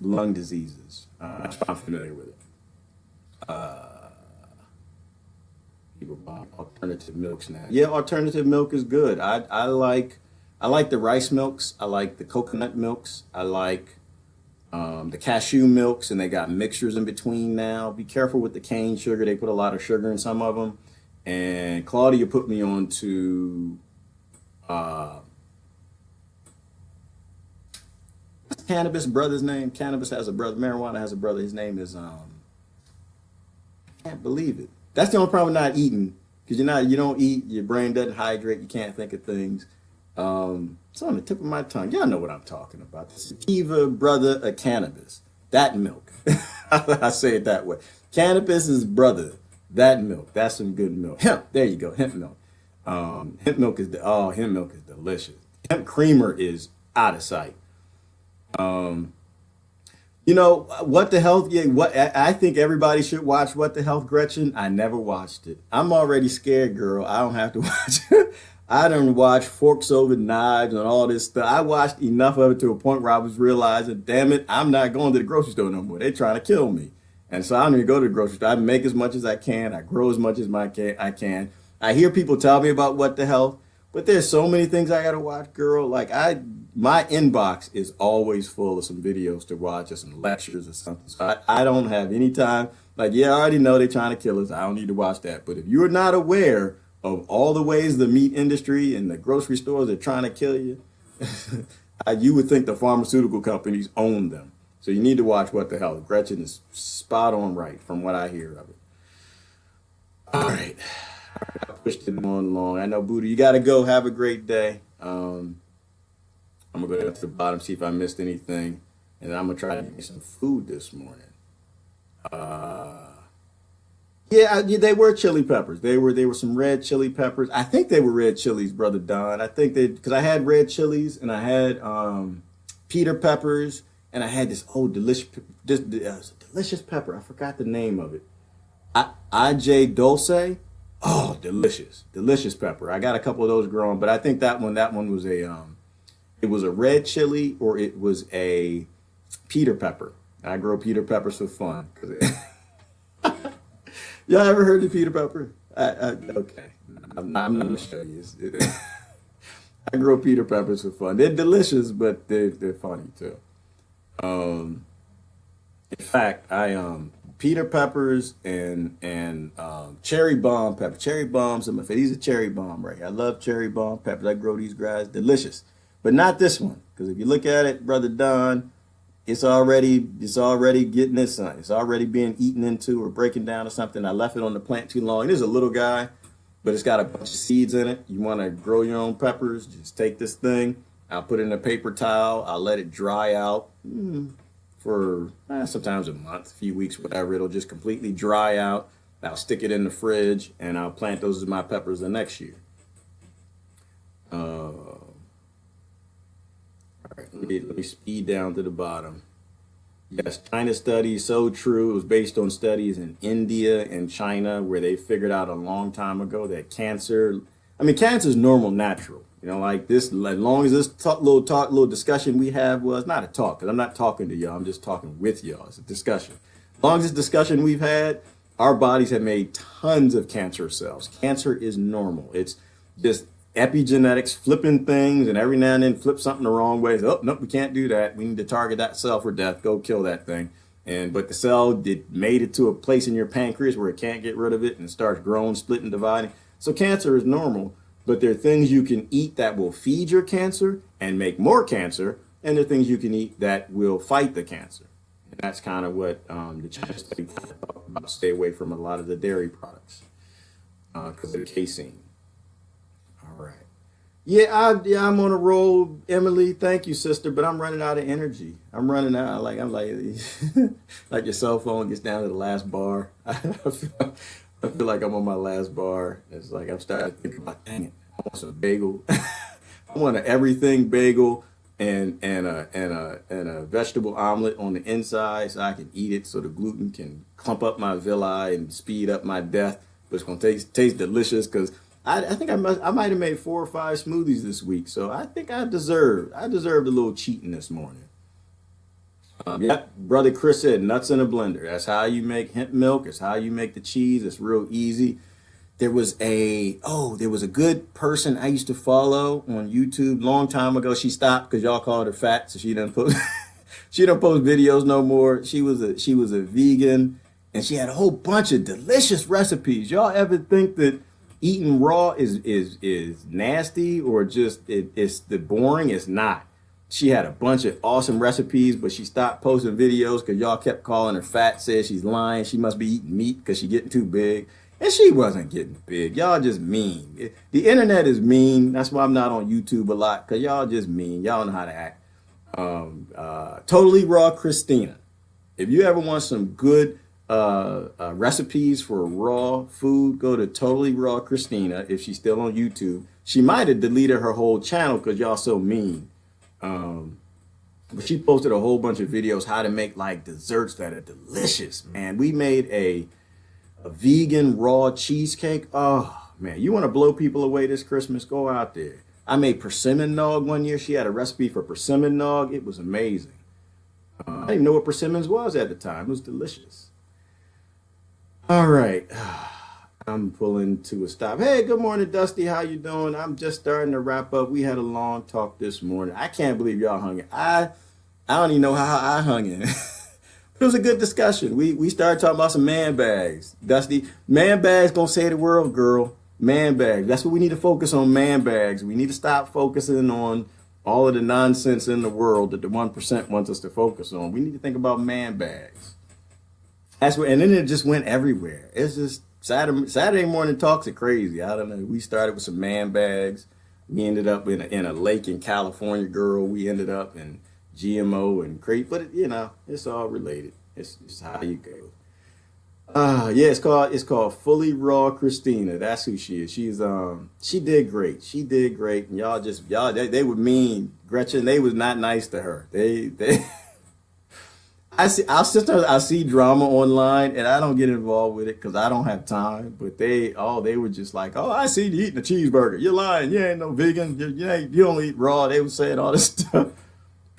lung diseases. That's why I'm familiar with it. People buy alternative milks now. Yeah, alternative milk is good. I like the rice milks. I like the coconut milks. I like the cashew milks, and they got mixtures in between now. Be careful with the cane sugar. They put a lot of sugar in some of them. And Claudia put me on to what's Cannabis brother's name? Cannabis has a brother. Marijuana has a brother. His name is I can't believe it. That's the only problem with not eating, because you don't eat, your brain doesn't hydrate, you can't think of things. It's on the tip of my tongue. Y'all know what I'm talking about. The sativa brother of cannabis. That milk. I say it that way. Cannabis's brother. That milk. That's some good milk. Hemp. There you go. Hemp milk. Hemp milk is hemp milk is delicious. Hemp creamer is out of sight. You know what the health? Yeah, what I think everybody should watch. What the Health, Gretchen? I never watched it. I'm already scared, girl. I don't have to watch it. I done watched Forks Over Knives and all this stuff. I watched enough of it to a point where I was realizing, damn it, I'm not going to the grocery store no more. They're trying to kill me. And so I don't even go to the grocery store. I make as much as I can. I grow as much as I can. I hear people tell me about What the Health, but there's so many things I got to watch, girl. Like my inbox is always full of some videos to watch or some lectures or something. So I don't have any time. Like, yeah, I already know they're trying to kill us. I don't need to watch that. But if you're not aware of all the ways the meat industry and the grocery stores are trying to kill you, you would think the pharmaceutical companies own them. So you need to watch What the Health. Gretchen is spot on right from what I hear of it. All right. I pushed it on long. I know, Buddha, you got to go. Have a great day. I'm going to go to the bottom, see if I missed anything. And then I'm going to try to get me some food this morning. Yeah, they were chili peppers. They were some red chili peppers. I think they were red chilies, Brother Don. I think because I had red chilies and I had Peter peppers and I had this delicious pepper. I forgot the name of it. IJ Dulce. Oh, delicious pepper. I got a couple of those growing, but I think that one was it was a red chili or it was a Peter pepper. I grow Peter peppers for fun. Y'all ever heard of Peter pepper? Okay, I'm not gonna show you. I grow Peter peppers for fun. They're delicious, but they're funny too. In fact, Peter peppers and cherry bomb pepper. Cherry bombs are my favorite. These are cherry bomb right here. I love cherry bomb peppers. I grow these guys. Delicious, but not this one, because if you look at it, Brother Don, it's already getting its sun. It's already being eaten into or breaking down or something. I left it on the plant too long. It is a little guy, but it's got a bunch of seeds in it. You want to grow your own peppers, just take this thing. I'll put it in a paper towel. I'll let it dry out for sometimes a month, a few weeks, whatever. It'll just completely dry out. I'll stick it in the fridge, and I'll plant those as my peppers the next year. All right, let me speed down to the bottom. Yes, China study, so true. It was based on studies in India and China where they figured out a long time ago that cancer is normal, natural. You know, like this, as long as this little discussion we have, well, it's not a talk, because I'm not talking to y'all. I'm just talking with y'all. It's a discussion. As long as this discussion we've had, our bodies have made tons of cancer cells. Cancer is normal. It's just epigenetics flipping things, and every now and then flip something the wrong way. So, oh, nope, we can't do that. We need to target that cell for death. Go kill that thing. But the cell made it to a place in your pancreas where it can't get rid of it and starts growing, splitting, dividing. So cancer is normal, but there are things you can eat that will feed your cancer and make more cancer, and there are things you can eat that will fight the cancer. And that's kind of what the China study talked about. Stay away from a lot of the dairy products because of the casein. All right. Yeah, I'm on a roll, Emily. Thank you, sister. But I'm running out of energy. I'm running out. Like like your cell phone gets down to the last bar. I feel like I'm on my last bar. It's like I'm starting to think about, dang it, I want some bagel. I want an everything bagel and a vegetable omelet on the inside so I can eat it so the gluten can clump up my villi and speed up my death. But it's gonna taste delicious because I think I might have made 4 or 5 smoothies this week. So I think I deserved a little cheating this morning. Yep, brother Chris said nuts in a blender. That's how you make hemp milk. It's how you make the cheese. It's real easy. There was a good person I used to follow on YouTube long time ago. She stopped because y'all called her fat, so she doesn't post she don't post videos no more. She was a vegan, and she had a whole bunch of delicious recipes. Y'all ever think that eating raw is nasty or just it's the boring? It's not. She had a bunch of awesome recipes, but she stopped posting videos because y'all kept calling her fat, said she's lying. She must be eating meat because she's getting too big. And she wasn't getting big. Y'all just mean. The internet is mean. That's why I'm not on YouTube a lot, because y'all just mean. Y'all know how to act. Totally Raw Christina. If you ever want some good recipes for raw food, go to Totally Raw Christina if she's still on YouTube. She might have deleted her whole channel because y'all so mean. But she posted a whole bunch of videos how to make like desserts that are delicious, man. We made a vegan raw cheesecake. Oh man, you want to blow people away this Christmas? Go out there. I made persimmon nog one year. She had a recipe for persimmon nog. It was amazing. I didn't even know what persimmons was at the time. It was delicious. All right. I'm pulling to a stop. Hey, good morning, Dusty. How you doing? I'm just starting to wrap up. We had a long talk this morning. I can't believe y'all hung in. I don't even know how I hung in. It was a good discussion. We started talking about some man bags. Dusty, man bags gonna save the world, girl. Man bags. That's what we need to focus on, man bags. We need to stop focusing on all of the nonsense in the world that the 1% wants us to focus on. We need to think about man bags. That's what, and then it just went everywhere. It's just Saturday morning talks are crazy. I don't know. We started with some man bags. We ended up in a lake in California, girl. We ended up in GMO and crate, but it's all related. It's how you go. Yeah, it's called Fully Raw Christina. That's who she is. She did great. She did great. And they were mean. Gretchen, they was not nice to her. They I see drama online and I don't get involved with it because I don't have time. But they were just like, oh, I see you eating a cheeseburger. You're lying. You ain't no vegan. You don't eat raw. They were saying all this stuff.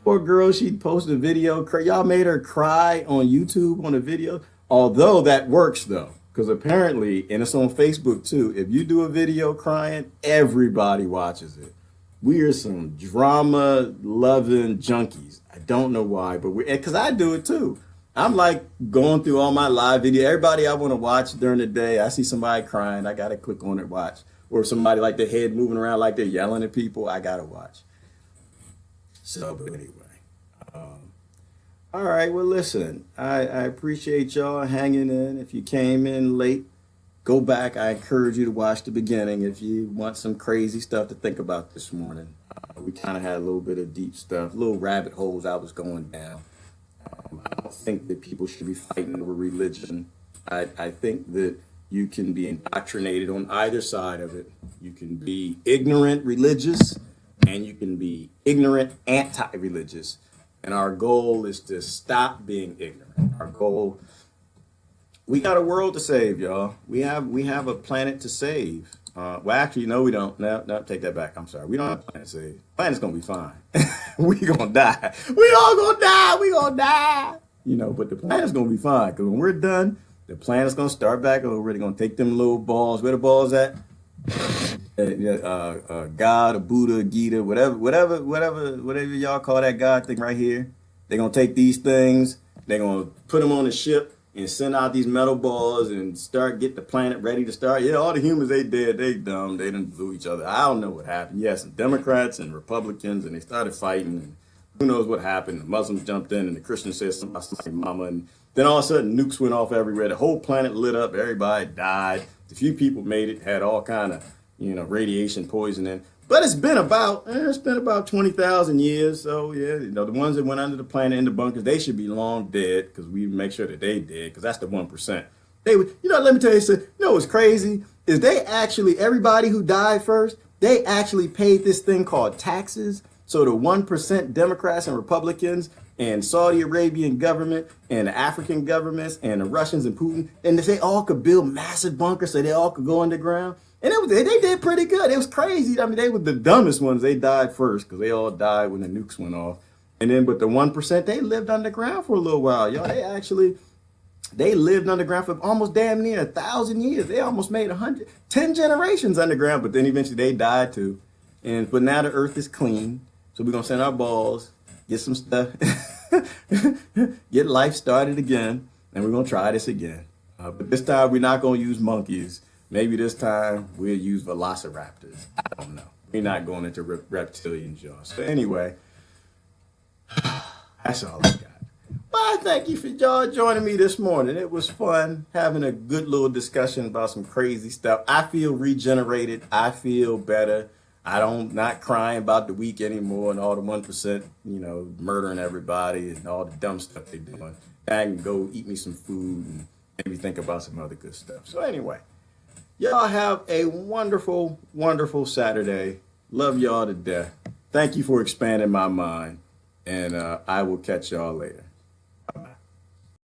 Poor girl, she posted a video. Y'all made her cry on YouTube on a video. Although that works though, because apparently, and it's on Facebook too, if you do a video crying, everybody watches it. We are some drama loving junkies. I don't know why, but because I do it too. I'm like going through all my live video. Everybody I want to watch during the day, I see somebody crying, I got to click on it, watch. Or somebody like their head moving around like they're yelling at people, I got to watch. So, but anyway. All right, well, listen, I appreciate y'all hanging in. If you came in late, go back. I encourage you to watch the beginning if you want some crazy stuff to think about this morning. We kind of had a little bit of deep stuff, little rabbit holes I was going down. I don't think that people should be fighting over religion. I think that you can be indoctrinated on either side of it. You can be ignorant religious, and you can be ignorant anti-religious. And our goal is to stop being ignorant. Our goal, we got a world to save, y'all. We have a planet to save. Well, actually, no, we don't. No, take that back. I'm sorry. We don't have a planet to save. Planet's gonna be fine. We gonna die. We all gonna die. We gonna die. But the planet's gonna be fine because when we're done, the planet's gonna start back over. They're gonna take them little balls. Where the balls at? God, a Buddha, Gita, whatever y'all call that God thing right here. They're going to take these things, they're going to put them on a ship and send out these metal balls and get the planet ready to start. Yeah, all the humans, they dead, they dumb, they done blew each other. I don't know what happened. Yeah, some Democrats and Republicans, and they started fighting, and who knows what happened. The Muslims jumped in, and the Christians said something about somebody's mama, and then all of a sudden nukes went off everywhere. The whole planet lit up, everybody died. A few people made it, had all kind of radiation poisoning. But it's been about 20,000 years. So yeah, the ones that went under the planet in the bunkers, they should be long dead because we make sure that they dead because that's the 1%. They would, let me tell you something. You know what's crazy is they actually, everybody who died first, they actually paid this thing called taxes. So the 1% Democrats and Republicans and Saudi Arabian government and the African governments and the Russians and Putin, and they all could build massive bunkers so they all could go underground. And they did pretty good. It was crazy. I mean, they were the dumbest ones. They died first because they all died when the nukes went off. And then with the 1%, they lived underground for a little while. Y'all, they lived underground for almost damn near 1,000 years. They almost made 10 generations underground, but then eventually they died too. But now the earth is clean. So we're going to send our balls, get some stuff, get life started again, and we're going to try this again. But this time we're not going to use monkeys. Maybe this time we'll use velociraptors. I don't know. We're not going into reptilians, y'all. So anyway, that's all I got. Well, I thank you for y'all joining me this morning. It was fun having a good little discussion about some crazy stuff. I feel regenerated. I feel better. Not crying about the week anymore and all the 1%, murdering everybody and all the dumb stuff they're doing. I can go eat me some food and maybe think about some other good stuff. So anyway, y'all have a wonderful, wonderful Saturday. Love y'all to death. Thank you for expanding my mind. And I will catch y'all later.